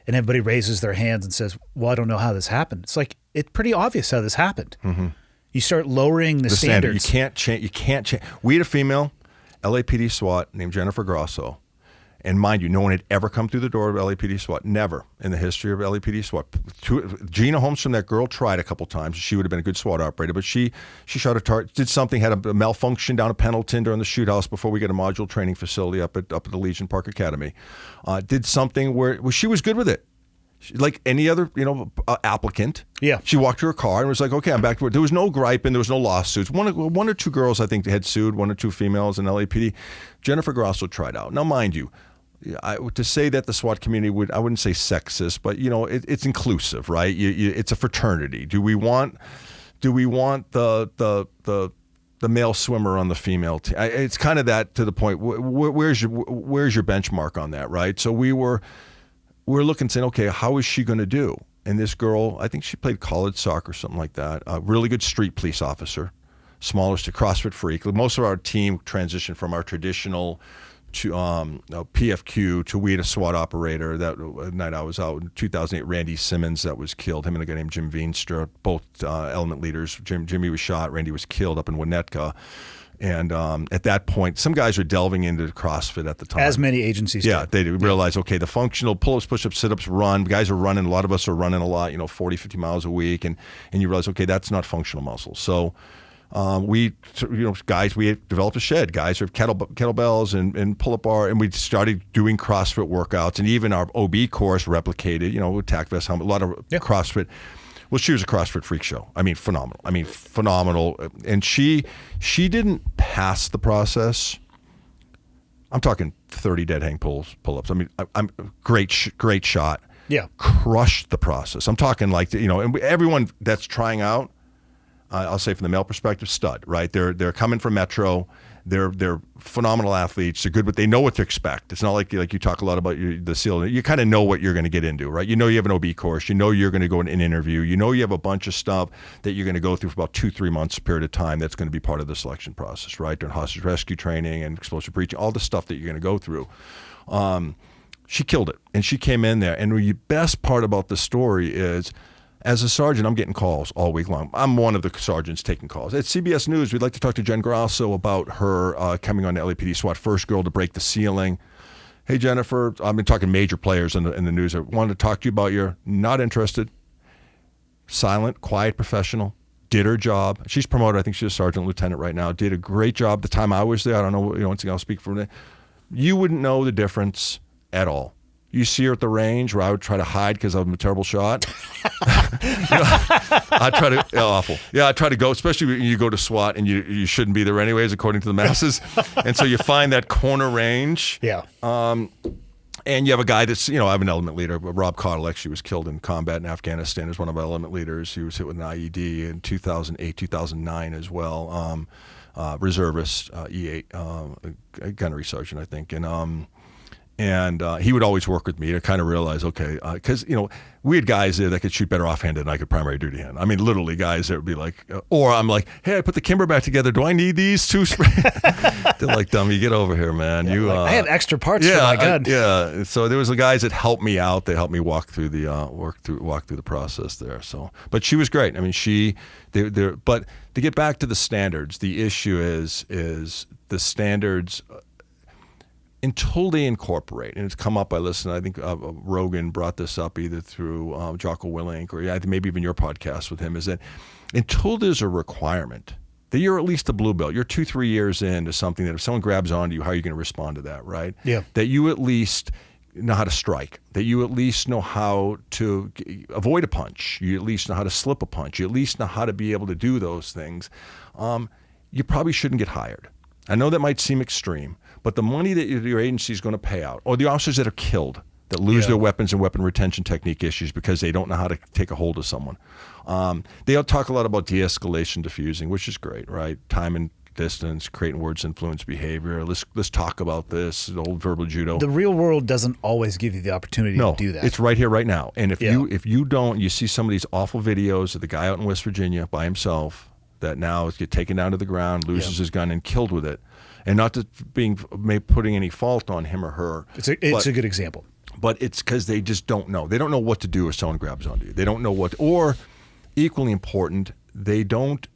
And everybody raises their hands and says, well, I don't know how this happened. It's like, it's pretty obvious how this happened. Mm-hmm. You start lowering the standards. You can't change. We had a female LAPD SWAT named Jennifer Grosso. And mind you, no one had ever come through the door of LAPD SWAT. Never in the history of LAPD SWAT. Gina Holmstrom, that girl, tried a couple times. She would have been a good SWAT operator, but she shot a target, did something, had a malfunction down at Pendleton during the shoot house before we get a module training facility up at the Legion Park Academy. Did something where she was good with it. Like any other, applicant. Yeah. She walked to her car and was like, okay, I'm back to work. There was no griping. There was no lawsuits. One or two girls, I think, had sued, one or two females in LAPD. Jennifer Grosso tried out. Now, mind you, to say that the SWAT community I wouldn't say sexist, but it's inclusive, right? It's a fraternity. Do we want the male swimmer on the female team? It's kind of that to the point. Where's your benchmark on that, right? So we're looking, saying, okay, how is she going to do? And this girl, I think she played college soccer or something like that. A really good street police officer, smallest to CrossFit freak. Most of our team transitioned from our traditional to PFQ to we had a SWAT operator. That night I was out in 2008, Randy Simmons that was killed, him and a guy named Jim Veenstra, both element leaders. Jimmy was shot, Randy was killed up in Winnetka. And at that point, some guys were delving into CrossFit at the time. As many agencies do. Yeah, they realized, okay, the functional pull-ups, push-ups, sit-ups, run. Guys are running. A lot of us are running a lot, 40, 50 miles a week. And you realize, okay, that's not functional muscle. So we developed a shed. Guys have kettlebells and pull-up bar, and we started doing CrossFit workouts. And even our OB course replicated, with tack vest, helmet, a lot of CrossFit. Well, she was a CrossFit freak show. Phenomenal. And she didn't pass the process. I'm talking 30 dead hang pull-ups. I'm great shot. Yeah. Crushed the process. I'm talking like, and everyone that's trying out, I'll say from the male perspective, stud, right? They're coming from Metro. They're phenomenal athletes. They're good, but they know what to expect. It's not like you talk a lot about the SEAL. You kind of know what you're going to get into, right? You have an OB course. You're going to go in an interview. You have a bunch of stuff that you're going to go through for about 2-3 months period of time. That's going to be part of the selection process, right? During hostage rescue training and explosive breaching, all the stuff that you're going to go through. She killed it, and she came in there. And the best part about the story is, as a sergeant, I'm getting calls all week long. I'm one of the sergeants taking calls. At CBS News, we'd like to talk to Jen Grosso about her coming on to LAPD SWAT, first girl to break the ceiling. Hey, Jennifer, I've been talking major players in the news. I wanted to talk to you about your not interested, silent, quiet professional, did her job. She's promoted. I think she's a sergeant lieutenant right now. Did a great job the time I was there. I don't know, once again, I'll speak for her. You wouldn't know the difference at all. You see her at the range where I would try to hide because I'm a terrible shot. I try to, awful. Yeah, I try to go, especially when you go to SWAT and you shouldn't be there anyways, according to the masses. And so you find that corner range. Yeah. And you have a guy that's, I have an element leader. Rob Cottle actually was killed in combat in Afghanistan as one of our element leaders. He was hit with an IED in 2008, 2009 as well. Reservist, E8, gunnery sergeant, I think. And he would always work with me to kind of realize, okay, because, we had guys there that could shoot better offhanded than I could primary duty hand. I mean, literally guys that would be like, or I'm like, hey, I put the Kimber back together. Do I need these two? They're like, dummy, get over here, man. Yeah, I have extra parts for my gun. So there was the guys that helped me out. They helped me walk through the walk through the process there. So, but she was great. I mean, but to get back to the standards, the issue is the standards. Until they incorporate, and it's come up, I think Rogan brought this up either through Jocko Willink or maybe even your podcast with him, is that until there's a requirement that you're at least a blue belt, you're 2-3 years into something that if someone grabs onto you, how are you going to respond to that, right? Yeah. That you at least know how to strike, that you at least know how to avoid a punch, you at least know how to slip a punch, you at least know how to be able to do those things, you probably shouldn't get hired. I know that might seem extreme, but the money that your agency is going to pay out, or the officers that are killed, that lose their weapons and weapon retention technique issues because they don't know how to take a hold of someone. They'll talk a lot about de-escalation diffusing, which is great, right? Time and distance, creating words influence behavior. Let's talk about this, the old verbal judo. The real world doesn't always give you the opportunity to do that. It's right here, right now. And if you don't, you see some of these awful videos of the guy out in West Virginia by himself that now is get taken down to the ground, loses his gun, and killed with it. And not to putting any fault on him or her. It's a good example. But it's because they just don't know. They don't know what to do if someone grabs onto you. They don't know or equally important, they don't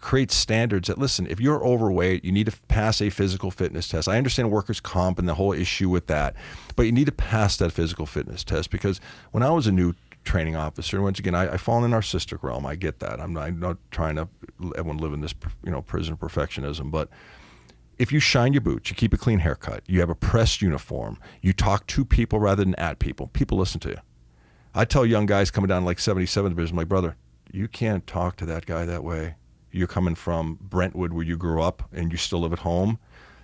create standards that, listen, if you're overweight, you need to pass a physical fitness test. I understand workers' comp and the whole issue with that, but you need to pass that physical fitness test, because when I was a new training officer, and once again, I fall in the narcissistic realm. I get that. I'm not trying to everyone live in this prison of perfectionism, but if you shine your boots, you keep a clean haircut, you have a pressed uniform, you talk to people rather than at people, people listen to you. I tell young guys coming down like 77 division, my brother, you can't talk to that guy that way. You're coming from Brentwood where you grew up and you still live at home.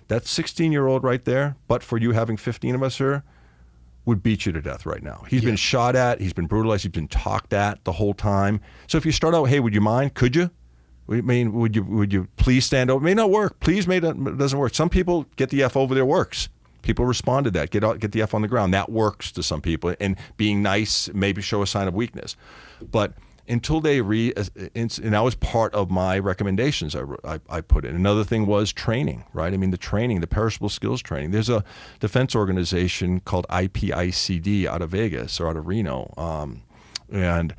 That 16-year-old right there, but for you having 15 of us here, would beat you to death right now. He's been shot at, he's been brutalized, he's been talked at the whole time. So if you start out, hey, would you mind? Could you? I mean, would you please stand over? It may not work. Please, it doesn't work. Some people get the F over there works. People respond to that. Get the F on the ground. That works to some people. And being nice, maybe show a sign of weakness. But until they and that was part of my recommendations I put in. Another thing was training, right? I mean, the perishable skills training. There's a defense organization called IPICD out of Vegas or out of Reno, and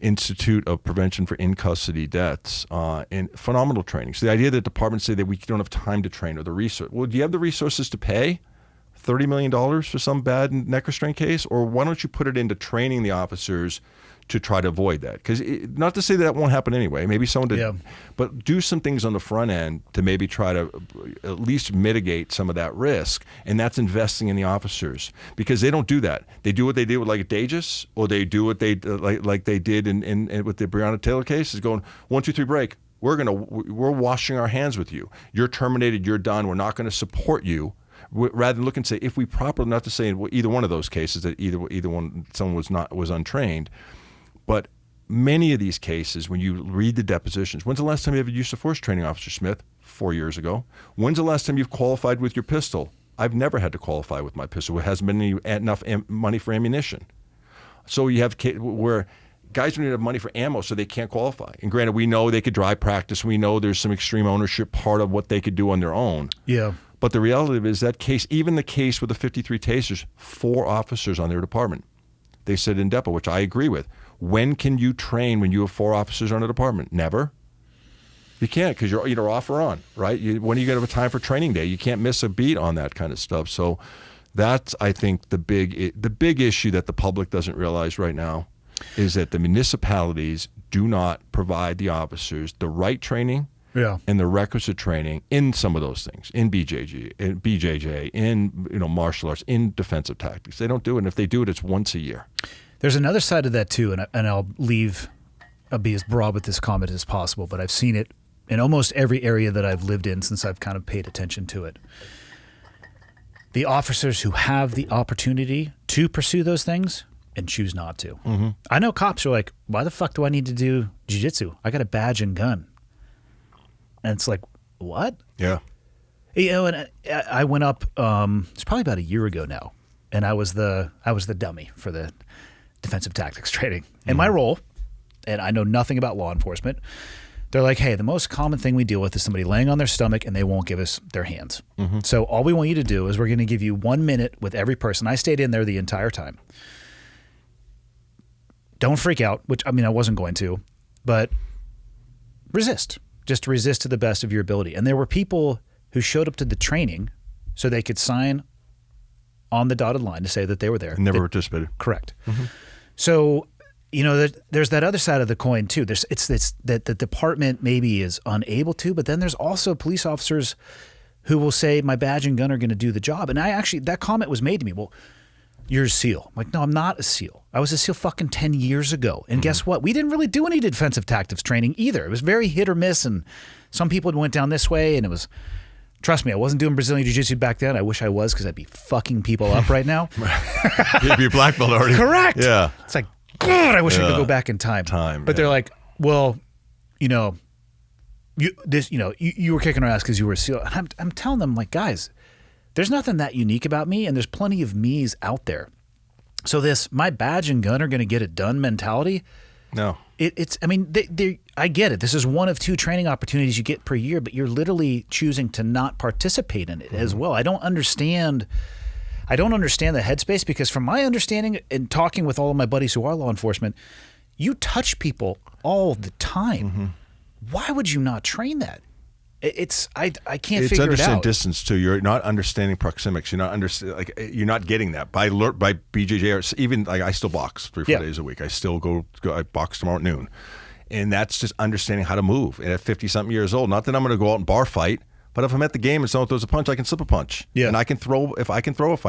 Institute of Prevention for In-Custody Deaths, and phenomenal training. So the idea that departments say that we don't have time to train or the resource. Well, do you have the resources to pay $30 million for some bad neck restraint case? Or why don't you put it into training the officers to try to avoid that? Because not to say that won't happen anyway. Maybe someone did, but do some things on the front end to maybe try to at least mitigate some of that risk. And that's investing in the officers, because they don't do that. They do what they did with like Daegis, or they do what they like they did in with the Breonna Taylor case, is going 1, 2, 3 break. We're washing our hands with you. You're terminated. You're done. We're not going to support you. Rather than look and say, if we properly, not to say in either one of those cases that either one someone was untrained. But many of these cases, when you read the depositions, when's the last time you ever used a force training officer, Smith? 4 years ago. When's the last time you've qualified with your pistol? I've never had to qualify with my pistol. It hasn't been enough money for ammunition. So you have where guys don't even have money for ammo, so they can't qualify. And granted, we know they could drive practice. We know there's some extreme ownership part of what they could do on their own. Yeah. But the reality is that case, even the case with the 53 tasers, 4 officers on their department. They said in depot, which I agree with. When can you train when you have 4 officers on a department? Never. You can't, because you're either off or on, right? When are you going to have time for training day? You can't miss a beat on that kind of stuff. So that's, I think, the big issue that the public doesn't realize right now is that the municipalities do not provide the officers the right training and the requisite training in some of those things, in BJJ, in martial arts, in defensive tactics. They don't do it, and if they do it, it's once a year. There's another side of that too, and I'll be as broad with this comment as possible, but I've seen it in almost every area that I've lived in since I've kind of paid attention to it. The officers who have the opportunity to pursue those things and choose not to. Mm-hmm. I know cops are like, why the fuck do I need to do jiu-jitsu? I got a badge and gun. And it's like, what? Yeah. You know, and I went up. It's probably about a year ago now, and I was the dummy for the defensive tactics training. And my role, and I know nothing about law enforcement. They're like, hey, the most common thing we deal with is somebody laying on their stomach and they won't give us their hands. So all we want you to do is we're going to give you 1 minute with every person. I stayed in there the entire time. Don't freak out, which I mean, I wasn't going to, but resist. Just resist to the best of your ability. And there were people who showed up to the training so they could sign on the dotted line to say that they were there. Never participated. Correct. So, you know, there's that other side of the coin too. It's that the department maybe is unable to, but then there's also police officers who will say my badge and gun are going to do the job. And that comment was made to me. Well, you're a SEAL. I'm like, no, I'm not a SEAL. I was a SEAL fucking 10 years ago. And guess what? We didn't really do any defensive tactics training either. It was very hit or miss. And some people went down this way and it was, trust me, I wasn't doing Brazilian Jiu-Jitsu back then. I wish I was because I'd be fucking people up right now. You'd be a black belt already. Correct. Yeah. It's like, God, I wish I could go back in time. But they're like, well, you know, you were kicking our ass because you were a SEAL. And I'm telling them, like, guys, there's nothing that unique about me, and there's plenty of me's out there. So this, my badge and gun are going to get it done mentality. No. It's. I mean, I get it. This is one of 2 training opportunities you get per year, but you're literally choosing to not participate in it as well. I don't understand the headspace because from my understanding and talking with all of my buddies who are law enforcement, you touch people all the time. Why would you not train that? I can't figure it out. It's understanding distance too. You're not understanding proxemics. You're not getting that by BJJ or even like I still box 3-4 days a week. I still go I box tomorrow at noon, and that's just understanding how to move. And at 50-something years old, not that I'm going to go out and bar fight. But if I'm at the game and someone throws a punch, I can slip a punch. Yeah. And I can throw if I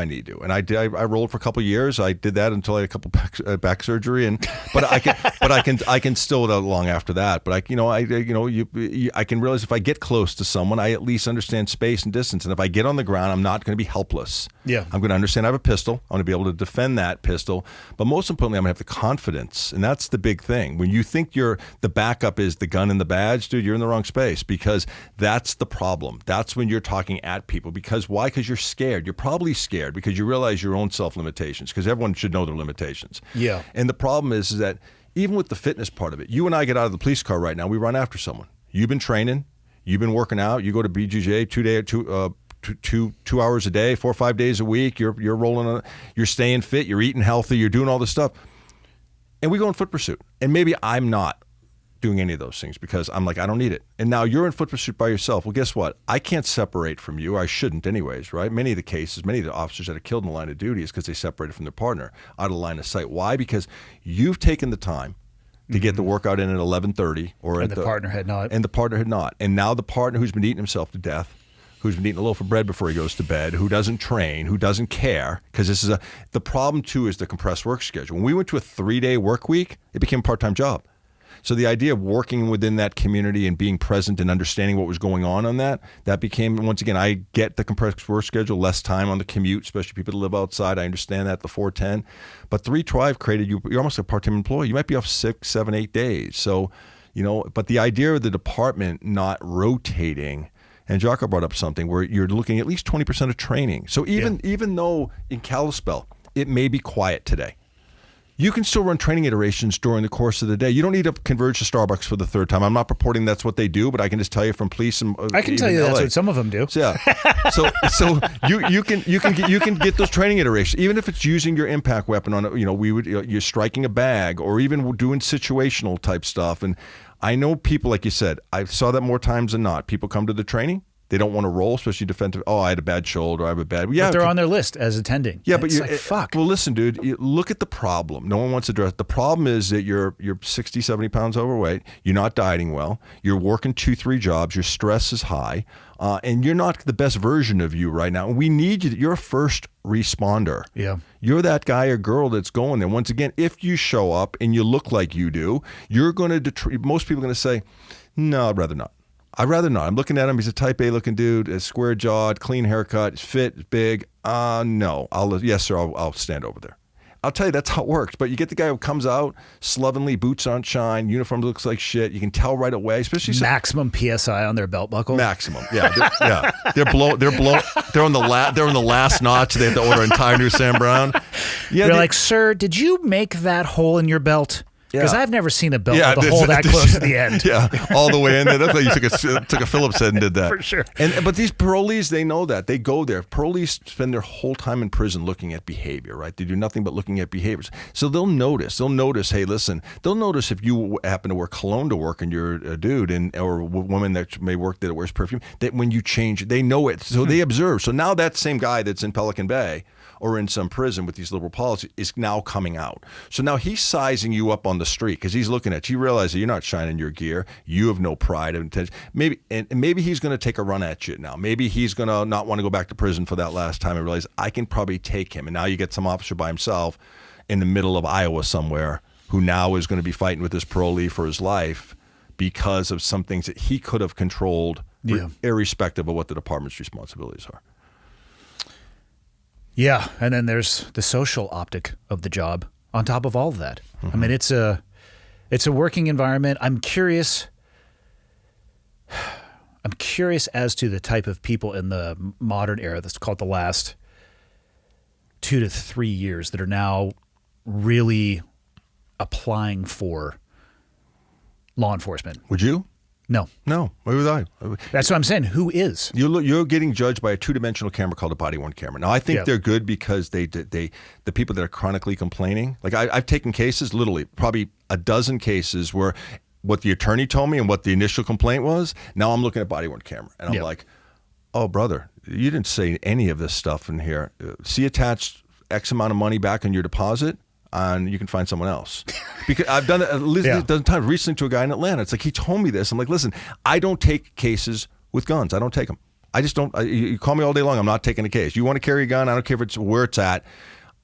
need to. And I rolled for a couple of years. I did that until I had a couple back surgery. But I can still long after that. But I can realize if I get close to someone, I at least understand space and distance. And if I get on the ground, I'm not going to be helpless. Yeah. I'm going to understand I have a pistol. I'm going to be able to defend that pistol. But most importantly, I'm going to have the confidence. And that's the big thing. When you think the backup is the gun and the badge, dude, you're in the wrong space because that's the problem. That's when you're talking at people. Because why? Because you're scared. You're probably scared because you realize your own self-limitations because everyone should know their limitations. Yeah. And the problem is that even with the fitness part of it, you and I get out of the police car right now, we run after someone. You've been training. You've been working out. You go to BJJ 2 hours a day, 4 or 5 days a week. You're rolling on. You're staying fit. You're eating healthy. You're doing all this stuff. And we go in foot pursuit. And maybe I'm not doing any of those things because I'm like, I don't need it. And now you're in foot pursuit by yourself. Well, guess what? I can't separate from you. I shouldn't anyways, right? Many of the officers that are killed in the line of duty is because they separated from their partner out of the line of sight. Why? Because you've taken the time to get the workout in at 11:30 and the partner had not. And the partner had not. And now the partner who's been eating himself to death, who's been eating a loaf of bread before he goes to bed, who doesn't train, who doesn't care, because the problem too is the compressed work schedule. When we went to a 3-day work week, it became a part-time job. So the idea of working within that community and being present and understanding what was going on that became, once again, I get the compressed work schedule, less time on the commute, especially people that live outside. I understand that, the 410. But 312 created you're almost a part-time employee. You might be off 6, 7, 8 days. So, but the idea of the department not rotating, and Jocko brought up something where you're looking at least 20% of training. So even though in Kalispell, it may be quiet today, you can still run training iterations during the course of the day. You don't need to converge to Starbucks for the 3rd time. I'm not purporting that's what they do, but I can just tell you from police and I can tell you that's what some of them do. So, yeah. So you can get those training iterations, even if it's using your impact weapon on you're striking a bag or even doing situational type stuff. And I know people, like you said, I saw that more times than not. People come to the training. They don't want to roll, especially defensive. Oh, I had a bad shoulder. I have a bad. Yeah, but they're on their list as attending. Yeah, but it's fuck. Well, listen, dude. Look at the problem. No one wants to address. The problem is that you're 60, 70 pounds overweight. You're not dieting well. You're working 2-3 jobs. Your stress is high, and you're not the best version of you right now. And we need you. You're a first responder. Yeah. You're that guy or girl that's going there. Once again, if you show up and you look like you do, you're going to. Most people are going to say, "No, I'd rather not." I'd rather not. I'm looking at him. He's a type A looking dude, a square jawed, clean haircut, fit, big. No. Yes, sir. I'll stand over there. I'll tell you, that's how it works. But you get the guy who comes out slovenly, boots aren't shine, uniform looks like shit. You can tell right away, especially maximum PSI on their belt buckle. Maximum, yeah, they're on the last notch. They have to order an entire new Sam Brown. Yeah, they're like, sir, did you make that hole in your belt? Because I've never seen a belt with a hole that close to the end. Yeah, all the way in there. That's like you took a Phillips head and did that. For sure. But these parolees, they know that. They go there. Parolees spend their whole time in prison looking at behavior, right? They do nothing but looking at behaviors. So they'll notice. Hey, listen, they'll notice if you happen to wear cologne to work and you're a dude or a woman that may work that wears perfume, that when you change, they know it. So they observe. So now that same guy that's in Pelican Bay or in some prison with these liberal policies is now coming out. So now he's sizing you up on the street because he's looking at you. He realizes that you're not shining your gear. You have no pride of intention. Maybe he's going to take a run at you now. Maybe he's going to not want to go back to prison for that last time and realize I can probably take him. And now you get some officer by himself in the middle of Iowa somewhere who now is going to be fighting with this parolee for his life because of some things that he could have controlled, irrespective of what the department's responsibilities are. Yeah, and then there's the social optic of the job on top of all of that. I mean, it's a working environment. I'm curious as to the type of people in the modern era, that's called the last 2 to 3 years, that are now really applying for law enforcement. Would you? No. Why would I? That's what I'm saying. Who is? You're getting judged by a two-dimensional camera called a body-worn camera. Now, I think they're good because the people that are chronically complaining, like I've taken cases, literally probably a dozen cases where what the attorney told me and what the initial complaint was, now I'm looking at body-worn camera. And I'm like, oh, brother, you didn't say any of this stuff in here. See attached X amount of money back on your deposit? And you can find someone else. Because I've done it at least a dozen times recently to a guy in Atlanta. It's like he told me this. I'm like, listen, I don't take cases with guns. I don't take them. I just don't. You call me all day long. I'm not taking a case. You want to carry a gun? I don't care if it's where it's at.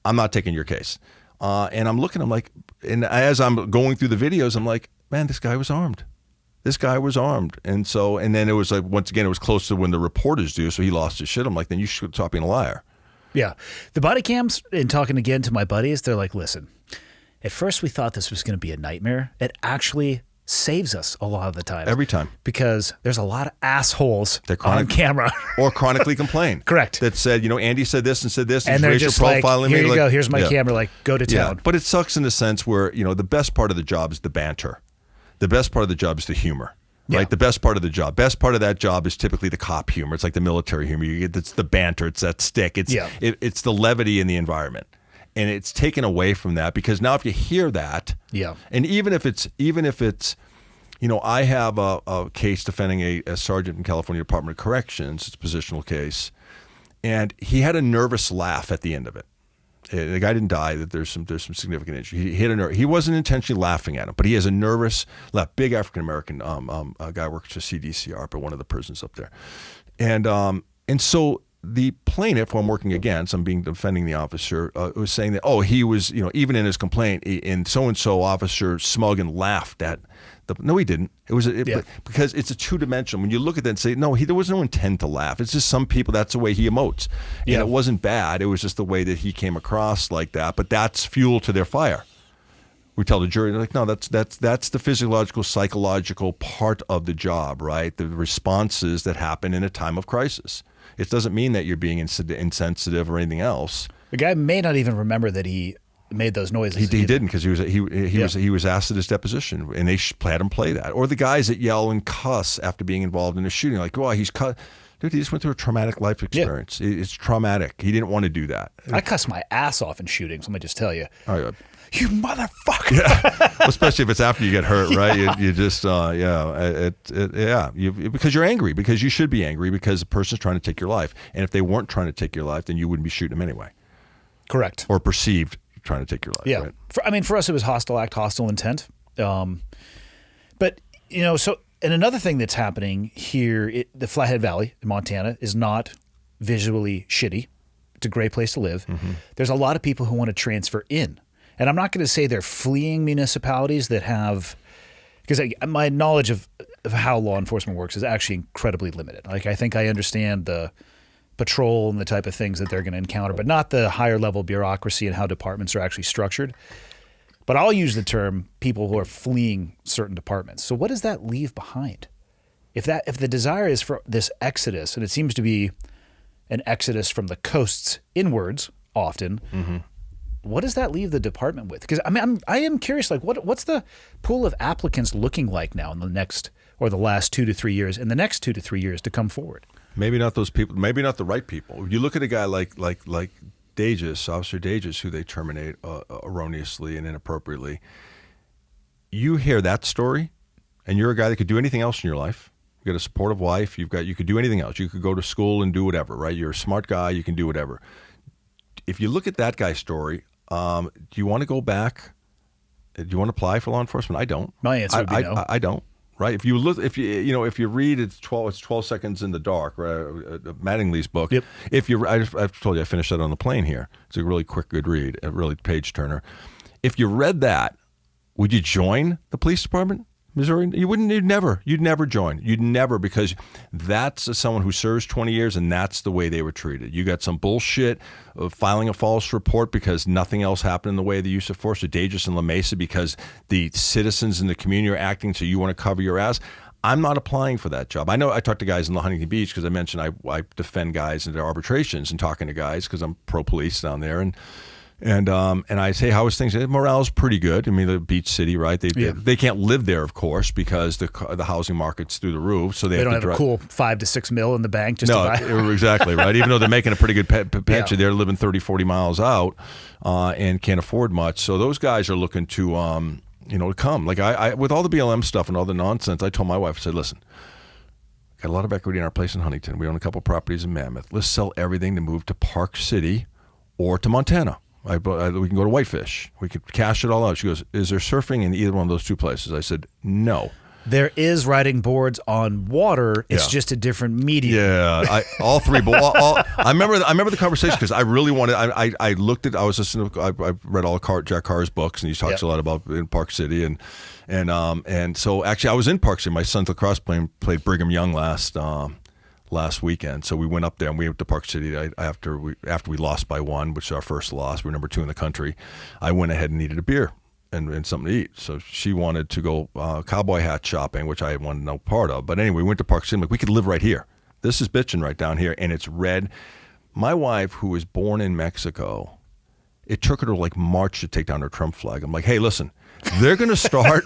I'm not taking your case. And I'm looking. I'm like, and as I'm going through the videos, I'm like, man, this guy was armed. And then it was like, once again, it was close to when the reporters do. So he lost his shit. I'm like, then you should stop being a liar. Yeah. The body cams, and talking again to my buddies, they're like, listen, at first we thought this was going to be a nightmare. It actually saves us a lot of the time. Every time. Because there's a lot of assholes on camera. Or chronically complain. Correct. That said, Andy said this and said this. And they're just like, here you go, here's my camera, like, go to town. But it sucks in the sense where, the best part of the job is the banter. The best part of the job is the humor. Right, the best part of the job. Best part of that job is typically the cop humor. It's like the military humor. It's the banter. It's that stick. It's the levity in the environment, and it's taken away from that because now if you hear that, and even if it's, I have a case defending a sergeant in California Department of Corrections. It's a positional case, and he had a nervous laugh at the end of it. The guy didn't die. That there's some significant injury. He hit a nerve. He wasn't intentionally laughing at him, but he has a nervous laugh. Big African American guy works for CDCR, but one of the prisons up there, and so the plaintiff, who I'm working against, I'm defending the officer, was saying that he was even in his complaint, and so officer Smuggan laughed at. No, he didn't. It was because it's a two-dimensional. When you look at that and say, no, there was no intent to laugh. It's just some people, that's the way he emotes. And it wasn't bad. It was just the way that he came across like that. But that's fuel to their fire. We tell the jury, they're like, no, that's the physiological, psychological part of the job, right? The responses that happen in a time of crisis. It doesn't mean that you're being insensitive or anything else. The guy may not even remember that he made those noises. He didn't, because he was asked at his deposition, and they had him play that. Or the guys that yell and cuss after being involved in a shooting, like, "Oh, he's cut." Dude, he just went through a traumatic life experience. It's traumatic. He didn't want to do that. I cuss my ass off in shootings. Let me just tell you. Oh, yeah. You motherfucker! Especially if it's after you get hurt, right? You just, because you're angry, because you should be angry, because the person's trying to take your life, and if they weren't trying to take your life, then you wouldn't be shooting them anyway. Correct. Or perceived trying to take your life. Yeah. Right? For us, it was hostile act, hostile intent. But and another thing that's happening here, the Flathead Valley in Montana is not visually shitty. It's a great place to live. Mm-hmm. There's a lot of people who want to transfer in. And I'm not going to say they're fleeing municipalities that have, because my knowledge of how law enforcement works is actually incredibly limited. Like, I think I understand the patrol and the type of things that they're going to encounter, but not the higher level bureaucracy and how departments are actually structured. But I'll use the term people who are fleeing certain departments. So what does that leave behind? If the desire is for this exodus, and it seems to be an exodus from the coasts inwards often, what does that leave the department with? Because I am curious, like what's the pool of applicants looking like now in the next or the last 2 to 3 years, in the next 2 to 3 years to come forward? Maybe not those people. Maybe not the right people. You look at a guy like Dages, Officer Dages, who they terminate erroneously and inappropriately. You hear that story, and you're a guy that could do anything else in your life. You got a supportive wife. You could do anything else. You could go to school and do whatever, right? You're a smart guy. You can do whatever. If you look at that guy's story, do you want to go back? Do you want to apply for law enforcement? I don't. My answer would be no. I don't. Right? If you look, if you read, it's 12 Seconds in the Dark, right? Mattingly's book. Yep. I've told you I finished that on the plane here. It's a really quick, good read, a really page turner. If you read that, would you join the police department, Missouri? You wouldn't. You'd never join. You'd never, because that's someone who serves 20 years, and that's the way they were treated. You got some bullshit of filing a false report because nothing else happened in the way of the use of force, or Dages and La Mesa because the citizens in the community are acting, so you want to cover your ass. I'm not applying for that job. I know I talk to guys in Huntington Beach because I mentioned I defend guys in their arbitrations and talking to guys because I'm pro-police down there, and I say, how is things? Morale's pretty good. I mean, the beach city, right? They can't live there, of course, because the housing market's through the roof. So they don't have a cool $5 to $6 million in the bank just to buy. Exactly, right? Even though they're making a pretty good pension, they're living 30, 40 miles out and can't afford much. So those guys are looking to to come. Like I with all the BLM stuff and all the nonsense, I told my wife, I said, listen, got a lot of equity in our place in Huntington. We own a couple properties in Mammoth. Let's sell everything to move to Park City or to Montana. We can go to Whitefish. We could cash it all out. She goes, is there surfing in either one of those two places? I said, no. There is riding boards on water. It's just a different medium. Yeah, all three. But I remember the conversation because I really wanted. I looked at. I was listening. I read all of Jack Carr's books, and he talks a lot about in Park City, and so actually I was in Park City. My son's lacrosse played Brigham Young last weekend, so we went up there and we went to Park City after we lost by 1, which is our first loss. We were number 2 in the country. I went ahead and needed a beer and something to eat, so she wanted to go cowboy hat shopping, which I wanted no part of. But anyway, we went to Park City. I'm like, we could live right here. This is bitching right down here, and it's red. My wife, who was born in Mexico, it took her to like March to take down her Trump flag. I'm like, hey, listen, they're gonna start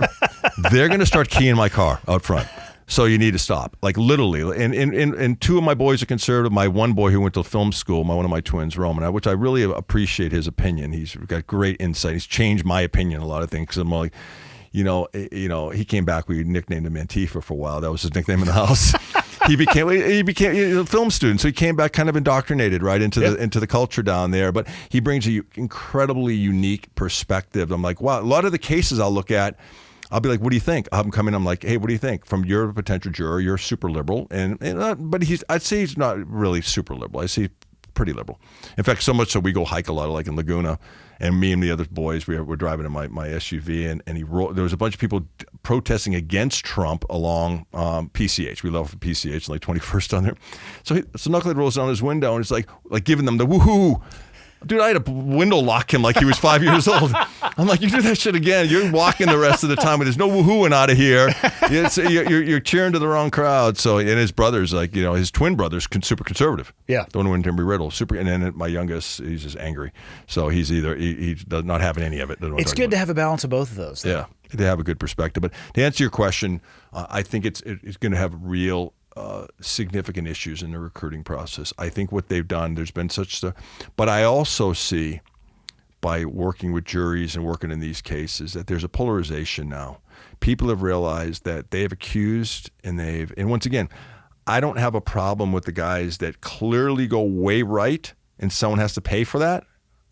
keying my car out front. So you need to stop, like literally. And 2 of my boys are conservative. My one boy who went to film school, one of my twins, Roman, which I really appreciate his opinion. He's got great insight. He's changed my opinion on a lot of things. Because I'm like, he came back. We nicknamed him Antifa for a while. That was his nickname in the house. He became a film student, so he came back kind of indoctrinated right into the culture down there. But he brings an incredibly unique perspective. I'm like, wow. A lot of the cases I'll look at, I'll be like, what do you think? I'll come in, I'm like, hey, what do you think? From your potential juror, you're super liberal. But I'd say he's not really super liberal. I say pretty liberal. In fact, so much so we go hike a lot, like in Laguna, and me and the other boys, we're driving in my SUV, and there was a bunch of people protesting against Trump along PCH. We love PCH, like 21st on there. So Knucklehead rolls down his window, and it's like giving them the woohoo. Dude, I had to window lock him like he was 5 years old. I'm like, you do that shit again, you're walking the rest of the time, and there's no woohooing out of here. You're cheering to the wrong crowd. So, and his brothers, his twin brothers, super conservative. Yeah. The one who went to Embry-Riddle, super. And then my youngest, he's just angry. So he's he's not having any of it. It's good to have a balance of both of those. Though. Yeah, they have a good perspective. But to answer your question, I think it's going to have real significant issues in the recruiting process. I think what they've done, there's been but I also see by working with juries and working in these cases that there's a polarization now. People have realized that they have accused and once again, I don't have a problem with the guys that clearly go way right and someone has to pay for that.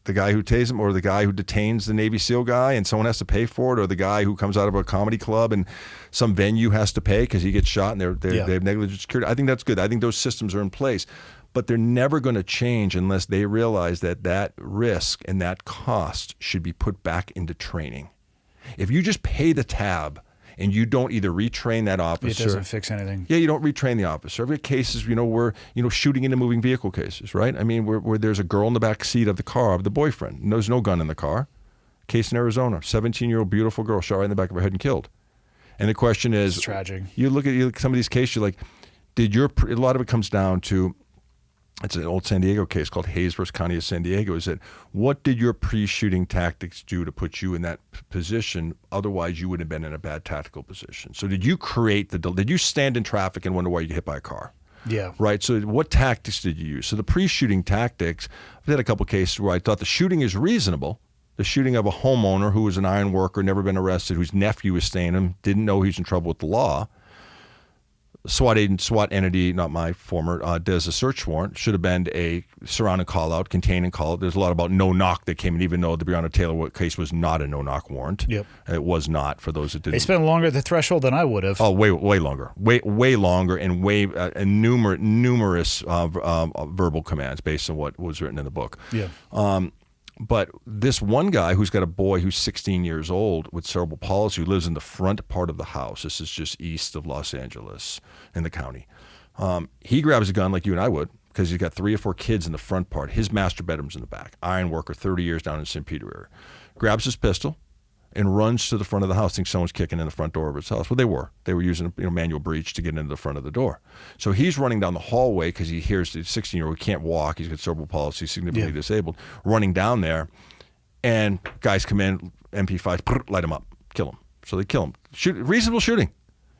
The guy who tased him, or the guy who detains the Navy SEAL guy and someone has to pay for it, or the guy who comes out of a comedy club and some venue has to pay because he gets shot and they have negligent security. I think that's good. I think those systems are in place. But they're never going to change unless they realize that risk and that cost should be put back into training. If you just pay the tab and you don't either retrain that officer. It doesn't fix anything. Yeah, you don't retrain the officer. I've got cases, where, shooting into moving vehicle cases, right? I mean, where there's a girl in the back seat of the car of the boyfriend, and there's no gun in the car. Case in Arizona, 17-year-old beautiful girl shot right in the back of her head and killed. And the question is, it's tragic. You look at some of these cases, you're like, a lot of it comes down to, it's an old San Diego case called Hayes versus County of San Diego, is that what did your pre-shooting tactics do to put you in that position? Otherwise, you would have been in a bad tactical position. So did you did you stand in traffic and wonder why you get hit by a car? Yeah. Right. So what tactics did you use? So the pre-shooting tactics, I've had a couple cases where I thought the shooting is reasonable. The shooting of a homeowner who was an iron worker, never been arrested, whose nephew was staying him, didn't know he was in trouble with the law. SWAT entity, not my former, does a search warrant. Should have been a surrounding call out, containing call out. There's a lot about no knock that came in, even though the Breonna Taylor case was not a no knock warrant. Yep. It was not, for those that didn't. They spent longer at the threshold than I would have. Oh, way longer. Way longer, and numerous verbal commands based on what was written in the book. Yeah. But this one guy who's got a boy who's 16 years old with cerebral palsy, who lives in the front part of the house. This is just east of Los Angeles in the county. He grabs a gun like you and I would, because he's got 3 or 4 kids in the front part. His master bedroom's in the back. Iron worker, 30 years down in St. Peter area. Grabs his pistol and runs to the front of the house, thinks someone's kicking in the front door of his house. Well, they were. They were using a manual breach to get into the front of the door. So he's running down the hallway because he hears the 16-year-old can't walk. He's got cerebral palsy, significantly disabled, running down there. And guys come in, MP5, light him up, kill him. So they kill him. Reasonable shooting.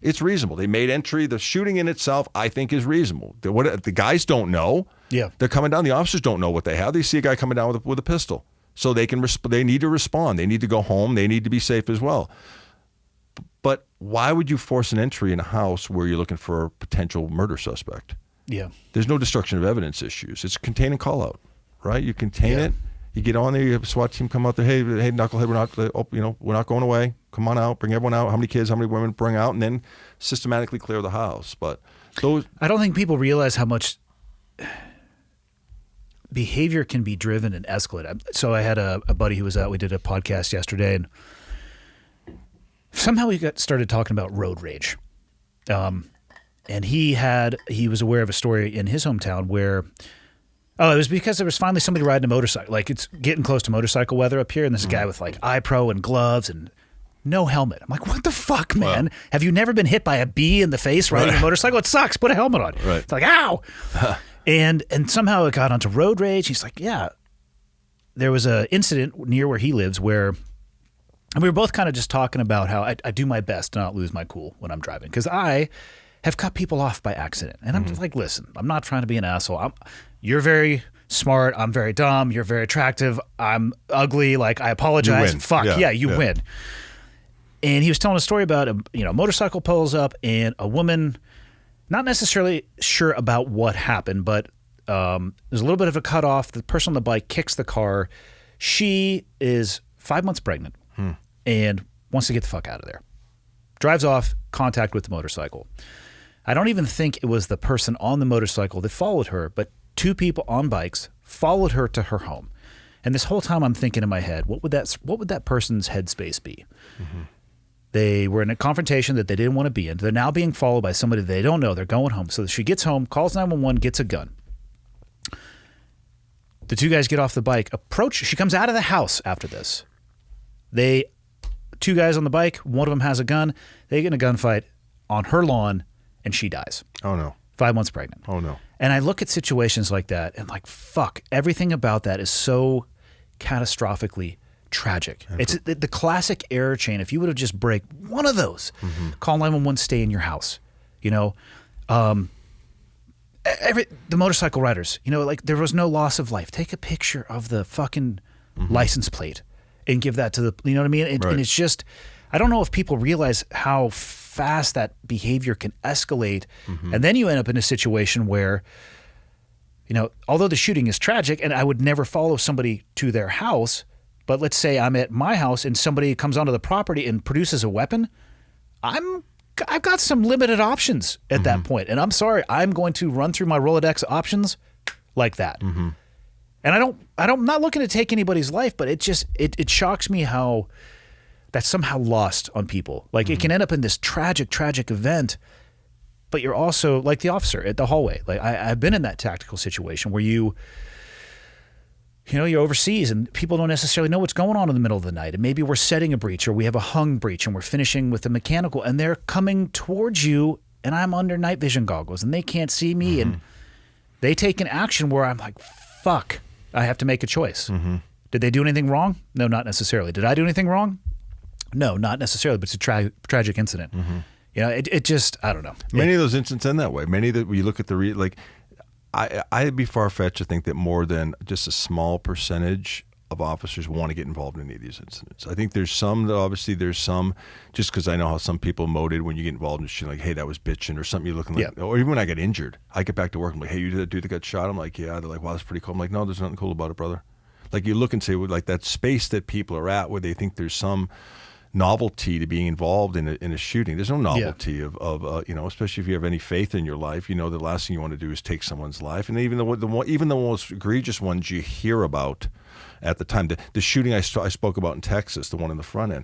It's reasonable. They made entry. The shooting in itself, I think, is reasonable. The guys don't know. Yeah. They're coming down. The officers don't know what they have. They see a guy coming down with a pistol. So they can. They need to respond. They need to go home. They need to be safe as well. But why would you force an entry in a house where you're looking for a potential murder suspect? Yeah. There's no destruction of evidence issues. It's contain and call out, right? You contain it. You get on there. You have a SWAT team come out there. Hey, knucklehead, we're not going away. Come on out. Bring everyone out. How many kids? How many women? Bring out, and then systematically clear the house. But I don't think people realize how much behavior can be driven and escalated. So I had a buddy who was out. We did a podcast yesterday, and somehow we started talking about road rage. And he was aware of a story in his hometown where, it was because there was finally somebody riding a motorcycle. Like, it's getting close to motorcycle weather up here, and there's a guy with like eye pro and gloves and no helmet. I'm like, what the fuck, man? Wow. Have you never been hit by a bee in the face riding a motorcycle? It sucks. Put a helmet on. Right. It's like, ow. And somehow it got onto road rage. He's like, yeah. There was an incident near where he lives where, and we were both kind of just talking about how I do my best to not lose my cool when I'm driving, because I have cut people off by accident. And I'm just like, listen, I'm not trying to be an asshole. You're very smart. I'm very dumb. You're very attractive. I'm ugly. Like, I apologize. Fuck. Yeah, you win. And he was telling a story about a motorcycle pulls up and a woman, not necessarily sure about what happened, but there's a little bit of a cutoff. The person on the bike kicks the car. She is 5 months pregnant and wants to get the fuck out of there. Drives off, contact with the motorcycle. I don't even think it was the person on the motorcycle that followed her, but 2 people on bikes followed her to her home. And this whole time I'm thinking in my head, what would that person's headspace be? Mm-hmm. They were in a confrontation that they didn't want to be in. They're now being followed by somebody they don't know. They're going home. So she gets home, calls 911, gets a gun. The 2 guys get off the bike, she comes out of the house after this. 2 guys on the bike, one of them has a gun. They get in a gunfight on her lawn, and she dies. Oh, no. 5 months pregnant. Oh, no. And I look at situations like that and like, fuck, everything about that is so catastrophically tragic. It's the classic error chain. If you would have just break one of those, call 911, stay in your house. The motorcycle riders, like, there was no loss of life. Take a picture of the fucking license plate and give that to the, you know what I mean? And it's just, I don't know if people realize how fast that behavior can escalate. And then you end up in a situation where, although the shooting is tragic and I would never follow somebody to their house, but let's say I'm at my house and somebody comes onto the property and produces a weapon, I've got some limited options at that point. And I'm sorry, I'm going to run through my Rolodex options like that. And I'm not looking to take anybody's life, but it shocks me how that's somehow lost on people. Like it can end up in this tragic event, but you're also like the officer at the hallway. Like I've been in that tactical situation where you're overseas and people don't necessarily know what's going on in the middle of the night. And maybe we're setting a breach or we have a hung breach and we're finishing with a mechanical and they're coming towards you and I'm under night vision goggles and they can't see me and they take an action where I'm like, fuck, I have to make a choice. Did they do anything wrong? No, not necessarily. Did I do anything wrong? No, not necessarily, but it's a tragic incident. It just, I don't know. Many of those incidents end that way. Many that we look at I'd be far-fetched to think that more than just a small percentage of officers want to get involved in any of these incidents. I think there's some just because I know how some people emoted when you get involved in shit like, hey, that was bitching or something you're looking like, or even when I get injured, I get back to work, I'm like, hey, you did that dude that got shot? I'm like, yeah. They're like, wow, that's pretty cool. I'm like, no, there's nothing cool about it, brother. Like you look and say, like that space that people are at where they think there's some novelty to being involved in a shooting. There's no novelty of especially if you have any faith in your life. The last thing you want to do is take someone's life. And even the most egregious ones you hear about at the time, the shooting I spoke about in Texas, the one in the front end,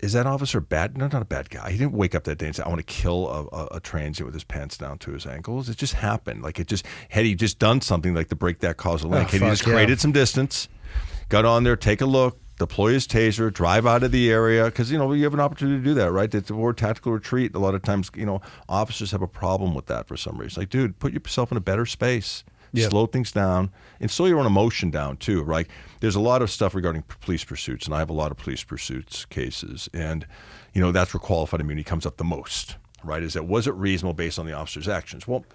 is that officer bad? No, not a bad guy. He didn't wake up that day and say, I want to kill a transient with his pants down to his ankles. It just happened. Like had he just done something like to break that causal link, had he just created some distance, got on there, take a look, deploy his taser, drive out of the area, because you have an opportunity to do that, right? It's a word tactical retreat. A lot of times, officers have a problem with that for some reason. Like, dude, put yourself in a better space, slow things down, and slow your own emotion down too, right? There's a lot of stuff regarding police pursuits, and I have a lot of police pursuits cases, and that's where qualified immunity comes up the most, right? Was it reasonable based on the officer's actions? Well,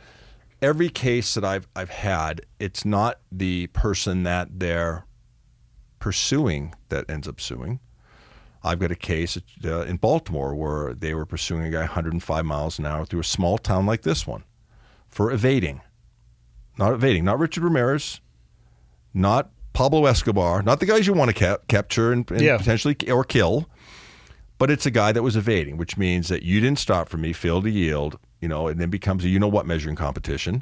every case that I've had, it's not the person that they're pursuing that ends up suing. I've got a case in Baltimore where they were pursuing a guy 105 miles an hour through a small town like this one for evading. Not Richard Ramirez, not Pablo Escobar, not the guys you want to capture and potentially or kill, but it's a guy that was evading, which means that you didn't stop for me, failed to yield, and then becomes a you-know-what measuring competition.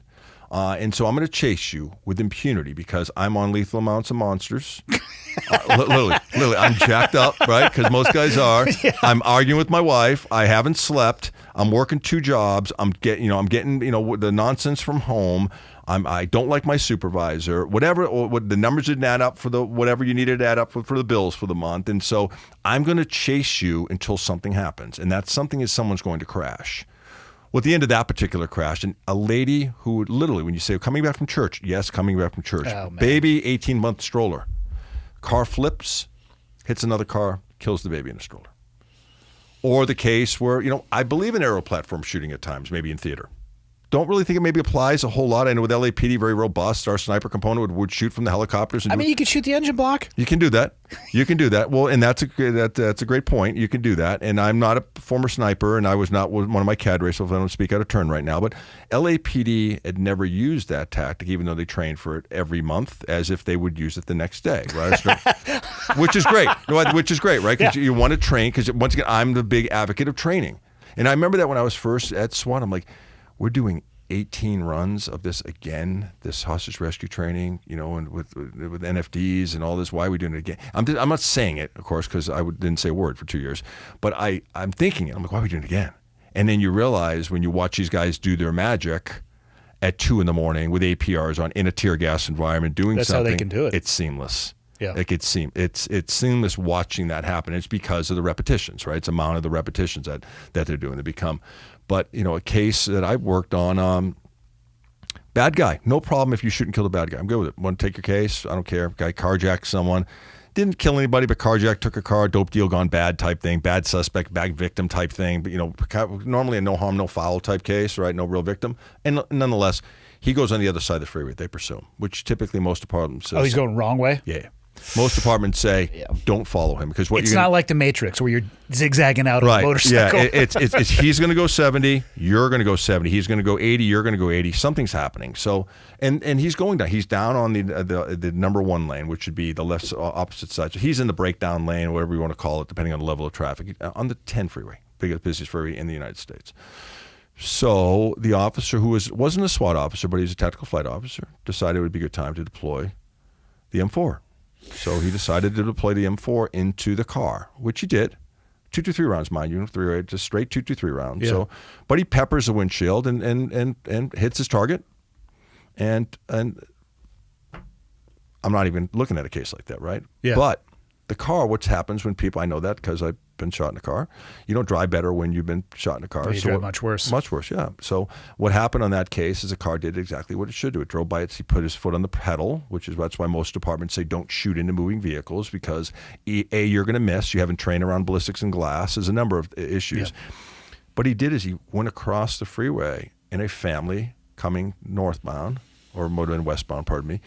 And so I'm going to chase you with impunity because I'm on lethal amounts of monsters. Literally, I'm jacked up, right? Because most guys are. I'm arguing with my wife. I haven't slept. I'm working 2 jobs. I'm getting the nonsense from home. I don't like my supervisor. Whatever, or the numbers didn't add up for whatever you needed to add up for the bills for the month. And so I'm going to chase you until something happens, and that something is someone's going to crash. Well, at the end of that particular crash, and a lady who literally, when you say coming back from church, yes, coming back from church, baby, 18-month stroller, car flips, hits another car, kills the baby in a stroller. Or the case where, I believe in aero platform shooting at times, maybe in theater. Don't really think it maybe applies a whole lot. I know with LAPD, very robust, our sniper component would shoot from the helicopters. And you could shoot the engine block. You can do that. Well, and that's a great point. You can do that. And I'm not a former sniper, and I was not one of my cadres, so I don't speak out of turn right now. But LAPD had never used that tactic, even though they trained for it every month, as if they would use it the next day, right? Which is great. Which is great, right? Because you want to train. Because once again, I'm the big advocate of training. And I remember that when I was first at SWAT, I'm like, we're doing 18 runs of this again, this hostage rescue training, and with NFDs and all this. Why are we doing it again? I'm not saying it, of course, because I didn't say a word for 2 years. But I'm thinking it. I'm like, why are we doing it again? And then you realize when you watch these guys do their magic at 2 a.m. with APRs on in a tear gas environment doing That's something. That's how they can do it. It's seamless. Yeah. Like it's seamless watching that happen. It's because of the repetitions, right? It's the amount of the repetitions that they're doing. They become. But, a case that I've worked on, bad guy, no problem if you shoot and kill the bad guy. I'm good with it. Want to take your case? I don't care. Guy carjacked someone. Didn't kill anybody, but carjacked, took a car, dope deal gone bad type thing, bad suspect, bad victim type thing. But, normally a no harm, no foul type case, right? No real victim. And nonetheless, he goes on the other side of the freeway. They pursue him, which typically most departments say. Oh, he's going wrong way? Yeah. Most departments say, don't follow him because it's not like the Matrix where you're zigzagging out on a motorcycle. Yeah, it's he's going to go 70, you're going to go 70. He's going to go 80, you're going to go 80. Something's happening. So, and he's going down. He's down on the number 1 lane, which would be the left opposite side. So he's in the breakdown lane, whatever you want to call it, depending on the level of traffic, on the 10 freeway, busiest freeway in the United States. So the officer who wasn't a SWAT officer, but he's a tactical flight officer, decided it would be a good time to deploy the M4. So he decided to deploy the M4 into the car, which he did. 223 rounds, mind you, just straight 223 rounds. Yeah. So, but he peppers the windshield and hits his target. And I'm not even looking at a case like that, right? Yeah. But the car, what happens when people, I know that because I've been shot in a car. You don't drive better when you've been shot in a car. You drive much worse. Much worse, yeah. So what happened on that case is the car did exactly what it should do. It drove by it. He put his foot on the pedal, that's why most departments say don't shoot into moving vehicles because A, you're going to miss. You haven't trained around ballistics and glass. There's a number of issues. Yeah. But he did is he went across the freeway in a family coming northbound or motoring westbound, pardon me.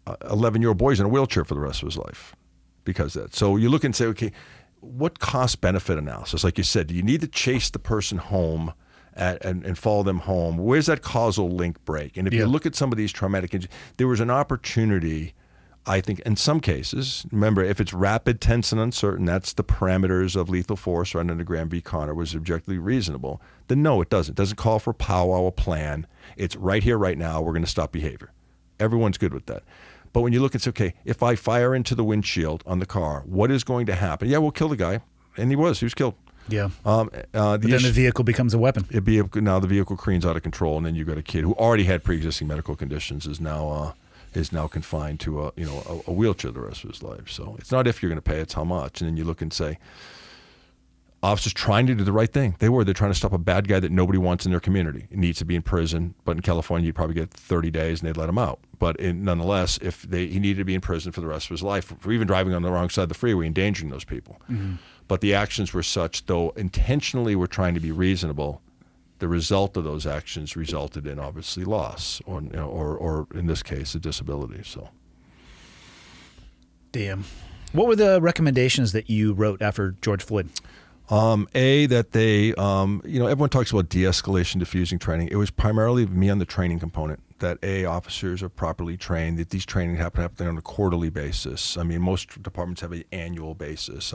11-year-old boy's in a wheelchair for the rest of his life because of that. So you look and say, okay, what cost-benefit analysis? Like you said, do you need to chase the person home and follow them home? Where's that causal link break? And if you look at some of these traumatic injuries, there was an opportunity, I think, in some cases, remember, if it's rapid, tense, and uncertain, that's the parameters of lethal force right under Graham v. Connor was objectively reasonable, then no, it doesn't. It doesn't call for a powwow, a plan. It's right here, right now, we're going to stop behavior. Everyone's good with that. But when you look and say, okay, if I fire into the windshield on the car, what is going to happen? Yeah, we'll kill the guy. And he was killed. Yeah. But then the vehicle becomes a weapon. Now the vehicle careens out of control, and then you've got a kid who already had pre-existing medical conditions is now confined to a wheelchair the rest of his life. So it's not if you're going to pay, it's how much. And then you look and say, officers trying to do the right thing. They're trying to stop a bad guy that nobody wants in their community. He needs to be in prison, but in California you'd probably get 30 days and they'd let him out. But nonetheless, he needed to be in prison for the rest of his life for even driving on the wrong side of the freeway, endangering those people. Mm-hmm. But the actions were such, though intentionally we're trying to be reasonable, the result of those actions resulted in obviously loss or in this case a disability. So, damn. What were the recommendations that you wrote after George Floyd? That they, everyone talks about de-escalation, diffusing training. It was primarily me on the training component that officers are properly trained, that these training happen on a quarterly basis. I mean, most departments have an annual basis.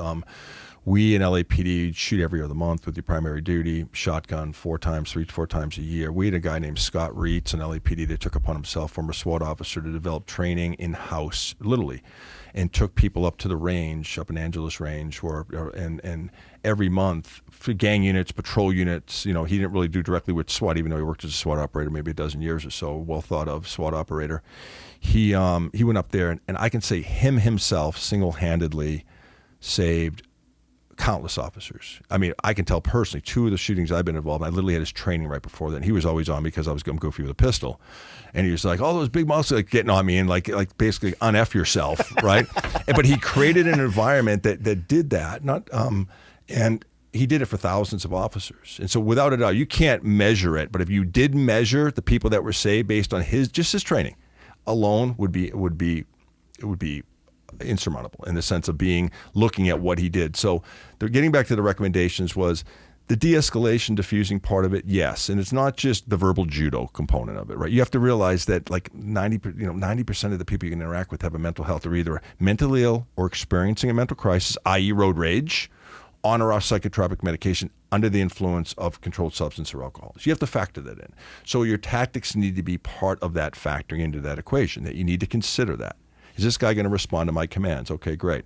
We in LAPD shoot every other month with your primary duty, shotgun 3 to 4 times a year. We had a guy named Scott Reitz in LAPD that took upon himself, former SWAT officer, to develop training in-house, literally, and took people up to the range, up in Angeles Range, and every month for gang units, patrol units. He didn't really do directly with SWAT, even though he worked as a SWAT operator maybe a dozen years or so, well thought of SWAT operator. He went up there, and I can say himself single-handedly saved countless officers. I mean, I can tell personally, 2 of the shootings I've been involved in, I literally had his training right before then. He was always on because I was going goofy with a pistol. And he was like, all those big muscles getting on me and like basically un-F yourself, right? But he created an environment that did that, and he did it for thousands of officers. And so without a doubt, you can't measure it, but if you did measure the people that were saved based on his training alone would be insurmountable in the sense of looking at what he did. So getting back to the recommendations was the de-escalation, diffusing part of it, yes. And it's not just the verbal judo component of it, right? You have to realize that like 90% of the people you can interact with have a mental health. They're either mentally ill or experiencing a mental crisis, i.e. road rage, on or off psychotropic medication, under the influence of controlled substance or alcohol. So you have to factor that in. So your tactics need to be part of that factoring into that equation, that you need to consider that. Is this guy going to respond to my commands? Okay, great.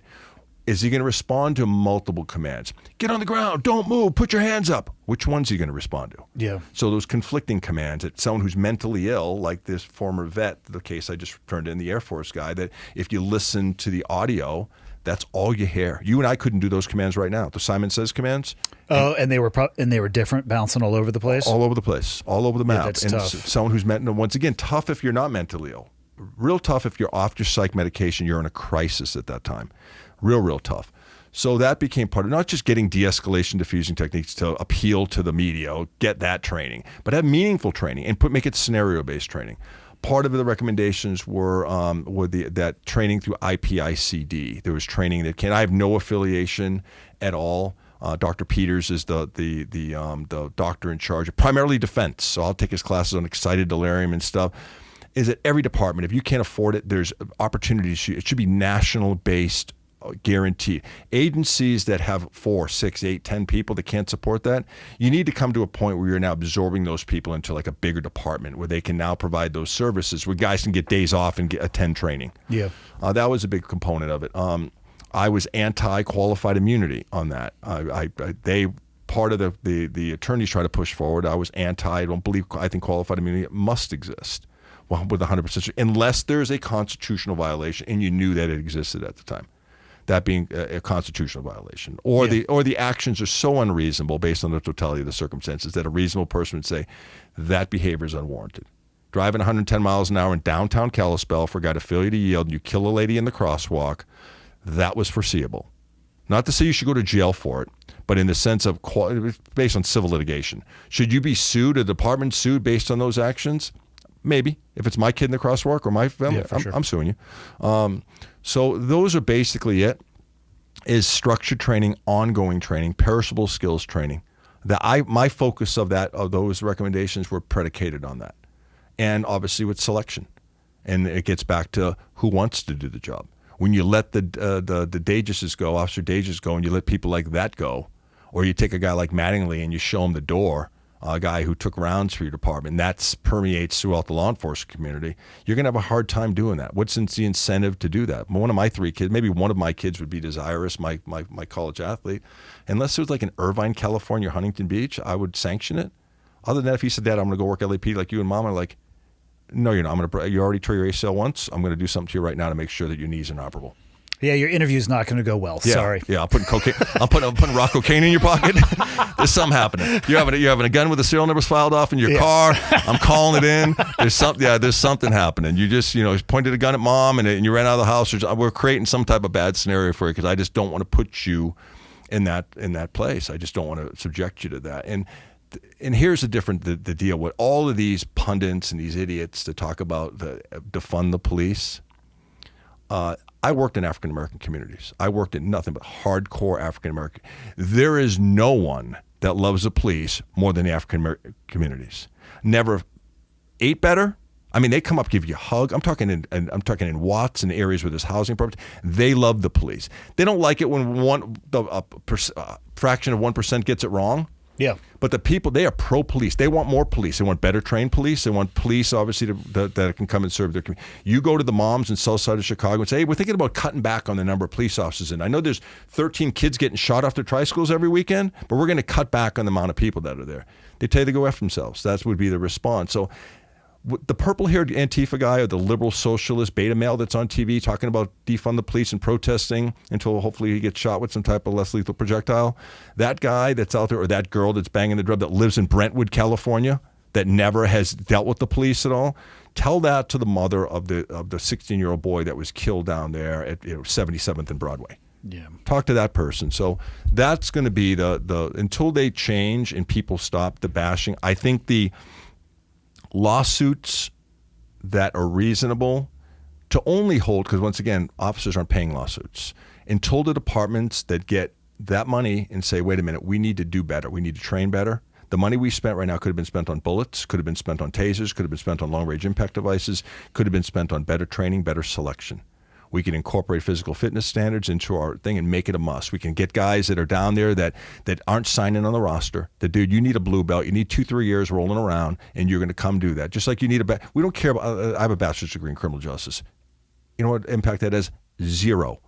Is he going to respond to multiple commands? Get on the ground, don't move, put your hands up. Which one's he going to respond to? Yeah. So those conflicting commands, that someone who's mentally ill, like this former vet, the case I just turned in, the Air Force guy, that if you listen to the audio, that's all you hear. You and I couldn't do those commands right now. The Simon Says commands. And they were different, bouncing all over the place? All over the place, all over the map. Yeah, that's and tough. Someone who's once again, tough if you're not mentally ill. Real tough if you're off your psych medication, you're in a crisis at that time. Real tough. So that became part of not just getting de-escalation diffusing techniques to appeal to the media, get that training, but have meaningful training and make it scenario-based training. Part of the recommendations were that training through IPICD. There was training that I have no affiliation at all. Dr. Peters is the doctor in charge of primarily defense. So I'll take his classes on excited delirium and stuff. Is that every department, if you can't afford it, there's opportunities. It should be national-based guaranteed. Agencies that have 4, 6, 8, 10 people that can't support that, you need to come to a point where you're now absorbing those people into like a bigger department where they can now provide those services, where guys can get days off and attend training. Yeah. That was a big component of it. I was anti-qualified immunity on that. Part of the attorneys try to push forward. I was anti. I think qualified immunity must exist. Well, with 100%, unless there's a constitutional violation and you knew that it existed at the time, that being a constitutional violation, or the actions are so unreasonable based on the totality of the circumstances that a reasonable person would say that behavior is unwarranted. Driving 110 miles an hour in downtown Kalispell for a guy to fail you to yield and you kill a lady in the crosswalk, that was foreseeable. Not to say you should go to jail for it, but in the sense of based on civil litigation. Should you be sued, a department sued based on those actions? Maybe. If it's my kid in the crosswalk or my family, I'm suing you. So those are basically it, is structured training, ongoing training, perishable skills training. My focus of those recommendations were predicated on that. And obviously with selection. And it gets back to who wants to do the job. When you let the Dagises go, Officer Dages go, and you let people like that go, or you take a guy like Mattingly and you show him the door, a guy who took rounds for your department, that permeates throughout the law enforcement community, you're going to have a hard time doing that. What's the incentive to do that? One of my 3 kids, maybe one of my kids would be desirous, my college athlete. Unless it was like in Irvine, California, or Huntington Beach, I would sanction it. Other than that, if he said, Dad, I'm going to go work LAP like you and Mom, I'm like, no, you're not. You already tore your ACL once. I'm going to do something to you right now to make sure that your knees are inoperable. Yeah, your interview's not going to go well. Yeah, Sorry. Yeah, I'm putting cocaine. I'm putting raw cocaine in your pocket. There's something happening. You're having a gun with the serial numbers filed off in your car. I'm calling it in. There's something happening. You just pointed a gun at Mom and you ran out of the house. We're creating some type of bad scenario for you because I just don't want to put you in that place. I just don't want to subject you to that. And here's the deal with all of these pundits and these idiots that talk about defund the police. I worked in African American communities. I worked in nothing but hardcore African American. There is no one that loves the police more than the African American communities. Never ate better. I mean, they come up, give you a hug. I'm talking in Watts and areas where there's housing problems. They love the police. They don't like it when a fraction of 1% gets it wrong. Yeah. But the people, they are pro-police. They want more police. They want better trained police. They want police, obviously, that can come and serve their community. You go to the moms in south side of Chicago and say, hey, we're thinking about cutting back on the number of police officers. And I know there's 13 kids getting shot off their tricycles every weekend, but we're going to cut back on the amount of people that are there. They tell you to go F themselves. That would be the response. So the purple-haired Antifa guy or the liberal socialist beta male that's on TV talking about defund the police and protesting until hopefully he gets shot with some type of less lethal projectile, that guy that's out there, or that girl that's banging the drum that lives in Brentwood, California, that never has dealt with the police at all, tell that to the mother of the 16-year-old boy that was killed down there at 77th and Broadway. Yeah. Talk to that person. So that's going to be the until they change and people stop the bashing. I think the lawsuits that are reasonable to only hold, because once again, officers aren't paying lawsuits, until the departments that get that money and say, wait a minute, we need to do better. We need to train better. The money we spent right now could have been spent on bullets, could have been spent on tasers, could have been spent on long-range impact devices, could have been spent on better training, better selection. We can incorporate physical fitness standards into our thing and make it a must. We can get guys that are down there that aren't signing on the roster. That, dude, you need a blue belt. You need 2-3 years rolling around, and you're going to come do that. Just like you need we don't care about, I have a bachelor's degree in criminal justice. You know what impact that has? Zero.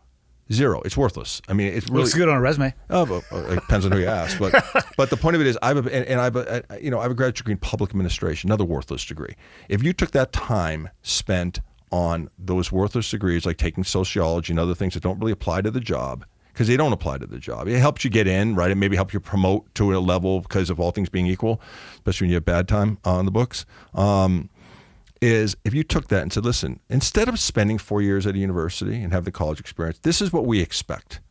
It's worthless. I mean, it's really looks good on a resume. Oh, it depends on who you ask. But the point of it is, I have a graduate degree in public administration, another worthless degree. If you took that time spent on those worthless degrees, like taking sociology and other things that don't really apply to the job, because they don't apply to the job. It helps you get in, right? It maybe helps you promote to a level because of all things being equal, especially when you have bad time on the books. Is if you took that and said, listen, instead of spending 4 years at a university and have the college experience, this is what we expect.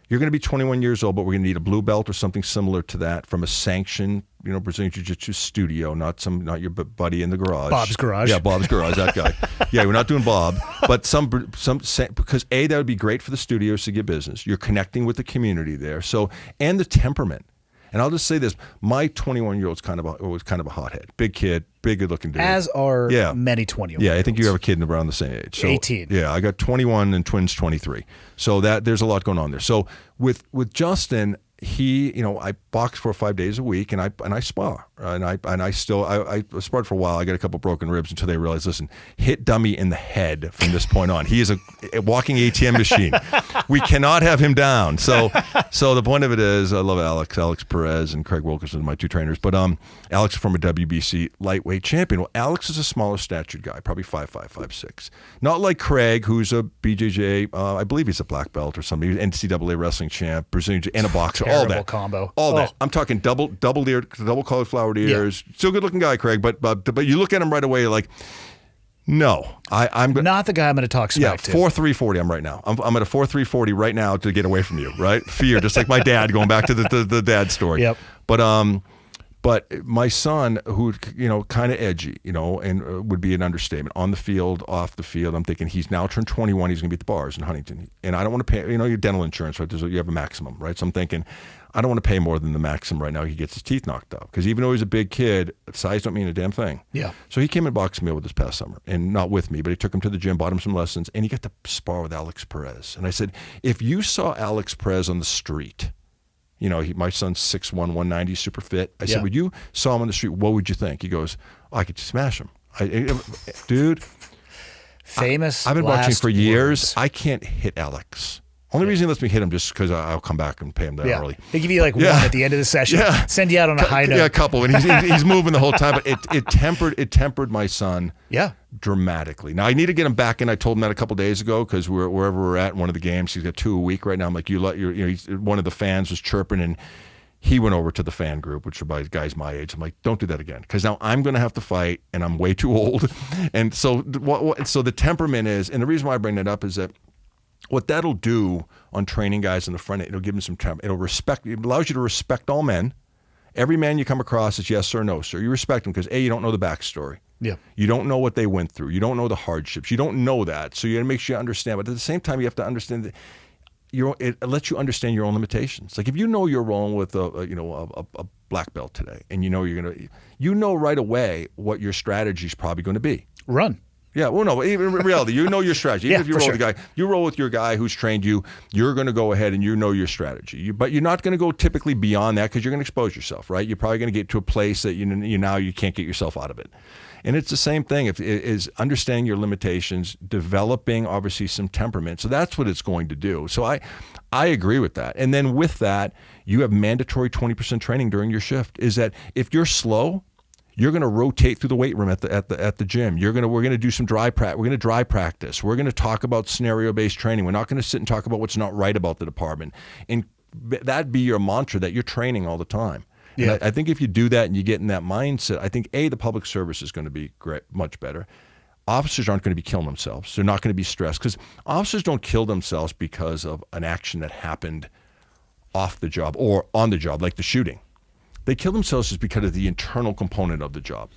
You're going to be 21 years old, but we're going to need a blue belt or something similar to that from a sanctioned, Brazilian Jiu-Jitsu studio, not your buddy in the garage. Bob's garage. Yeah, Bob's garage, that guy. Yeah, we're not doing Bob, but some because that would be great for the studios to get business. You're connecting with the community there. So, and the temperament. And I'll just say this: my 21-year-old's was kind of a hothead, big kid, big good-looking dude. As are many 21-year-olds. Yeah, I think you have a kid around the same age. So, 18. Yeah, I got 21 and twins 23. So there's a lot going on there. So with Justin, he, I box 4 or 5 days a week, and I spar, and I sparred for a while. I got a couple broken ribs until they realized, listen, hit dummy in the head from this point on. He is a walking ATM machine. We cannot have him down. So the point of it is, I love Alex Perez and Craig Wilkerson, my two trainers. But Alex is from a WBC lightweight champion. Well, Alex is a smaller statured guy, probably 5'5", 5'6". Not like Craig, who's a BJJ. I believe he's a black belt or something. He was NCAA wrestling champ, Brazilian, and a boxer. All that combo. All that. I'm talking double cauliflower ears. Still good looking guy, Craig. But you look at him right away, like, no, I'm not the guy I'm going to talk smack to. 4.340. I'm right now. I'm at a 4.340 right now to get away from you. Right, fear, just like my dad. Going back to the dad story. Yep. But my son, who kind of edgy, and would be an understatement, on the field, off the field. I'm thinking he's now turned 21. He's going to be at the bars in Huntington, and I don't want to pay. Your dental insurance, right? You have a maximum, right? So I'm thinking, I don't want to pay more than the maximum right now. He gets his teeth knocked out because even though he's a big kid, size don't mean a damn thing. Yeah. So he came and boxed me with this past summer, and not with me, but he took him to the gym, bought him some lessons, and he got to spar with Alex Perez. And I said, if you saw Alex Perez on the street. My son's 6'1", 190, super fit. I said, when you saw him on the street, what would you think? He goes, I could smash him. Dude. Famous I've been watching for years. Words. I can't hit Alex. Only reason he lets me hit him just because I'll come back and pay him that early. They give you one at the end of the session. Yeah. Send you out on a high note. Yeah, a couple. And he's moving the whole time. But it tempered my son dramatically. Now, I need to get him back in. I told him that a couple days ago because wherever we're at in one of the games, he's got 2 a week right now. I'm like, one of the fans was chirping and he went over to the fan group, which are by guys my age. I'm like, don't do that again because now I'm going to have to fight and I'm way too old. And so the temperament is, and the reason why I bring that up is that what that'll do on training guys in the front, it'll give them some time. It allows you to respect all men. Every man you come across is yes or no, sir. You respect them because you don't know the backstory. Yeah. You don't know what they went through. You don't know the hardships. You don't know that. So you got to make sure you understand. But at the same time, you have to understand that it lets you understand your own limitations. Like if you know you're rolling with a black belt today, and you know right away what your strategy is probably going to be. Run. Yeah, well, no, even in reality, you know your strategy. Even if you roll with a guy, you roll with your guy who's trained you, you're going to go ahead and you know your strategy. But you're not going to go typically beyond that because you're going to expose yourself, right? You're probably going to get to a place that you can't get yourself out of it. And it's the same thing. Is understanding your limitations, developing obviously some temperament. So that's what it's going to do. So I agree with that. And then with that, you have mandatory 20% training during your shift. Is that if you're slow, you're going to rotate through the weight room at the gym. We're going to do some dry practice. We're going to dry practice. We're going to talk about scenario-based training. We're not going to sit and talk about what's not right about the department. And that be your mantra that you're training all the time. Yeah. And I think if you do that and you get in that mindset, I think the public service is going to be great, much better. Officers aren't going to be killing themselves. They're not going to be stressed because officers don't kill themselves because of an action that happened off the job or on the job, like the shooting. They kill themselves just because of the internal component of the job.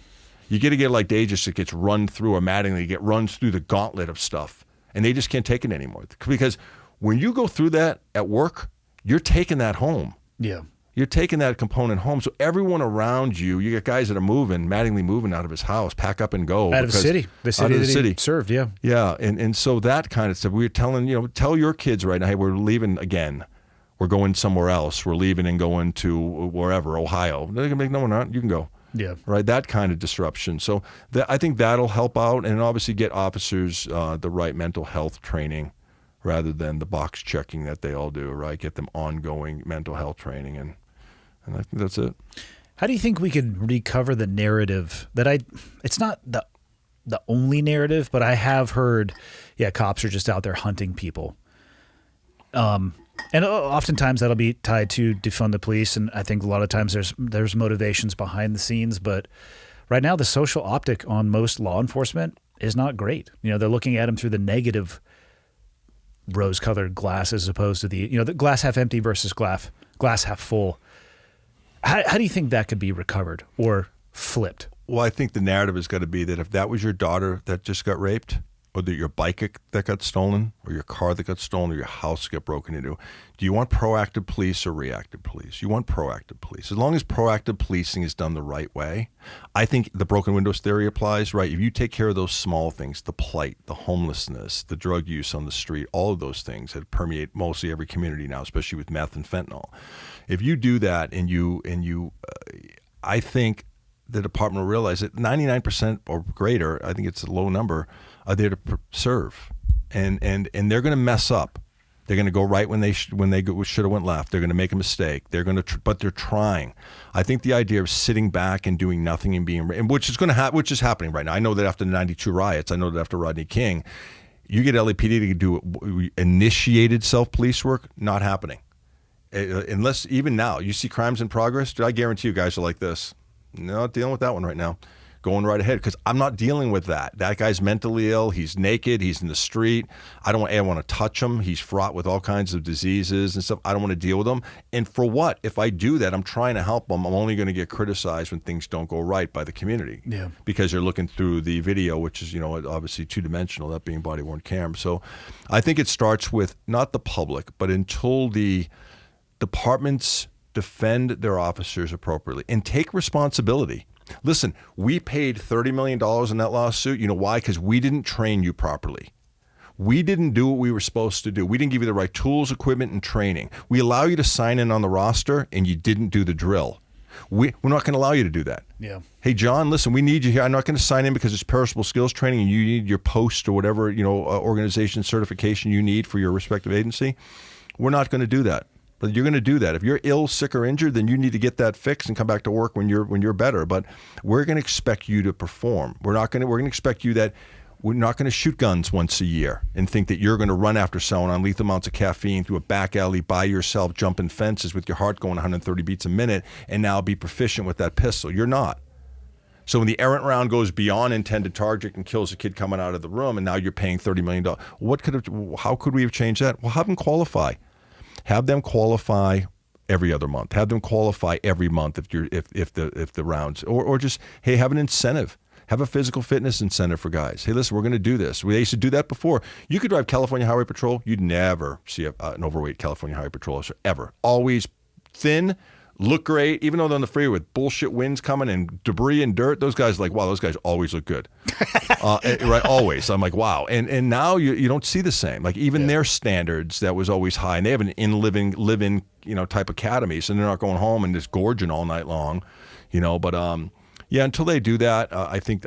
You get a guy like Davis that gets run through or Mattingly runs through the gauntlet of stuff, and they just can't take it anymore. Because when you go through that at work, you're taking that home. Yeah. You're taking that component home. So everyone around you got guys that are moving, Mattingly moving out of his house, pack up and go. Out of the city. The city he served, yeah. Yeah, and so that kind of stuff. We're telling, tell your kids right now, hey, we're leaving again. We're going somewhere else. We're leaving and going to wherever, Ohio. They're going to be, no, we're not. You can go. Yeah. Right? That kind of disruption. So I think that'll help out and obviously get officers the right mental health training rather than the box checking that they all do, right? Get them ongoing mental health training. And I think that's it. How do you think we could recover the narrative that it's not the only narrative, but I have heard, cops are just out there hunting people. And oftentimes that'll be tied to defund the police, and I think a lot of times there's motivations behind the scenes. But right now, the social optic on most law enforcement is not great. They're looking at them through the negative rose-colored glass as opposed to the glass half empty versus glass half full. How do you think that could be recovered or flipped? Well, I think the narrative has got to be that if that was your daughter that just got raped, or your bike that got stolen, or your car that got stolen, or your house got broken into, do you want proactive police or reactive police? You want proactive police. As long as proactive policing is done the right way, I think the broken windows theory applies, right? If you take care of those small things, the plight, the homelessness, the drug use on the street, all of those things that permeate mostly every community now, especially with meth and fentanyl. If you do that I think the department will realize that 99% or greater, I think it's a low number, are there to serve, and they're going to mess up. They're going to go right when they should have went left. They're going to make a mistake. They're going to, but they're trying. I think the idea of sitting back and doing nothing and which is happening right now. I know that after the '92 riots, I know that after Rodney King, you get LAPD to do initiated self-police work. Not happening, unless even now you see crimes in progress. I guarantee you guys are like this. Not dealing with that one right now. Going right ahead, because I'm not dealing with that. That guy's mentally ill. He's naked. He's in the street. I don't want to touch him. He's fraught with all kinds of diseases and stuff. I don't want to deal with him. And for what? If I do that, I'm trying to help him. I'm only going to get criticized when things don't go right by the community. Yeah. Because you're looking through the video, which is, obviously two-dimensional, that being body-worn camera. So I think it starts with not the public, but until the departments defend their officers appropriately and take responsibility. Listen, we paid $30 million in that lawsuit. You know why? Because we didn't train you properly. We didn't do what we were supposed to do. We didn't give you the right tools, equipment, and training. We allow you to sign in on the roster, and you didn't do the drill. We're not going to allow you to do that. Yeah. Hey, John, listen, we need you here. I'm not going to sign in because it's perishable skills training, and you need your post or whatever organization certification you need for your respective agency. We're not going to do that. But you're going to do that. If you're ill, sick, or injured, then you need to get that fixed and come back to work when you're better. But we're going to expect you to perform. We're going to expect you that we're not going to shoot guns once a year and think that you're going to run after someone on lethal amounts of caffeine through a back alley by yourself, jumping fences with your heart going 130 beats a minute, and now be proficient with that pistol. You're not. So when the errant round goes beyond intended target and kills a kid coming out of the room, and now you're paying $30 million, how could we have changed that? Well, have them qualify. Have them qualify every other month. Have them qualify every month if the rounds, or just, hey, have an incentive. Have a physical fitness incentive for guys. Hey, listen, we're going to do this. They used to do that before. You could drive California Highway Patrol. You'd never see an overweight California Highway Patrol officer ever. Always thin, look great, even though they're on the freeway with bullshit winds coming and debris and dirt. Those guys are like, wow, those guys always look good. Right, always. I'm like, wow. And now you don't see the same. Like even their standards that was always high, and they have an live-in type academy, so they're not going home and just gorging all night long, But until they do that, I think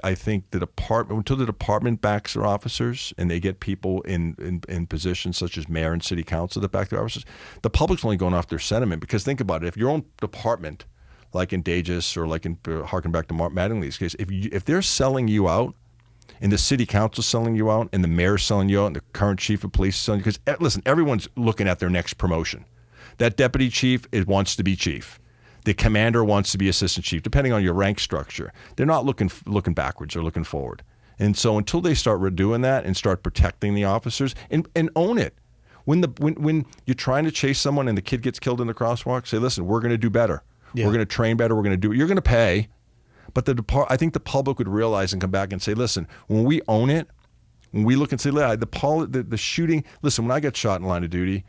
the department backs their officers and they get people in positions such as mayor and city council that back their officers, the public's only going off their sentiment. Because think about it, if your own department, like in Dages or like in harken back to Mark Mattingly's case, if they're selling you out, and the city council's selling you out, and the mayor's selling you out, and the current chief of police is selling you, because listen, everyone's looking at their next promotion. That deputy chief wants to be chief. The commander wants to be assistant chief, depending on your rank structure. They're not looking backwards; they're looking forward. And so, until they start doing that and start protecting the officers and own it, when you're trying to chase someone and the kid gets killed in the crosswalk, say, "Listen, we're going to do better. Yeah. We're going to train better. We're going to do it. You're going to pay." But I think the public would realize and come back and say, "Listen, when we own it, when we look and say, the shooting. Listen, when I got shot in line of duty."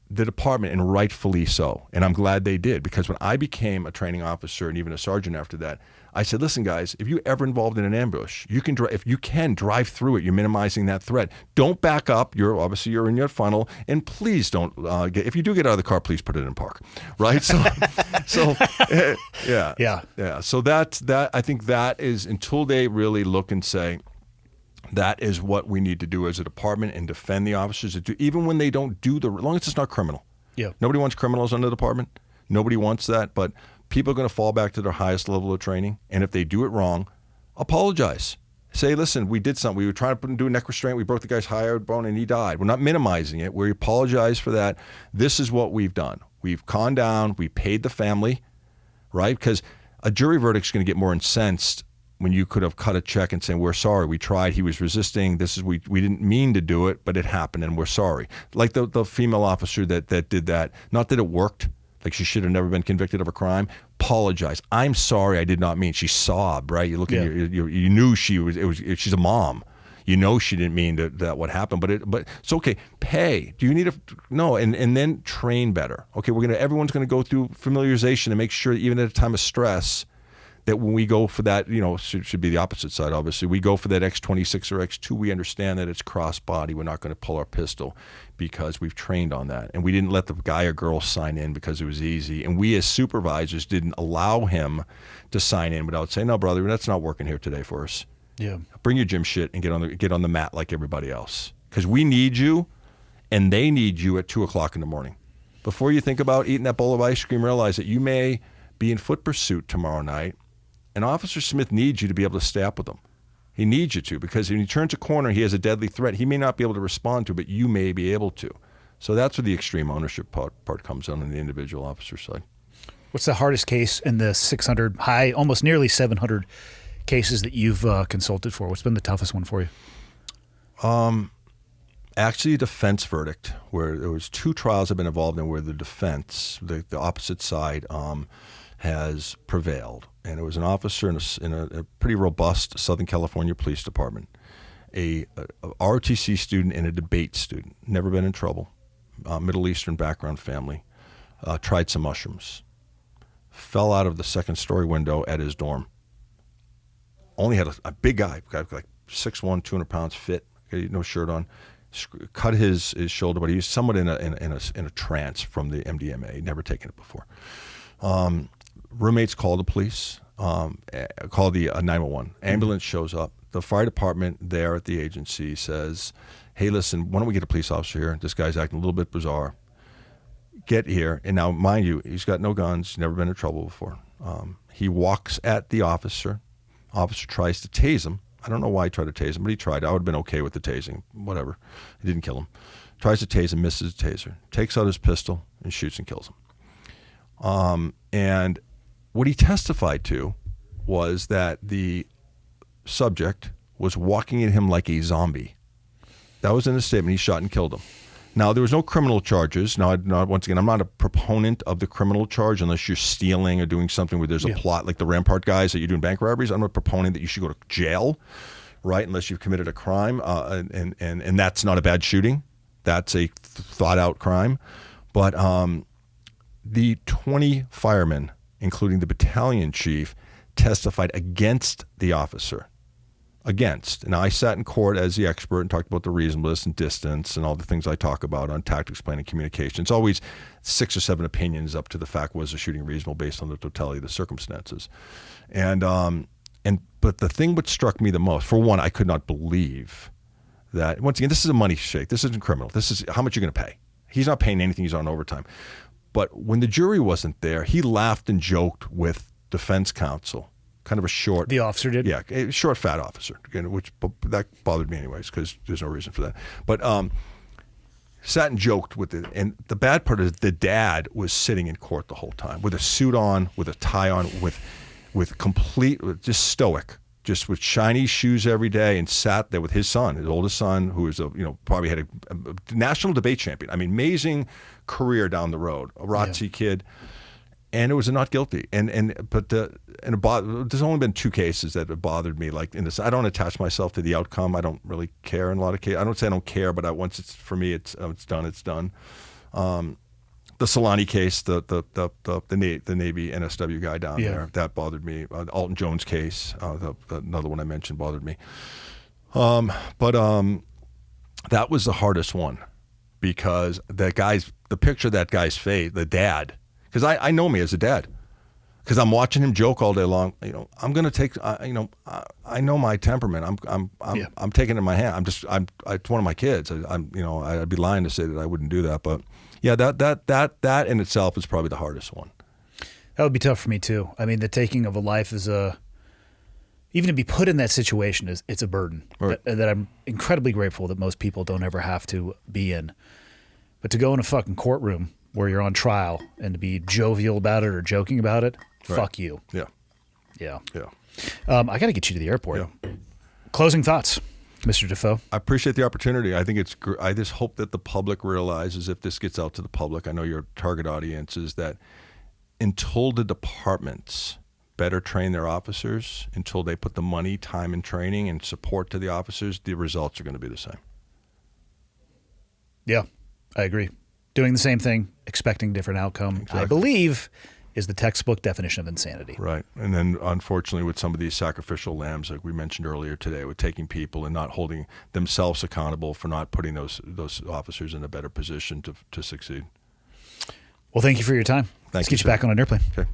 The department, and rightfully so, and I'm glad they did, because when I became a training officer and even a sergeant after that, I said, listen, guys, if you're ever involved in an ambush, if you can drive through it, you're minimizing that threat. Don't back up. You're in your funnel, and please don't if you do get out of the car, please put it in park, right? So yeah. So that I think that is, until they really look and say, that is what we need to do as a department and defend the officers, even when they don't do as long as it's not criminal. Yeah. Nobody wants criminals in the department. Nobody wants that. But people are going to fall back to their highest level of training. And if they do it wrong, apologize. Say, listen, we did something. We were trying to do a neck restraint. We broke the guy's hyoid bone and he died. We're not minimizing it. We apologize for that. This is what we've done. We've calmed down. We paid the family, right? Because a jury verdict's going to get more incensed when you could have cut a check and saying, we're sorry, we tried, he was resisting, we didn't mean to do it, but it happened and we're sorry. Like the female officer that did that, not that it worked, like she should have never been convicted of a crime, apologize. I'm sorry, I did not mean. She sobbed, right? You look at you knew she's a mom. You know she didn't mean that what happened, but it's okay. Pay. Do you need no? And then train better. Okay, everyone's gonna go through familiarization and make sure that even at a time of stress, that when we go for that, should be the opposite side, obviously. We go for that X26 or X2, we understand that it's cross-body. We're not going to pull our pistol because we've trained on that. And we didn't let the guy or girl sign in because it was easy. And we as supervisors didn't allow him to sign in without saying, no, brother, that's not working here today for us. Yeah. Bring your gym shit and get on the mat like everybody else. Because we need you, and they need you at 2 o'clock in the morning. Before you think about eating that bowl of ice cream, realize that you may be in foot pursuit tomorrow night. And Officer Smith needs you to be able to stay up with him. He needs you to, because when he turns a corner, he has a deadly threat. He may not be able to respond to, but you may be able to. So that's where the extreme ownership part comes on the individual officer side. What's the hardest case in the 600, almost nearly 700 cases that you've consulted for? What's been the toughest one for you? Actually, a defense verdict where there was 2 trials I've been involved in where the defense, the opposite side, has prevailed. And it was an officer in a pretty robust Southern California Police Department, a ROTC student and a debate student, never been in trouble, Middle Eastern background family, tried some mushrooms, fell out of the second-story window at his dorm. Only had a big guy like 6'1", 200 pounds, fit, no shirt on, cut his shoulder, but he was somewhat in a trance from the MDMA. He'd never taken it before. Roommates call the police, call the 911. Ambulance shows up. The fire department there at the agency says, hey, listen, why don't we get a police officer here? This guy's acting a little bit bizarre. Get here. And now, mind you, he's got no guns, never been in trouble before. He walks at the officer. Officer tries to tase him. I don't know why he tried to tase him, but he tried. I would have been okay with the tasing, whatever. He didn't kill him. Tries to tase him, misses the taser. Takes out his pistol and shoots and kills him. And what he testified to was that the subject was walking at him like a zombie. That was in his statement. He shot and killed him. Now, there was no criminal charges. Now, once again, I'm not a proponent of the criminal charge unless you're stealing or doing something where there's a plot, like the Rampart guys that you're doing bank robberies. I'm not a proponent that you should go to jail, right, unless you've committed a crime, and that's not a bad shooting. That's a thought-out crime. But the 20 firemen, including the battalion chief, testified against the officer. Against. Now, I sat in court as the expert and talked about the reasonableness and distance and all the things I talk about on tactics, planning, communication. It's always 6 or 7 opinions up to the fact, was the shooting reasonable based on the totality of the circumstances. But the thing that struck me the most, for one, I could not believe that, once again, this is a money shake. This isn't criminal. This is how much you're going to pay. He's not paying anything. He's on overtime. But when the jury wasn't there, he laughed and joked with defense counsel. Kind of a short... The officer did? Yeah, a short, fat officer, which that bothered me anyways because there's no reason for that. But sat and joked with it. And the bad part is the dad was sitting in court the whole time with a suit on, with a tie on, with complete, just stoic, just with shiny shoes every day, and sat there with his son, his oldest son, who is probably had a national debate champion. I mean, amazing career down the road, a ROTC kid. And it was a not guilty, but there's only been 2 cases that have bothered me. Like in this, I don't attach myself to the outcome. I don't really care in a lot of cases. I don't say I don't care, but once it's for me, it's done. It's done. The Solani case, the Navy NSW guy down there, that bothered me. Alton Jones case, another one I mentioned, bothered me. But that was the hardest one because the picture of that guy's face, the dad. Because I know me as a dad, because I'm watching him joke all day long. I'm going to take. I know my temperament. I'm taking it in my hand. It's one of my kids. I'd be lying to say that I wouldn't do that. But yeah, that in itself is probably the hardest one. That would be tough for me too. I mean, the taking of a life is even to be put in that situation it's a burden that I'm incredibly grateful that most people don't ever have to be in. But to go in a fucking courtroom where you're on trial and to be jovial about it or joking about it, fuck you. Yeah. I got to get you to the airport. Yeah. Closing thoughts, Mr. DeFoe. I appreciate the opportunity. I think I just hope that the public realizes, if this gets out to the public, I know your target audience is that until the departments better train their officers until they put the money, time, and training and support to the officers, the results are going to be the same. Yeah, I agree. Doing the same thing, expecting different outcome, Exactly. I believe, is the textbook definition of insanity. Right. And then, unfortunately, with some of these sacrificial lambs, like we mentioned earlier today, with taking people and not holding themselves accountable for not putting those officers in a better position to succeed. Well, thank you for your time. Let's you, get you sir. back on an airplane. Okay.